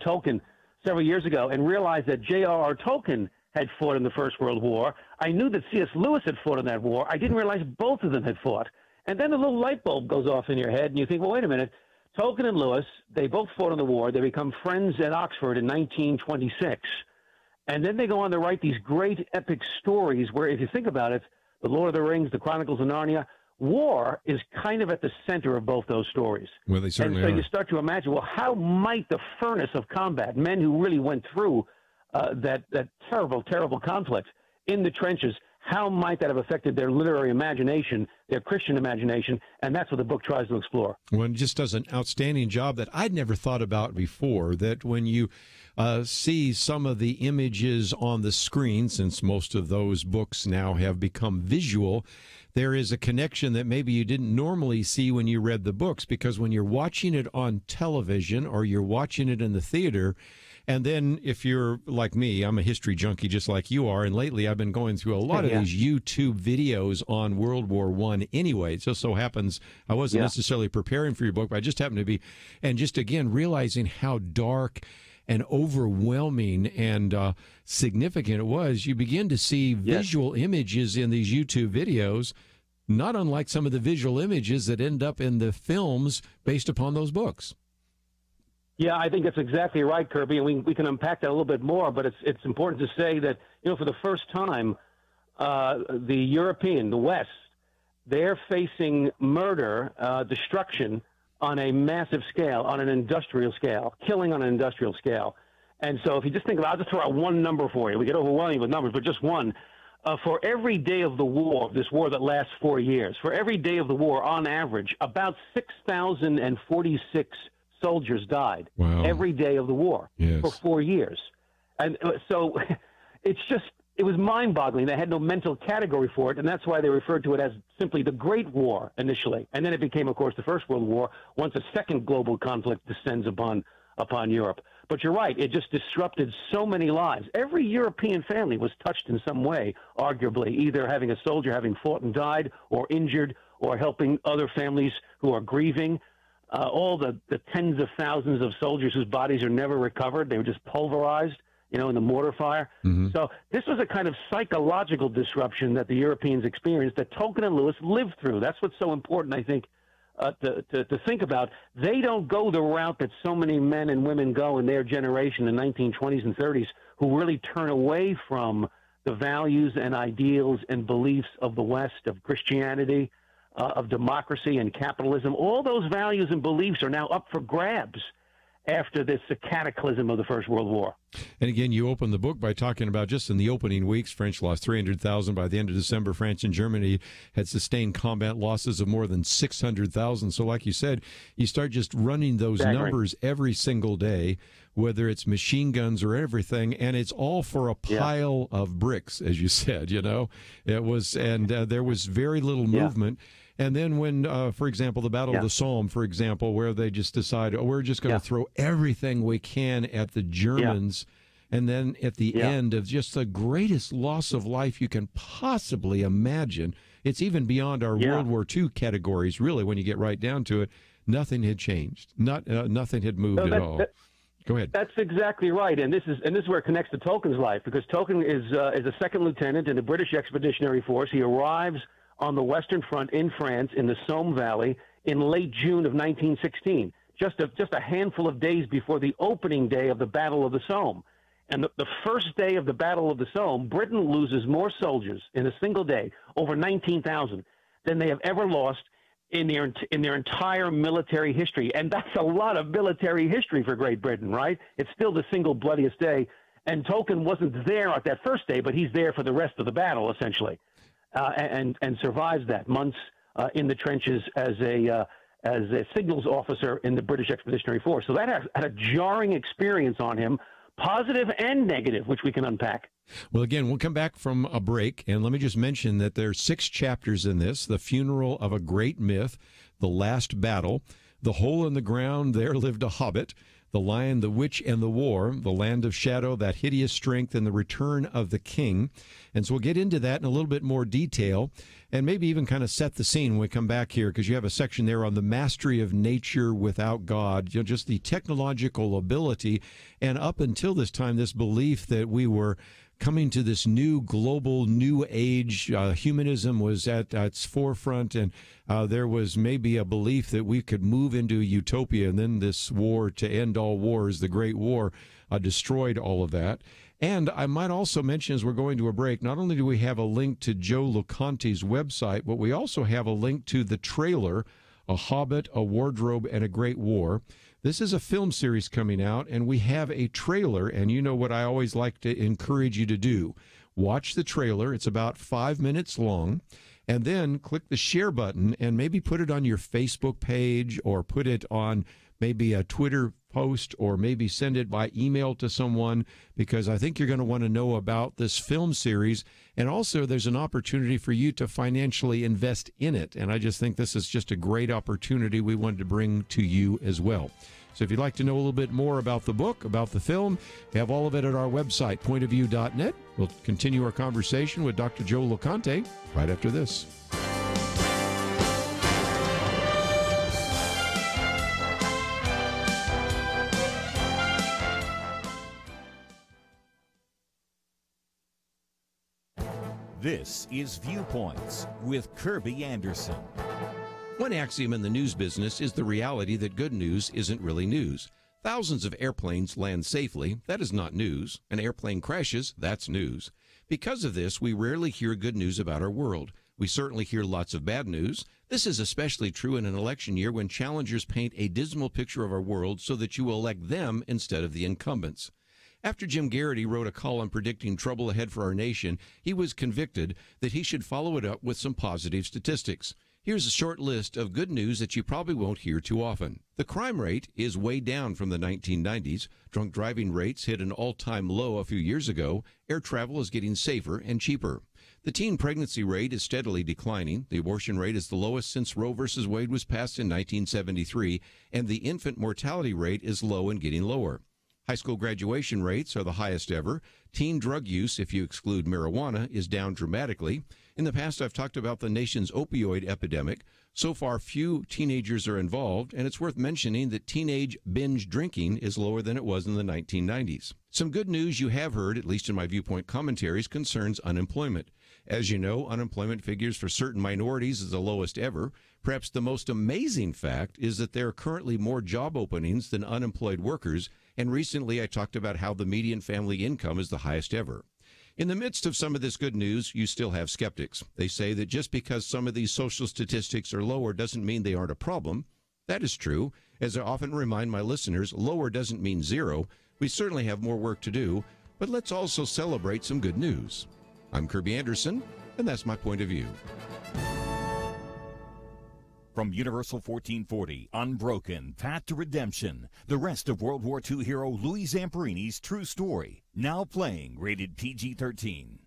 Tolkien several years ago and realized that J.R.R. Tolkien had fought in the First World War. I knew that C.S. Lewis had fought in that war. I didn't realize both of them had fought. And then a little light bulb goes off in your head, and you think, well, wait a minute. Tolkien and Lewis, they both fought in the war. They become friends at Oxford in 1926. And then they go on to write these great epic stories where, if you think about it, The Lord of the Rings, The Chronicles of Narnia, war is kind of at the center of both those stories. Well, they certainly are. And so are. you start to imagine, well, how might the furnace of combat, men who really went through that terrible, terrible conflict in the trenches, how might that have affected their literary imagination, their Christian imagination? And that's what the book tries to explore. Well, it just does an outstanding job that I'd never thought about before, that when you see some of the images on the screen, since most of those books now have become visual, there is a connection that maybe you didn't normally see when you read the books, because when you're watching it on television or you're watching it in the theater, and then if you're like me, I'm a history junkie just like you are, and lately I've been going through a lot of these YouTube videos on World War I anyway. It just so happens I wasn't necessarily preparing for your book, but I just happened to be, and just again realizing how dark and overwhelming and significant it was. You begin to see visual images in these YouTube videos, not unlike some of the visual images that end up in the films based upon those books. Yeah, I think that's exactly right, Kerby, and we can unpack that a little bit more, but it's important to say that, for the first time, the West, they're facing murder, destruction on a massive scale, on an industrial scale, killing on an industrial scale. And so if you just think about it, I'll just throw out one number for you. We get overwhelming with numbers, but just one. For every day of the war, this war that lasts 4 years, for every day of the war, on average, about 6,046 soldiers died every day of the war for 4 years. And so it was mind-boggling. They had no mental category for it, and that's why they referred to it as simply the Great War initially. And then it became, of course, the First World War once a second global conflict descends upon Europe. But you're right, it just disrupted so many lives. Every European family was touched in some way, arguably, either having a soldier having fought and died, or injured, or helping other families who are grieving. All the tens of thousands of soldiers whose bodies are never recovered. They were just pulverized, in the mortar fire. Mm-hmm. So this was a kind of psychological disruption that the Europeans experienced that Tolkien and Lewis lived through. That's what's so important, I think, to think about. They don't go the route that so many men and women go in their generation, the 1920s and 30s, who really turn away from the values and ideals and beliefs of the West, of Christianity, of democracy and capitalism. All those values and beliefs are now up for grabs after this cataclysm of the First World War. And again, you open the book by talking about just in the opening weeks, French lost 300,000. By the end of December, France and Germany had sustained combat losses of more than 600,000. So like you said, you start just running those numbers every single day, whether it's machine guns or everything, and it's all for a pile of bricks, as you said, It was, and there was very little movement. And then when, for example, the Battle of the Somme, for example, where they just decide, we're just going to throw everything we can at the Germans, and then at the end of just the greatest loss of life you can possibly imagine, it's even beyond our World War II categories, really, when you get right down to it, nothing had changed. Nothing had moved at all. Go ahead. That's exactly right, and this is where it connects to Tolkien's life, because Tolkien is a second lieutenant in the British Expeditionary Force. He arrives on the Western Front in France, in the Somme Valley, in late June of 1916, just a handful of days before the opening day of the Battle of the Somme. And the first day of the Battle of the Somme, Britain loses more soldiers in a single day, over 19,000, than they have ever lost in their entire military history. And that's a lot of military history for Great Britain, right? It's still the single bloodiest day. And Tolkien wasn't there at that first day, but he's there for the rest of the battle, essentially. And survives that months in the trenches as a signals officer in the British Expeditionary Force. So that had a jarring experience on him, positive and negative, which we can unpack. Well, again, we'll come back from a break, and let me just mention that there are 6 chapters in this: The Funeral of a Great Myth, The Last Battle, The Hole in the Ground, There Lived a Hobbit, The Lion, the Witch, and the War, The Land of Shadow, That Hideous Strength, and The Return of the King. And so we'll get into that in a little bit more detail, and maybe even kind of set the scene when we come back here, because you have a section there on the mastery of nature without God, just the technological ability, and up until this time, this belief that we were coming to this new global new age. Humanism was at its forefront, and there was maybe a belief that we could move into utopia, and then this war to end all wars, the Great War, destroyed all of that. And I might also mention, as we're going to a break, not only do we have a link to Joe Loconte's website, but we also have a link to the trailer, A Hobbit, a Wardrobe, and a Great War. This is a film series coming out, and we have a trailer, and you know what I always like to encourage you to do. Watch the trailer. It's about 5 minutes long, and then click the share button and maybe put it on your Facebook page, or put it on maybe a Twitter post, or maybe send it by email to someone, because I think you're going to want to know about this film series. And also, there's an opportunity for you to financially invest in it. And I just think this is just a great opportunity we wanted to bring to you as well. So if you'd like to know a little bit more about the book, about the film, we have all of it at our website, pointofview.net. We'll continue our conversation with Dr. Joe Loconte right after this. This is Viewpoints with Kerby Anderson. One axiom in the news business is the reality that good news isn't really news. thousands of airplanes land safely, that is not news. An airplane crashes, that's news. Because of this, we rarely hear good news about our world. We certainly hear lots of bad news. This is especially true in an election year when challengers paint a dismal picture of our world so that you will elect them instead of the incumbents. After Jim Garrity wrote a column predicting trouble ahead for our nation, he was convicted that he should follow it up with some positive statistics. Here's a short list of good news that you probably won't hear too often. The crime rate is way down from the 1990s. Drunk driving rates hit an all-time low a few years ago. Air travel is getting safer and cheaper. The teen pregnancy rate is steadily declining. The abortion rate is the lowest since Roe v. Wade was passed in 1973, and the infant mortality rate is low and getting lower. High school graduation rates are the highest ever. Teen drug use, if you exclude marijuana, is down dramatically. In the past, I've talked about the nation's opioid epidemic. So far, few teenagers are involved, and it's worth mentioning that teenage binge drinking is lower than it was in the 1990s. Some good news you have heard, at least in my Viewpoint commentaries, concerns unemployment. As you know, unemployment figures for certain minorities is the lowest ever. Perhaps the most amazing fact is that there are currently more job openings than unemployed workers, and recently I talked about how the median family income is the highest ever. In the midst of some of this good news, you still have skeptics. They say that just because some of these social statistics are lower doesn't mean they aren't a problem. That is true. As I often remind my listeners, lower doesn't mean zero. We certainly have more work to do, but let's also celebrate some good news. I'm Kerby Anderson, and that's my point of view. From Universal 1440, Unbroken, Path to Redemption, the rest of World War II hero Louis Zamperini's true story, now playing, rated PG-13.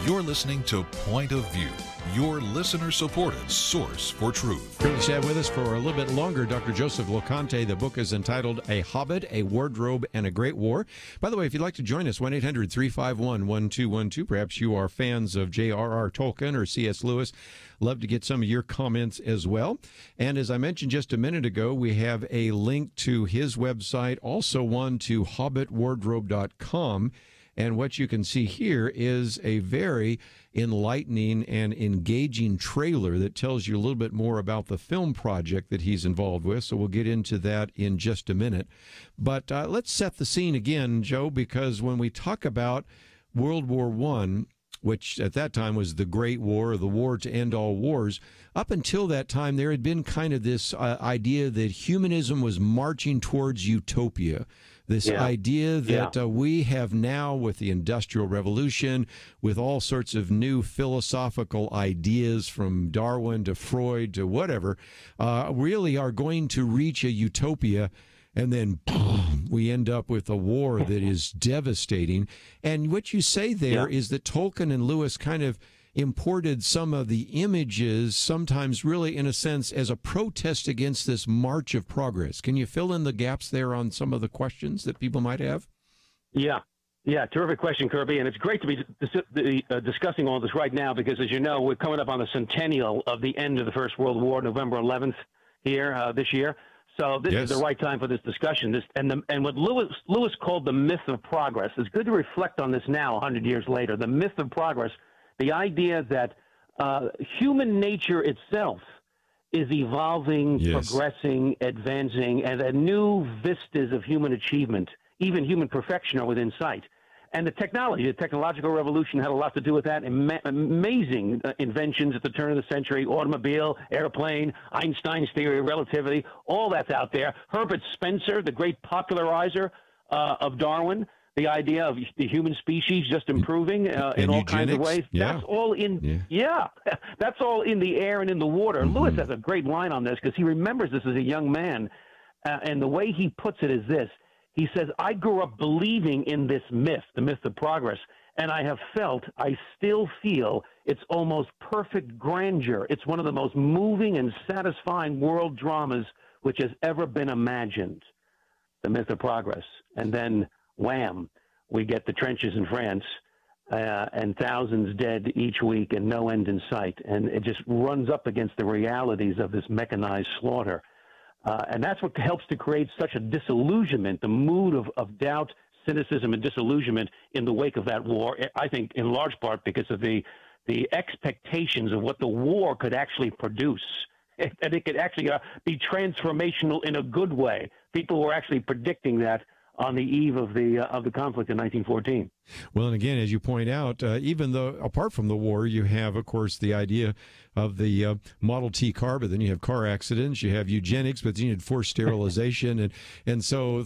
You're listening to Point of View, your listener-supported source for truth. Privileged to have with us for a little bit longer Dr. Joseph Loconte. The book is entitled A Hobbit, A Wardrobe, and a Great War. By the way, if you'd like to join us, 1-800-351-1212. Perhaps you are fans of J.R.R. Tolkien or C.S. Lewis. Love to get some of your comments as well. And as I mentioned just a minute ago, we have a link to his website, also one to hobbitwardrobe.com. And what you can see here is a very enlightening and engaging trailer that tells you a little bit more about the film project that he's involved with. So we'll get into that in just a minute. But let's set the scene again, Joe, because when we talk about World War I, which at that time was the Great War, or the war to end all wars, up until that time there had been kind of this idea that humanism was marching towards utopia. This idea that we have now, with the Industrial Revolution, with all sorts of new philosophical ideas from Darwin to Freud to whatever, really are going to reach a utopia, and then boom, we end up with a war that is devastating. And what you say there is that Tolkien and Lewis kind of imported some of the images, sometimes really in a sense as a protest against this march of progress. Can you fill in the gaps there on some of the questions that people might have? Yeah, terrific question, Kerby, and it's great to be discussing all this right now because, as you know, we're coming up on the centennial of the end of the First World War, November 11th here this year. So this is the right time for this discussion. And what Lewis called the myth of progress. It's good to reflect on this now, 100 years later. The myth of progress. The idea that human nature itself is evolving, progressing, advancing, and new vistas of human achievement, even human perfection, are within sight. And the technological revolution had a lot to do with that. Amazing inventions at the turn of the century: automobile, airplane, Einstein's theory of relativity. All that's out there. Herbert Spencer, the great popularizer of Darwin, the idea of the human species just improving in all kinds of ways. Yeah. That's all in. Yeah, that's all in the air and in the water. Lewis has a great line on this because he remembers this as a young man, and the way he puts it is this. He says, I grew up believing in this myth, the myth of progress, and I still feel its almost perfect grandeur. It's one of the most moving and satisfying world dramas which has ever been imagined, the myth of progress. And then, wham, we get the trenches in France, and thousands dead each week and no end in sight. And it just runs up against the realities of this mechanized slaughter. And that's what helps to create such a disillusionment, the mood of doubt, cynicism, and disillusionment in the wake of that war, I think in large part because of the expectations of what the war could actually produce, that it could actually be transformational in a good way. People were actually predicting that on the eve of the conflict in 1914. Well, and again, as you point out, even though apart from the war, you have, of course, the idea of the Model T car, but then you have car accidents, you have eugenics, but then you had forced sterilization, and so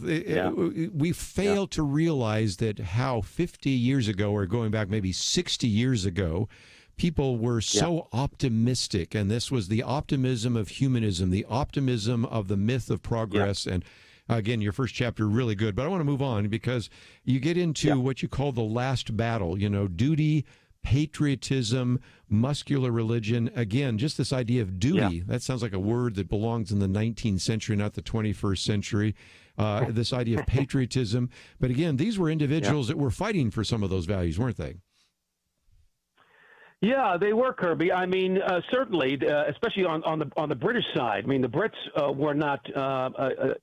we fail to realize that how 50 years ago, or going back maybe 60 years ago, people were so optimistic, and this was the optimism of humanism, the optimism of the myth of progress, and again, your first chapter, really good. But I want to move on because you get into what you call the last battle, duty, patriotism, muscular religion. Again, just this idea of duty. That sounds like a word that belongs in the 19th century, not the 21st century. This idea of patriotism. But again, these were individuals that were fighting for some of those values, weren't they? Yeah, they were, Kerby. I mean, certainly, especially on the British side. I mean, the Brits were not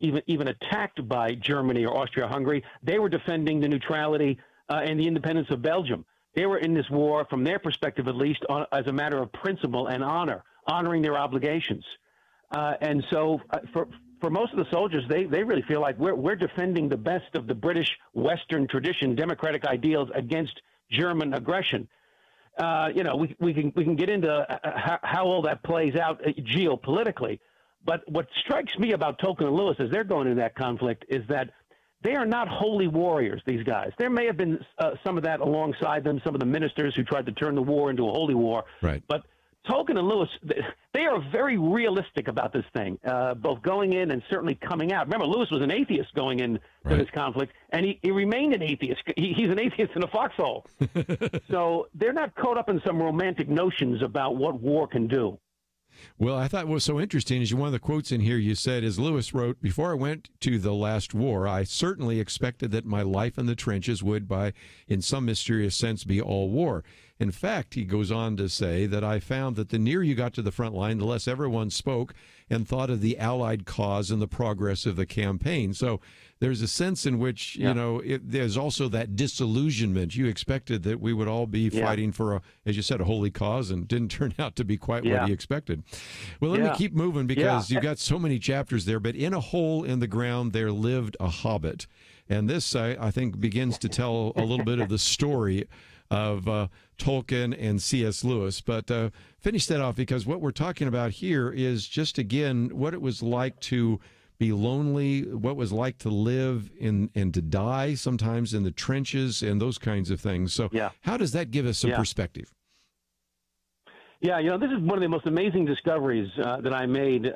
even attacked by Germany or Austria-Hungary. They were defending the neutrality and the independence of Belgium. They were in this war, from their perspective at least, as a matter of principle and honor, honoring their obligations. And so, for most of the soldiers, they really feel like we're defending the best of the British Western tradition, democratic ideals against German aggression. We can get into how all that plays out geopolitically, but what strikes me about Tolkien and Lewis as they're going into that conflict is that they are not holy warriors, these guys. There may have been some of that alongside them, some of the ministers who tried to turn the war into a holy war. Right. But Tolkien and Lewis, they are very realistic about this thing, both going in and certainly coming out. Remember, Lewis was an atheist going into this conflict, and he remained an atheist. He's an atheist in a foxhole. So they're not caught up in some romantic notions about what war can do. Well, I thought what was so interesting is one of the quotes in here you said, as Lewis wrote, before I went to the last war, I certainly expected that my life in the trenches would, in some mysterious sense, be all war. In fact, he goes on to say that I found that the nearer you got to the front line, the less everyone spoke and thought of the Allied cause and the progress of the campaign. So there's a sense in which, there's also that disillusionment. You expected that we would all be fighting for, as you said, a holy cause, and didn't turn out to be quite what he expected. Well, let me keep moving because you've got so many chapters there. But in a hole in the ground, there lived a hobbit. And this, I think, begins to tell a little bit of the story of Tolkien and C.S. Lewis. But finish that off, because what we're talking about here is just, again, what it was like to be lonely, what it was like to live and to die sometimes in the trenches and those kinds of things. So how does that give us some perspective? Yeah, this is one of the most amazing discoveries that I made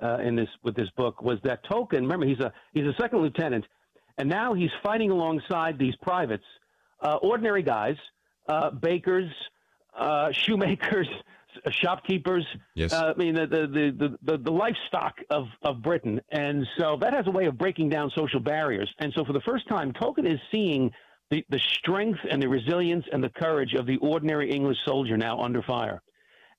with this book, was that Tolkien, remember, he's a second lieutenant, and now he's fighting alongside these privates, ordinary guys, bakers, shoemakers, shopkeepers. Yes. I mean, the livestock of Britain. And so that has a way of breaking down social barriers. And so for the first time, Tolkien is seeing the strength and the resilience and the courage of the ordinary English soldier now under fire.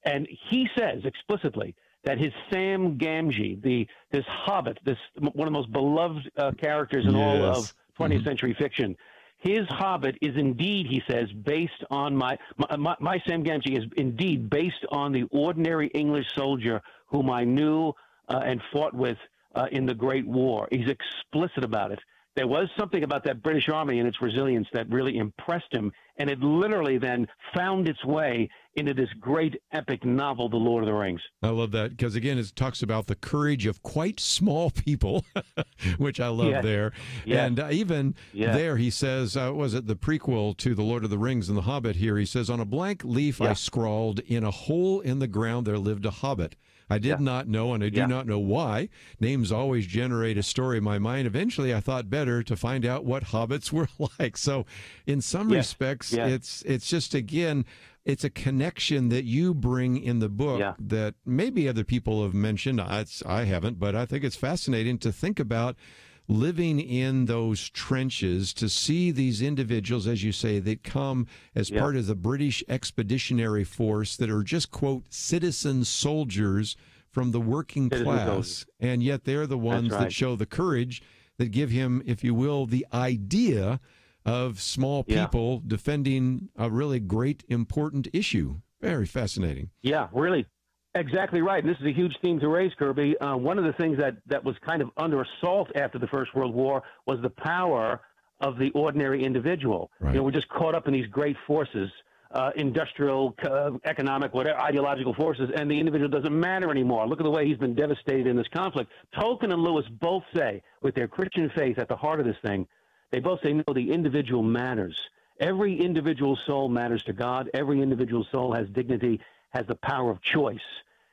And he says explicitly that his Sam Gamgee, this Hobbit, one of the most beloved characters in all of 20th century fiction, his Hobbit is indeed, he says, based on my Sam Gamgee is indeed based on the ordinary English soldier whom I knew and fought with in the Great War. He's explicit about it. there was something about that British Army and its resilience that really impressed him, and it literally then found its way into this great epic novel, The Lord of the Rings. I love that because, again, it talks about the courage of quite small people, which I love there. Yes. And even there he says, was it the prequel to The Lord of the Rings and The Hobbit here? He says, on a blank leaf I scrawled, in a hole in the ground there lived a hobbit. I did not know, and I do not know why. Names always generate a story in my mind. Eventually, I thought better to find out what hobbits were like. So, in some respects, it's just, again, it's a connection that you bring in the book that maybe other people have mentioned. I haven't, but I think it's fascinating to think about living in those trenches, to see these individuals, as you say, that come as part of the British Expeditionary Force that are just, quote, citizen soldiers from the working class. And yet they're the ones that show the courage that give him, if you will, the idea of small people defending a really great, important issue. Very fascinating. Yeah, really. Exactly right. And this is a huge theme to raise, Kerby. One of the things that was kind of under assault after the First World War was the power of the ordinary individual. Right. You know, we're just caught up in these great forces, industrial, economic, whatever, ideological forces, and the individual doesn't matter anymore. Look at the way he's been devastated in this conflict. Tolkien and Lewis both say, with their Christian faith at the heart of this thing, they both say, no, the individual matters. Every individual soul matters to God. Every individual soul has dignity, has the power of choice.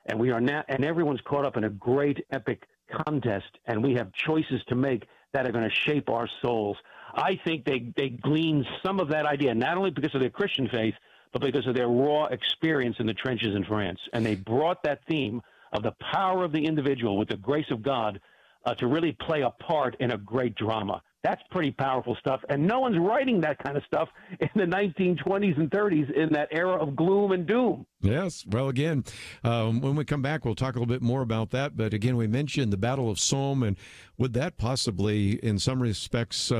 And we are now, and everyone's caught up in a great epic contest, and we have choices to make that are going to shape our souls. I think they glean some of that idea, not only because of their Christian faith, but because of their raw experience in the trenches in France. And they brought that theme of the power of the individual with the grace of God to really play a part in a great drama. That's pretty powerful stuff, and no one's writing that kind of stuff in the 1920s and 30s in that era of gloom and doom. Yes. Well, again, when we come back, we'll talk a little bit more about that. But again, we mentioned the Battle of Somme, and would that possibly, in some respects,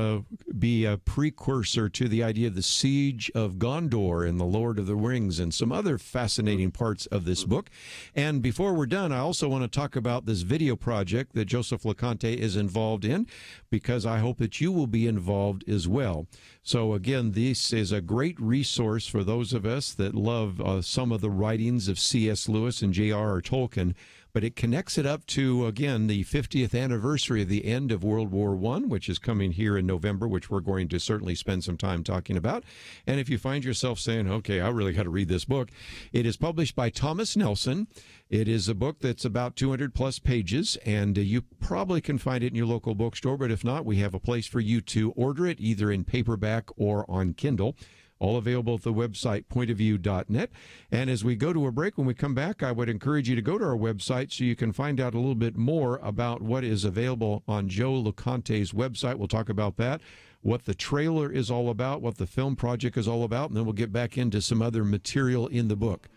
be a precursor to the idea of the Siege of Gondor and the Lord of the Rings and some other fascinating parts of this book? And before we're done, I also want to talk about this video project that Joseph Loconte is involved in, because I hope that you will be involved as well. So again, this is a great resource for those of us that love some of the writings of C.S. Lewis and J.R.R. Tolkien, but it connects it up to, again, the 50th anniversary of the end of World War I, which is coming here in November, which we're going to certainly spend some time talking about. And if you find yourself saying, okay, I really got to read this book, it is published by Thomas Nelson. It is a book that's about 200-plus pages, and you probably can find it in your local bookstore, but if not, we have a place for you to order it, either in paperback or on Kindle. All available at the website, pointofview.net. And as we go to a break, when we come back, I would encourage you to go to our website so you can find out a little bit more about what is available on Joe Loconte's website. We'll talk about that, what the trailer is all about, what the film project is all about, and then we'll get back into some other material in the book.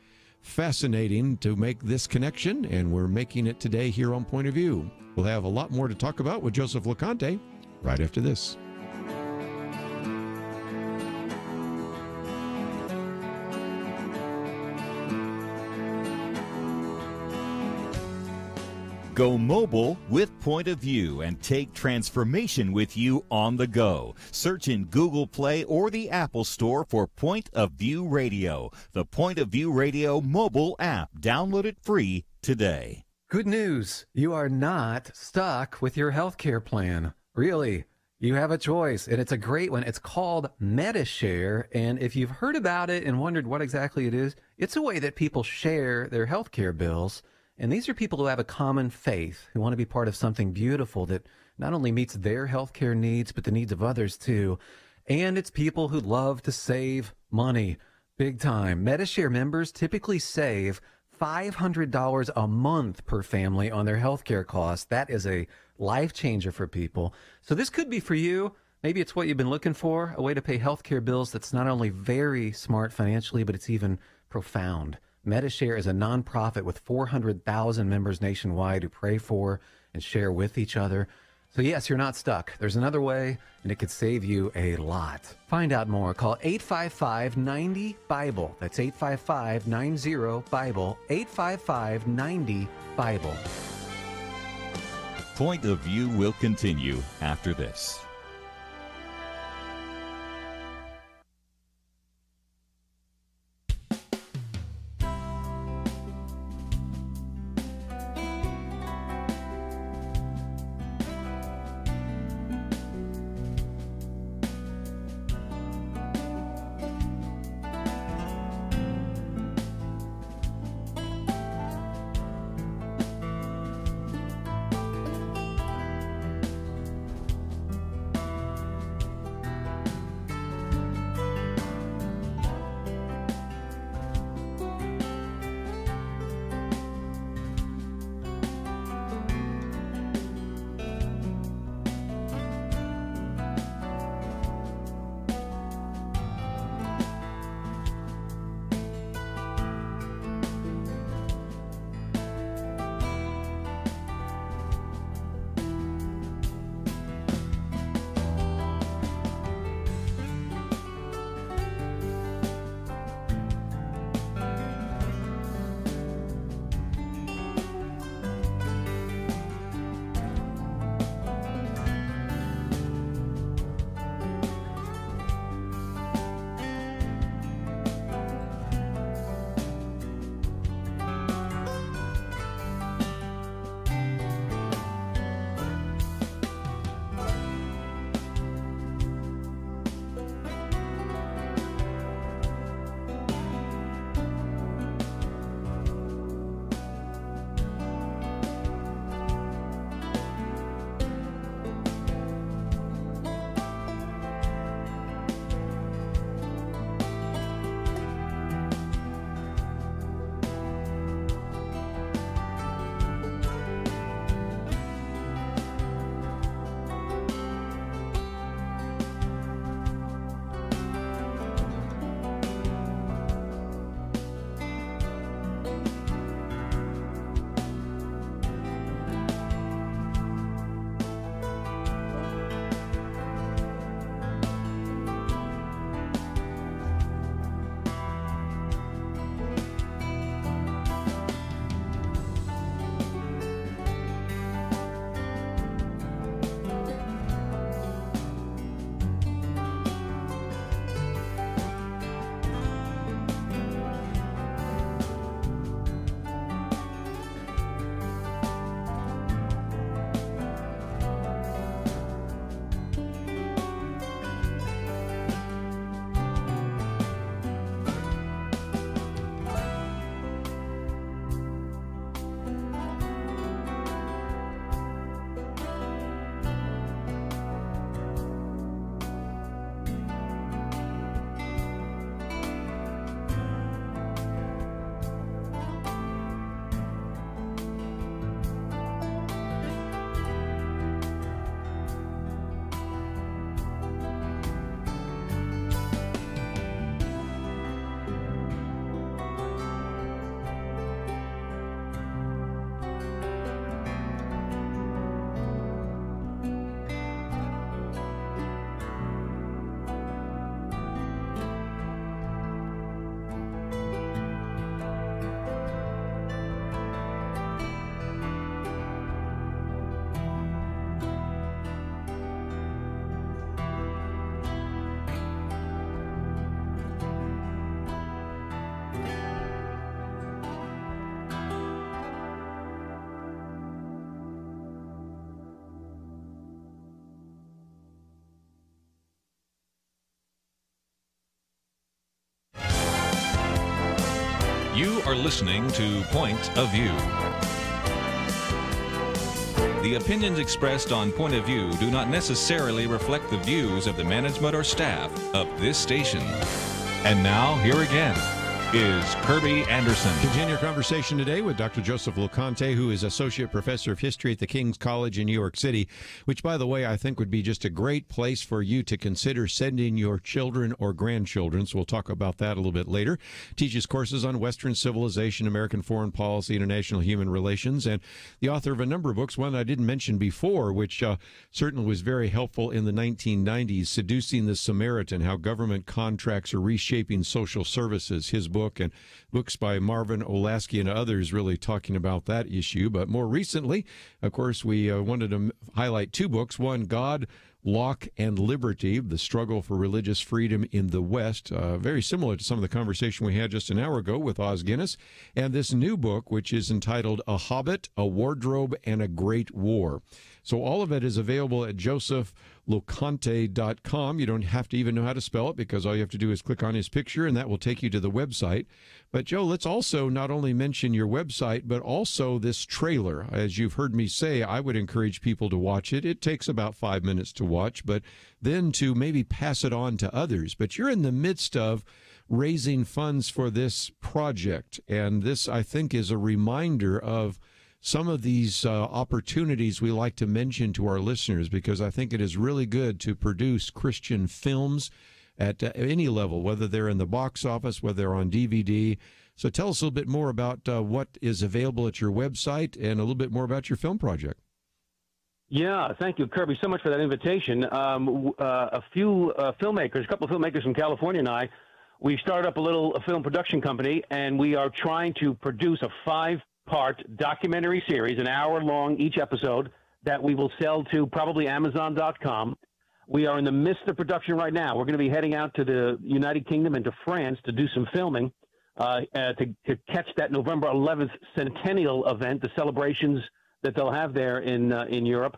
Fascinating to make this connection, and we're making it today here on Point of View. We'll have a lot more to talk about with Joseph Loconte right after this. Go mobile with Point of View and take transformation with you on the go. Search in Google Play or the Apple Store for Point of View Radio, the Point of View Radio mobile app. Download it free today. Good news. You are not stuck with your healthcare plan. Really. You have a choice, and it's a great one. It's called MediShare, and if you've heard about it and wondered what exactly it is, it's a way that people share their healthcare bills. And these are people who have a common faith, who want to be part of something beautiful that not only meets their healthcare needs, but the needs of others too. And it's people who love to save money, big time. MediShare members typically save $500 a month per family on their healthcare costs. That is a life changer for people. So this could be for you. Maybe it's what you've been looking for, a way to pay healthcare bills that's not only very smart financially, but it's even profound. MediShare is a nonprofit with 400,000 members nationwide who pray for and share with each other. So yes, you're not stuck. There's another way, and it could save you a lot. Find out more. Call 855-90-BIBLE. That's 855-90-BIBLE. 855-90-BIBLE. Point of View will continue after this. You are listening to Point of View. The opinions expressed on Point of View do not necessarily reflect the views of the management or staff of this station. And now, here again is Kerby Anderson. Continue our conversation today with Dr. Joseph Loconte, who is Associate Professor of History at the King's College in New York City, which, by the way, I think would be just a great place for you to consider sending your children or grandchildren. So we'll talk about that a little bit later. Teaches courses on Western civilization, American foreign policy, international human relations, and the author of a number of books, one I didn't mention before, which certainly was very helpful in the 1990s, Seducing the Samaritan, How Government Contracts Are Reshaping Social Services, his book, and books by Marvin Olasky and others really talking about that issue. But more recently, of course, we wanted to highlight two books. One, God, Locke, and Liberty, The Struggle for Religious Freedom in the West, very similar to some of the conversation we had just an hour ago with Os Guinness, and this new book, which is entitled A Hobbit, a Wardrobe, and a Great War. So all of it is available at josephloconte.com. You don't have to even know how to spell it, because all you have to do is click on his picture, and that will take you to the website. But, Joe, let's also not only mention your website, but also this trailer. As you've heard me say, I would encourage people to watch it. It takes about 5 minutes to watch, but then to maybe pass it on to others. But you're in the midst of raising funds for this project, and this, I think, is a reminder of some of these opportunities we like to mention to our listeners, because I think it is really good to produce Christian films at any level, whether they're in the box office, whether they're on DVD. So tell us a little bit more about what is available at your website and a little bit more about your film project. Yeah, thank you, Kerby, so much for that invitation. A few filmmakers, a couple of filmmakers from California and I, we started up a film production company, and we are trying to produce a 5-part documentary series, an hour long each episode, that we will sell to probably Amazon.com. We are in the midst of production right now. We're going to be heading out to the United Kingdom and to France to do some filming to catch that November 11th centennial event, the celebrations that they'll have there in Europe.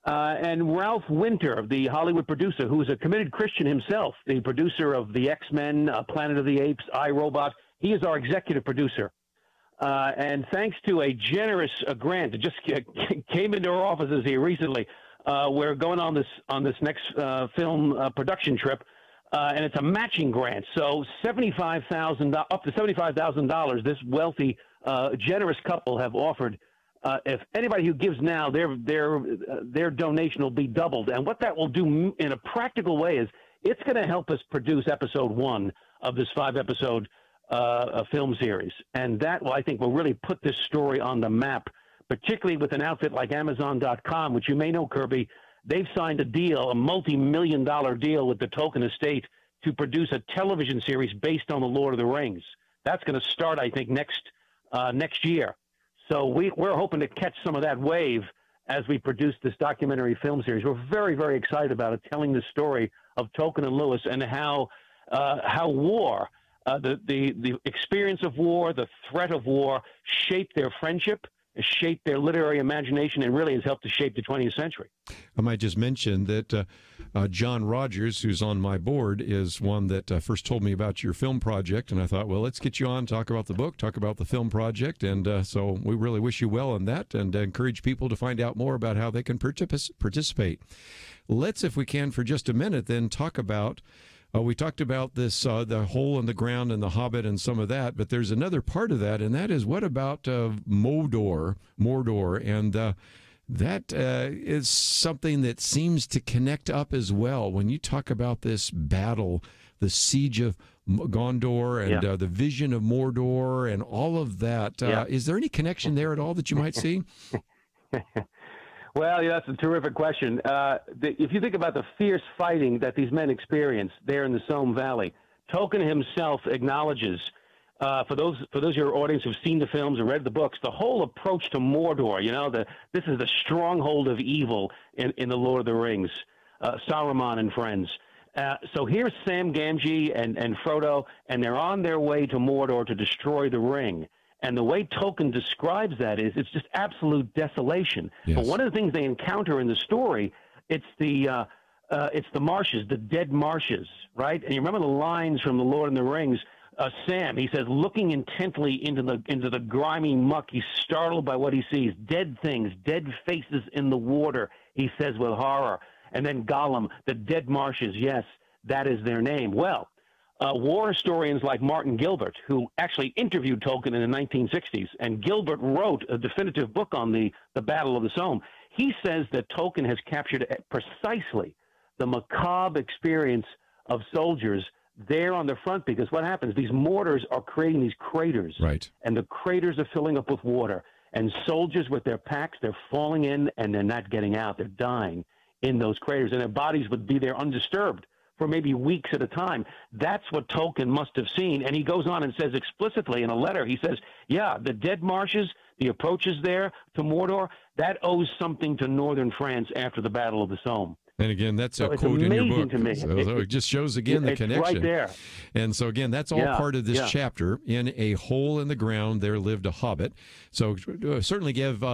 And Ralph Winter, the Hollywood producer, who is a committed Christian himself, the producer of the X-Men, Planet of the Apes, iRobot, he is our executive producer. And thanks to a generous grant that just came into our offices here recently, we're going on this next film production trip, and it's a matching grant. So up to $75,000. This wealthy, generous couple have offered. If anybody who gives now, their donation will be doubled. And what that will do in a practical way is it's going to help us produce episode 1 of this 5-episode film series. And that, well, I think, will really put this story on the map, particularly with an outfit like Amazon.com, which you may know, Kerby. They've signed a deal, a multi-million-dollar deal with the Tolkien estate to produce a television series based on the Lord of the Rings. That's going to start, I think, next year. So we're hoping to catch some of that wave as we produce this documentary film series. We're very, very excited about it, telling the story of Tolkien and Lewis and how war, the experience of war, the threat of war, shaped their friendship, shaped their literary imagination, and really has helped to shape the 20th century. I might just mention that John Rogers, who's on my board, is one that first told me about your film project, and I thought, well, let's get you on, talk about the book, talk about the film project, and so we really wish you well on that, and encourage people to find out more about how they can participate. Let's, if we can, for just a minute, then talk about we talked about this, the hole in the ground and the Hobbit and some of that, but there's another part of that, and that is, what about Mordor, and that is something that seems to connect up as well. When you talk about this battle, the siege of Gondor and the vision of Mordor and all of that, is there any connection there at all that you might see? Well, that's a terrific question. If you think about the fierce fighting that these men experienced there in the Somme Valley, Tolkien himself acknowledges, for those of your audience who've seen the films and read the books, the whole approach to Mordor, this is the stronghold of evil in the Lord of the Rings, Saruman and friends. So here's Sam Gamgee and Frodo, and they're on their way to Mordor to destroy the ring. And the way Tolkien describes that is it's just absolute desolation. Yes. But one of the things they encounter in the story, it's the marshes, the dead marshes, right? And you remember the lines from The Lord of the Rings, Sam, he says, looking intently into the grimy muck, he's startled by what he sees. Dead things, dead faces in the water, he says with horror. And then Gollum, the dead marshes, yes, that is their name. Well, war historians like Martin Gilbert, who actually interviewed Tolkien in the 1960s, and Gilbert wrote a definitive book on the Battle of the Somme. He says that Tolkien has captured precisely the macabre experience of soldiers there on the front, because what happens, these mortars are creating these craters, right? And the craters are filling up with water, and soldiers with their packs, they're falling in and they're not getting out. They're dying in those craters, and their bodies would be there undisturbed for maybe weeks at a time. That's what Tolkien must have seen. And he goes on and says explicitly in a letter, he says, yeah, the dead marshes, the approaches there to Mordor, that owes something to northern France after the Battle of the Somme. And again, that's a quote in your book. So it just shows again the connection. Right there. And so again, that's all part of this chapter. In a hole in the ground, there lived a hobbit. So certainly give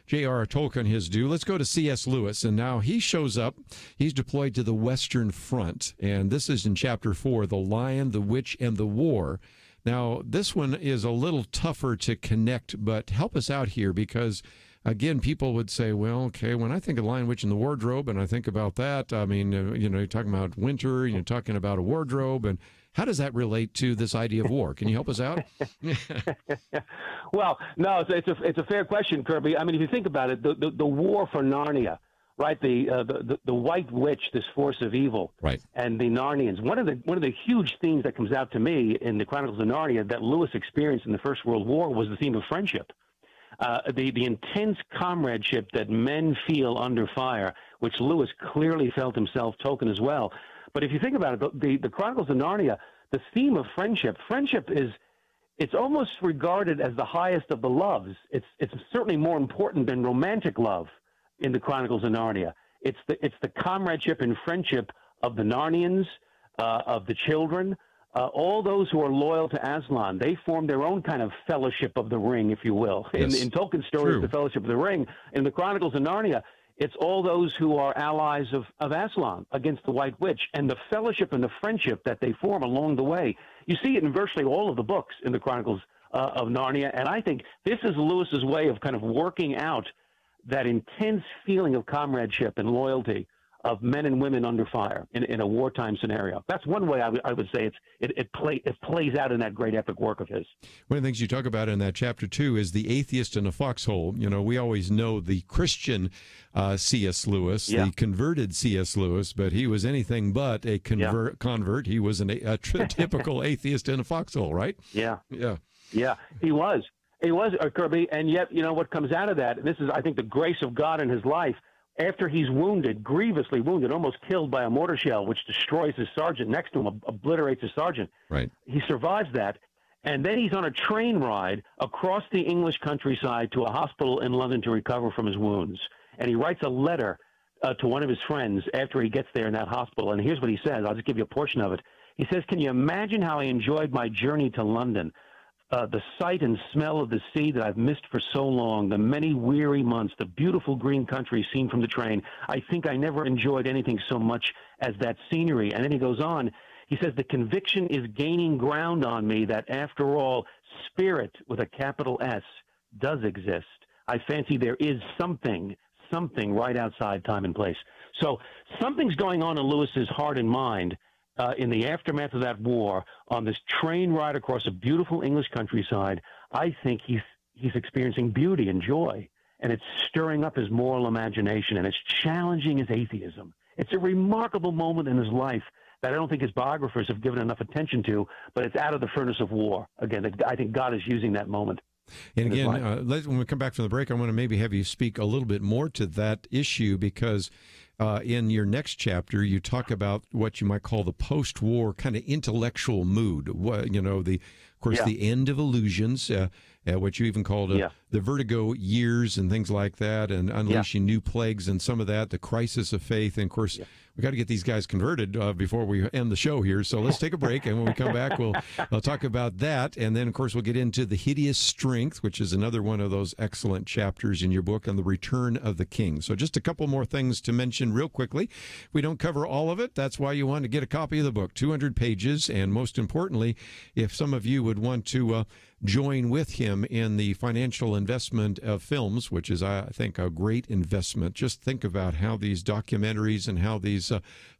J.R.R. Tolkien his due. Let's go to C.S. Lewis. And now he shows up. He's deployed to the Western Front. And this is in chapter 4, The Lion, the Witch, and the War. Now, this one is a little tougher to connect, but help us out here because again, people would say, well, okay, when I think of Lion, Witch, and the Wardrobe, and I think about that, I mean, you're talking about winter, you're talking about a wardrobe, and how does that relate to this idea of war? Can you help us out? Well, no, it's a fair question, Kerby. I mean, if you think about it, the war for Narnia, right? The White Witch, this force of evil, right? And the Narnians. One of the huge themes that comes out to me in the Chronicles of Narnia that Lewis experienced in the First World War was the theme of friendship. The intense comradeship that men feel under fire, which Lewis clearly felt himself, Tolkien as well. But if you think about it, the Chronicles of Narnia, the theme of friendship it's almost regarded as the highest of the loves. It's certainly more important than romantic love in the Chronicles of Narnia. It's the comradeship and friendship of the Narnians, of the children, all those who are loyal to Aslan. They form their own kind of fellowship of the ring, if you will. Yes. In Tolkien's stories, the fellowship of the ring. In the Chronicles of Narnia, it's all those who are allies of Aslan against the White Witch, and the fellowship and the friendship that they form along the way. You see it in virtually all of the books in the Chronicles of Narnia, and I think this is Lewis's way of kind of working out that intense feeling of comradeship and loyalty of men and women under fire in a wartime scenario. That's one way I would say it plays out in that great epic work of his. One of the things you talk about in that chapter 2 is the atheist in a foxhole. You know, we always know the Christian C.S. Lewis, the converted C.S. Lewis, but he was anything but a convert. He was a typical atheist in a foxhole, right? Yeah, he was. He was, Kerby, and yet, you know, what comes out of that, this is, I think, the grace of God in his life. After he's wounded, grievously wounded, almost killed by a mortar shell, which destroys his sergeant next to him, obliterates his sergeant. Right. He survives that, and then he's on a train ride across the English countryside to a hospital in London to recover from his wounds. And he writes a letter to one of his friends after he gets there in that hospital. And here's what he says. I'll just give you a portion of it. He says, "Can you imagine how I enjoyed my journey to London? The sight and smell of the sea that I've missed for so long, the many weary months, the beautiful green country seen from the train. I think I never enjoyed anything so much as that scenery." And then he goes on. He says, "The conviction is gaining ground on me that, after all, spirit with a capital S does exist. I fancy there is something right outside time and place." So something's going on in Lewis's heart and mind in the aftermath of that war, on this train ride across a beautiful English countryside. I think he's experiencing beauty and joy, and it's stirring up his moral imagination, and it's challenging his atheism. It's a remarkable moment in his life that I don't think his biographers have given enough attention to, but it's out of the furnace of war. Again, I think God is using that moment. And again, when we come back from the break, I want to maybe have you speak a little bit more to that issue, because in your next chapter, you talk about what you might call the post-war kind of intellectual mood. What, you know, the end of illusions, what you even called the vertigo years and things like that, and unleashing new plagues and some of that, the crisis of faith. And of course, we got to get these guys converted before we end the show here. So let's take a break, and when we come back, I'll talk about that, and then of course we'll get into the hideous strength, which is another one of those excellent chapters in your book on the return of the king. So just a couple more things to mention real quickly. We don't cover all of it. That's why you want to get a copy of the book, 200 pages, and most importantly, if some of you would want to join with him in the financial investment of films, which is, I think, a great investment. Just think about how these documentaries and how these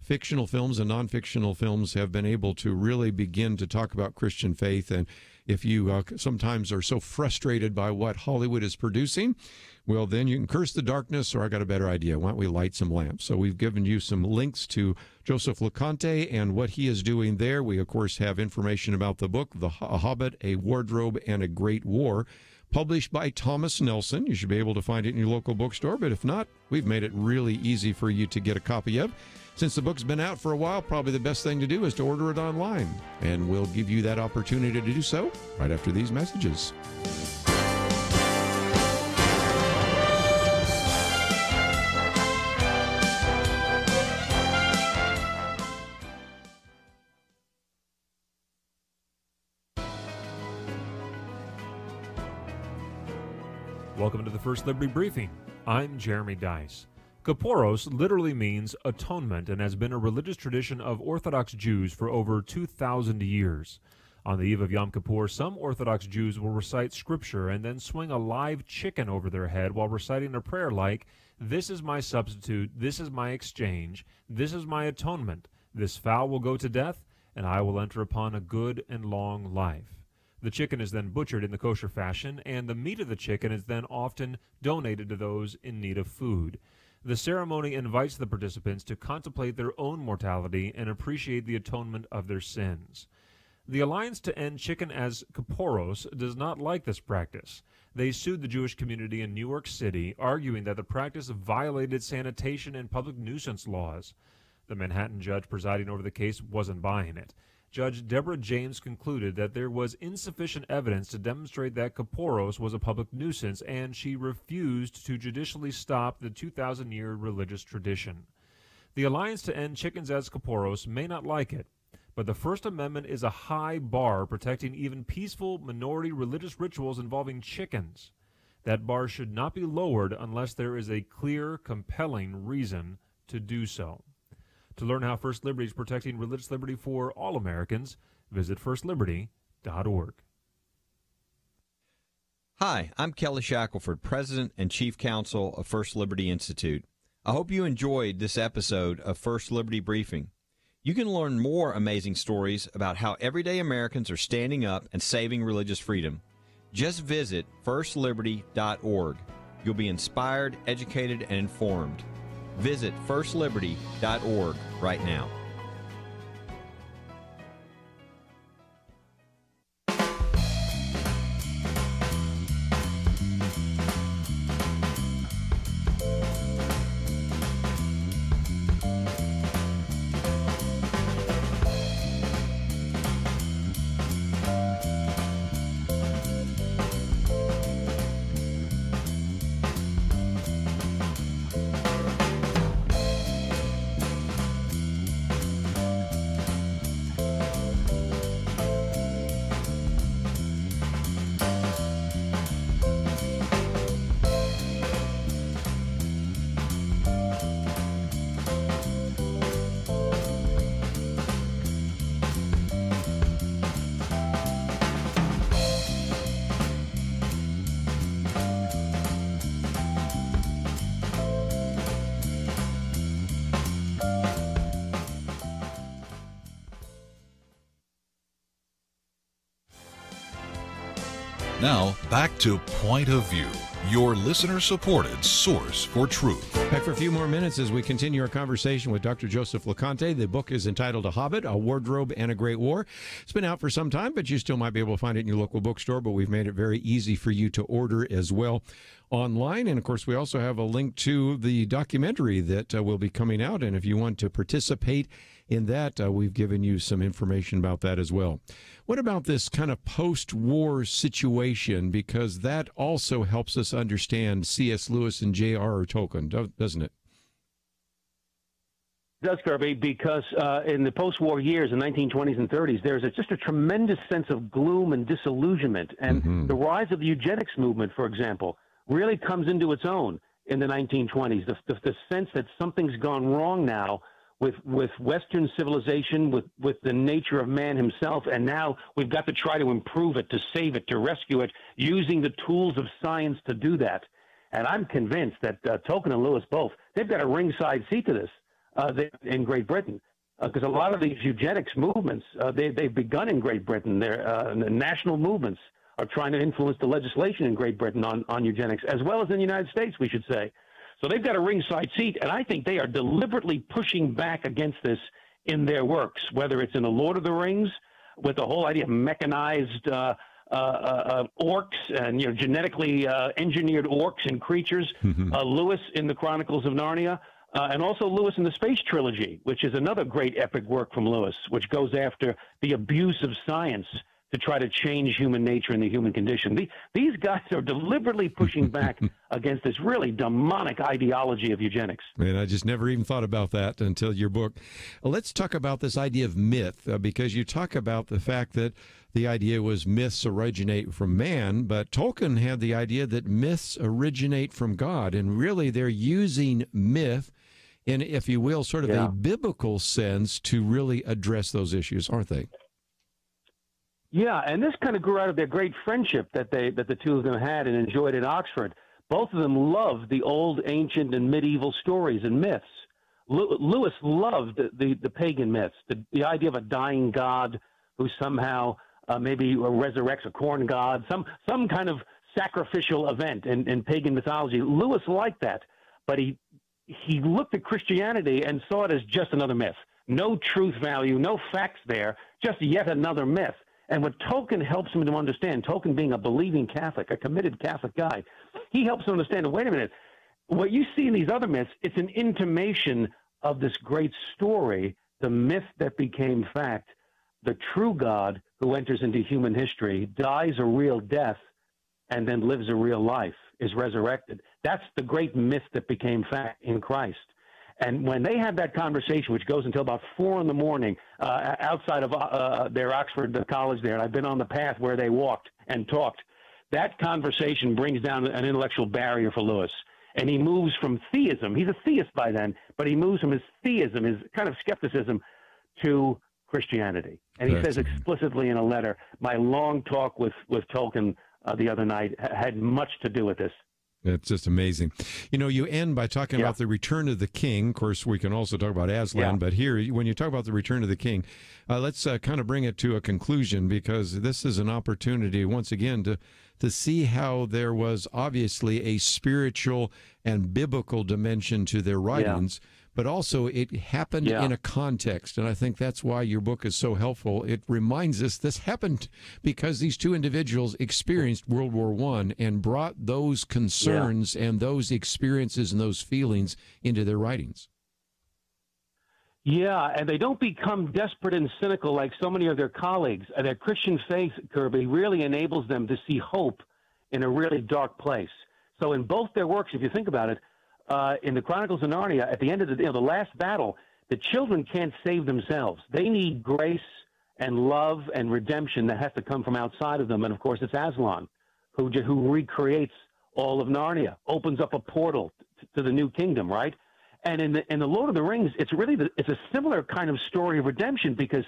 fictional films and non-fictional films have been able to really begin to talk about Christian faith. And if you sometimes are so frustrated by what Hollywood is producing, well, then you can curse the darkness, or I got a better idea. Why don't we light some lamps? So we've given you some links to Joseph Loconte and what he is doing there. We, of course, have information about the book, The Hobbit, A Wardrobe and a Great War, published by Thomas Nelson. You should be able to find it in your local bookstore, but if not, we've made it really easy for you to get a copy of. Since the book's been out for a while, probably the best thing to do is to order it online, and we'll give you that opportunity to do so right after these messages. Welcome to the First Liberty Briefing. I'm Jeremy Dice. Kaporos literally means atonement and has been a religious tradition of Orthodox Jews for over 2,000 years. On the eve of Yom Kippur, some Orthodox Jews will recite scripture and then swing a live chicken over their head while reciting a prayer like, "This is my substitute, this is my exchange, this is my atonement. This fowl will go to death, and I will enter upon a good and long life." The chicken is then butchered in the kosher fashion, and the meat of the chicken is then often donated to those in need of food. The ceremony invites the participants to contemplate their own mortality and appreciate the atonement of their sins. The Alliance to End Chicken as Kaporos does not like this practice. They sued the Jewish community in New York City, arguing that the practice violated sanitation and public nuisance laws. The Manhattan judge presiding over the case wasn't buying it. Judge Deborah James concluded that there was insufficient evidence to demonstrate that Kaporos was a public nuisance, and she refused to judicially stop the 2,000-year religious tradition. The Alliance to End Chickens as Kaporos may not like it, but the First Amendment is a high bar protecting even peaceful minority religious rituals involving chickens. That bar should not be lowered unless there is a clear, compelling reason to do so. To learn how First Liberty is protecting religious liberty for all Americans, visit firstliberty.org. Hi, I'm Kelly Shackelford, President and Chief Counsel of First Liberty Institute. I hope you enjoyed this episode of First Liberty Briefing. You can learn more amazing stories about how everyday Americans are standing up and saving religious freedom. Just visit firstliberty.org. You'll be inspired, educated, and informed. Visit firstliberty.org right now. Now, back to Point of View, your listener-supported source for truth. Back for a few more minutes as we continue our conversation with Dr. Joseph Loconte. The book is entitled A Hobbit, A Wardrobe and a Great War. It's been out for some time, but you still might be able to find it in your local bookstore, but we've made it very easy for you to order as well online. And, of course, we also have a link to the documentary that will be coming out, and if you want to participate in that, we've given you some information about that as well. What about this kind of post-war situation? Because that also helps us understand C.S. Lewis and J.R.R. Tolkien, doesn't it? does, Kerby, because in the post-war years, in 1920s and 30s, there's just a tremendous sense of gloom and disillusionment. And the rise of the eugenics movement, for example, really comes into its own in the 1920s. The sense that something's gone wrong now with Western civilization, with the nature of man himself, and now we've got to try to improve it, to save it, to rescue it, using the tools of science to do that. And I'm convinced that Tolkien and Lewis both, they've got a ringside seat to this in Great Britain, because a lot of these eugenics movements, they've begun in Great Britain. They're national movements are trying to influence the legislation in Great Britain on eugenics, as well as in the United States, we should say. So they've got a ringside seat, and I think they are deliberately pushing back against this in their works, whether it's in The Lord of the Rings, with the whole idea of mechanized orcs and genetically engineered orcs and creatures, Lewis in the Chronicles of Narnia, and also Lewis in the Space Trilogy, which is another great epic work from Lewis, which goes after the abuse of science to try to change human nature and the human condition. These guys are deliberately pushing back against this really demonic ideology of eugenics. And I just never even thought about that until your book. Let's talk about this idea of myth, because you talk about the fact that the idea was myths originate from man, but Tolkien had the idea that myths originate from God, and really they're using myth in, if you will, sort of a biblical sense to really address those issues, aren't they? Yeah, and this kind of grew out of their great friendship that the two of them had and enjoyed at Oxford. Both of them loved the old, ancient, and medieval stories and myths. Lewis loved the pagan myths, the idea of a dying god who somehow maybe resurrects a corn god, some kind of sacrificial event in pagan mythology. Lewis liked that, but he looked at Christianity and saw it as just another myth. No truth value, no facts there, just yet another myth. And what Tolkien helps him to understand, Tolkien being a believing Catholic, a committed Catholic guy, he helps him understand, wait a minute, what you see in these other myths, it's an intimation of this great story, the myth that became fact, the true God who enters into human history, dies a real death, and then lives a real life, is resurrected. That's the great myth that became fact in Christ. And when they had that conversation, which goes until about 4 in the morning, outside of their Oxford college there, and I've been on the path where they walked and talked, that conversation brings down an intellectual barrier for Lewis. And he moves from theism, he's a theist by then, but he moves from his theism, his kind of skepticism, to Christianity. And he says explicitly in a letter, my long talk with Tolkien the other night had much to do with this. It's just amazing. You end by talking about the return of the king. Of course, we can also talk about Aslan, but here, when you talk about the return of the king, let's kind of bring it to a conclusion, because this is an opportunity, once again, to see how there was obviously a spiritual and biblical dimension to their writings, but also it happened in a context, and I think that's why your book is so helpful. It reminds us this happened because these two individuals experienced World War I and brought those concerns and those experiences and those feelings into their writings. Yeah, and they don't become desperate and cynical like so many of their colleagues. Their Christian faith, Kerby, really enables them to see hope in a really dark place. So in both their works, if you think about it, in the Chronicles of Narnia, at the end of the last battle, the children can't save themselves. They need grace and love and redemption that has to come from outside of them. And of course, it's Aslan who recreates all of Narnia, opens up a portal to the new kingdom, right? And in the Lord of the Rings, it's a similar kind of story of redemption, because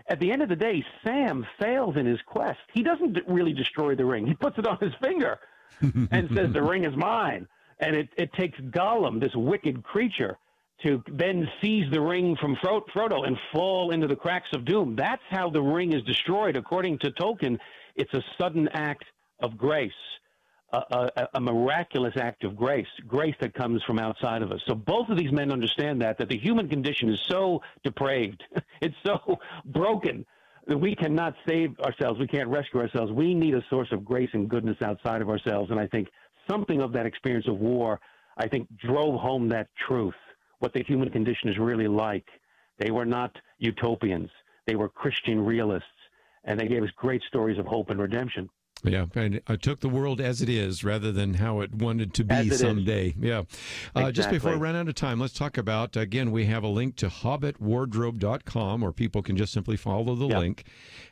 at the end of the day, Sam fails in his quest. He doesn't really destroy the ring. He puts it on his finger and says, the ring is mine. And it takes Gollum, this wicked creature, to then seize the ring from Frodo and fall into the cracks of doom. That's how the ring is destroyed. According to Tolkien, it's a sudden act of grace, a miraculous act of grace that comes from outside of us. So both of these men understand that the human condition is so depraved, it's so broken, that we cannot save ourselves, we can't rescue ourselves. We need a source of grace and goodness outside of ourselves. And I think something of that experience of war, I think, drove home that truth, what the human condition is really like. They were not utopians. They were Christian realists, and they gave us great stories of hope and redemption. Yeah, and I took the world as it is rather than how it wanted to be someday. Yeah. Just before we run out of time, let's talk about, again, we have a link to hobbitwardrobe.com where people can just simply follow the link.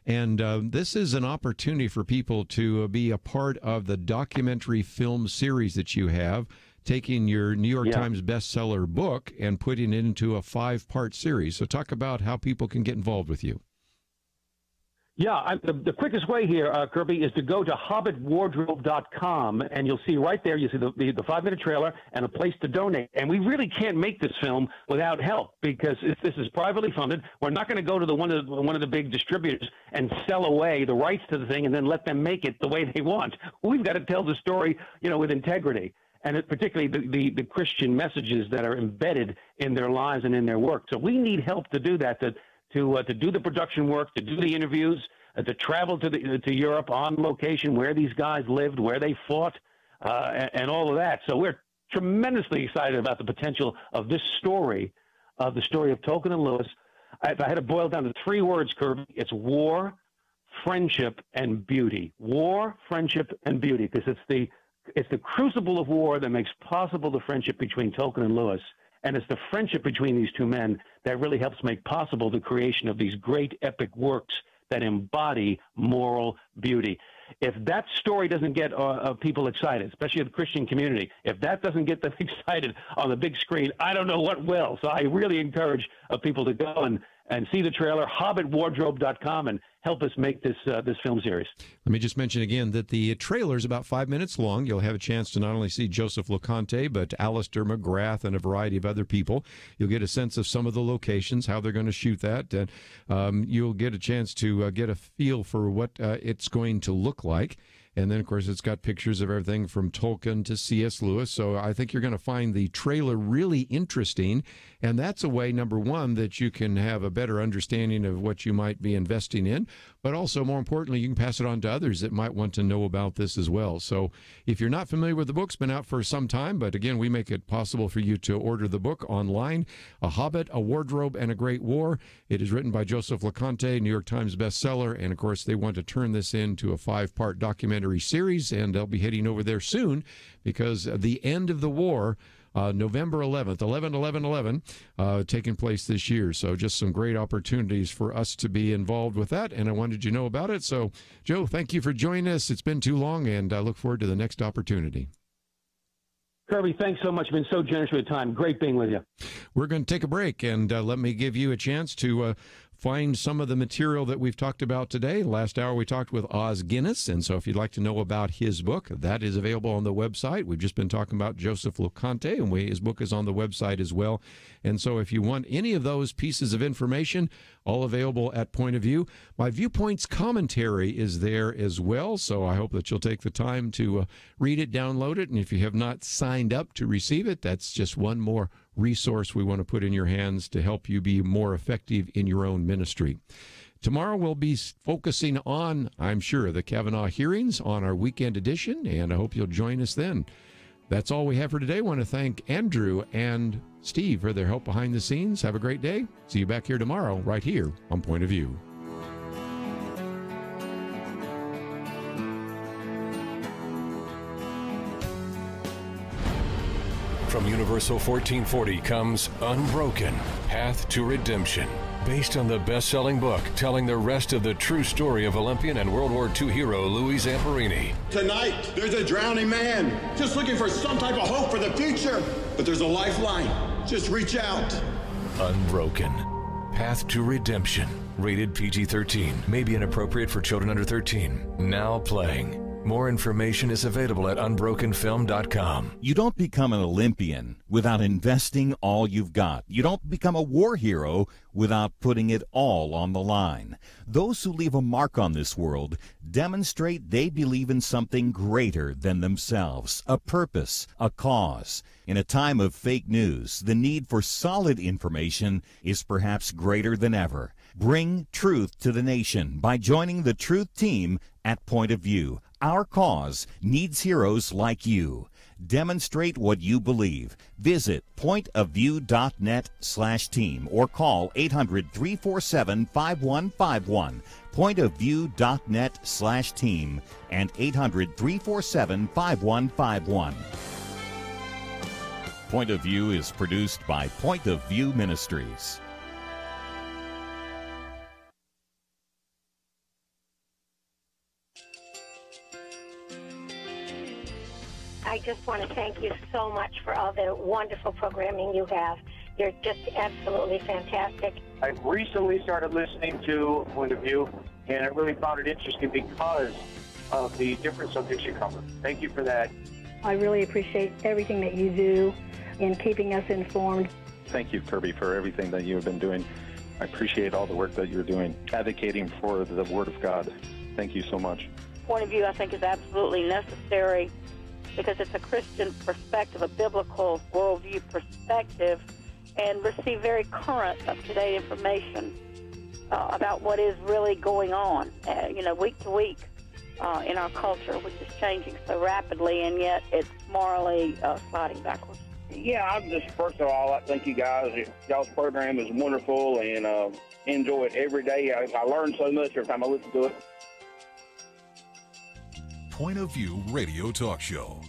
And this is an opportunity for people to be a part of the documentary film series that you have, taking your New York Times bestseller book and putting it into a 5-part series. So talk about how people can get involved with you. Yeah, the quickest way here, Kerby, is to go to hobbitwardrobe.com, and you'll see right there, you see the 5-minute trailer and a place to donate. And we really can't make this film without help because this is privately funded. We're not going to go to one of the big distributors and sell away the rights to the thing and then let them make it the way they want. We've got to tell the story, with integrity, and particularly the Christian messages that are embedded in their lives and in their work. So we need help to do that. To do the production work, to do the interviews, to travel to Europe on location where these guys lived, where they fought, and all of that. So we're tremendously excited about the potential of this story, the story of Tolkien and Lewis. If I had to boil down to 3 words, Kerby, it's war, friendship, and beauty. War, friendship, and beauty, because it's the crucible of war that makes possible the friendship between Tolkien and Lewis. And it's the friendship between these two men that really helps make possible the creation of these great epic works that embody moral beauty. If that story doesn't get people excited, especially the Christian community, if that doesn't get them excited on the big screen, I don't know what will. So I really encourage people to go and see the trailer, hobbitwardrobe.com, and help us make this film series. Let me just mention again that the trailer is about 5 minutes long. You'll have a chance to not only see Joseph Loconte, but Alistair McGrath and a variety of other people. You'll get a sense of some of the locations, how they're going to shoot that, and you'll get a chance to get a feel for what it's going to look like. And then, of course, it's got pictures of everything from Tolkien to C.S. Lewis. So I think you're going to find the trailer really interesting. And that's a way, number one, that you can have a better understanding of what you might be investing in. But also, more importantly, you can pass it on to others that might want to know about this as well. So if you're not familiar with the book, it's been out for some time. But again, we make it possible for you to order the book online, A Hobbit, A Wardrobe, and a Great War. It is written by Joseph Loconte, New York Times bestseller. And, of course, they want to turn this into a 5-part documentary series, and they'll be heading over there soon because the end of the war, November 11th, 11/11/11, taking place this year. So just some great opportunities for us to be involved with that, and I wanted you to know about it. So, Joe, thank you for joining us. It's been too long, and I look forward to the next opportunity. Kerby, thanks so much. You've been so generous with your time. Great being with you. We're going to take a break, and let me give you a chance to find some of the material that we've talked about today. Last hour we talked with Os Guinness, and so if you'd like to know about his book, that is available on the website. We've just been talking about Joseph Loconte, and his book is on the website as well. And so if you want any of those pieces of information, all available at Point of View. My Viewpoints commentary is there as well, so I hope that you'll take the time to read it, download it, and if you have not signed up to receive it, that's just one more resource we want to put in your hands to help you be more effective in your own ministry. Tomorrow we'll be focusing on, I'm sure, the Kavanaugh hearings on our weekend edition, and I hope you'll join us then. That's all we have for today. I want to thank Andrew and Steve for their help behind the scenes. Have a great day. See you back here tomorrow, right here on Point of View. From Universal 1440 comes Unbroken, Path to Redemption. Based on the best-selling book telling the rest of the true story of Olympian and World War II hero Louis Zamperini. Tonight, there's a drowning man just looking for some type of hope for the future. But there's a lifeline. Just reach out. Unbroken, Path to Redemption. Rated PG-13. May be inappropriate for children under 13. Now playing. More information is available at unbrokenfilm.com. You don't become an Olympian without investing all you've got. You don't become a war hero without putting it all on the line. Those who leave a mark on this world demonstrate they believe in something greater than themselves, a purpose, a cause. In a time of fake news, the need for solid information is perhaps greater than ever. Bring truth to the nation by joining the Truth Team At Point of View, our cause needs heroes like you. Demonstrate what you believe. Visit pointofview.net/team or call 800-347-5151. Pointofview.net/team and 800-347-5151. Point of View is produced by Point of View Ministries. I just want to thank you so much for all the wonderful programming you have. You're just absolutely fantastic. I recently started listening to Point of View, and I really found it interesting because of the different subjects you cover. Thank you for that. I really appreciate everything that you do in keeping us informed. Thank you, Kerby, for everything that you have been doing. I appreciate all the work that you're doing, advocating for the Word of God. Thank you so much. Point of View, I think, is absolutely necessary because it's a Christian perspective, a biblical worldview perspective, and receive very current, up-to-date information about what is really going on, week to week in our culture, which is changing so rapidly, and yet it's morally sliding backwards. Yeah, I'm just, first of all, I thank you guys. Y'all's program is wonderful, and enjoy it every day. I learn so much every time I listen to it. Point of View Radio Talk Show.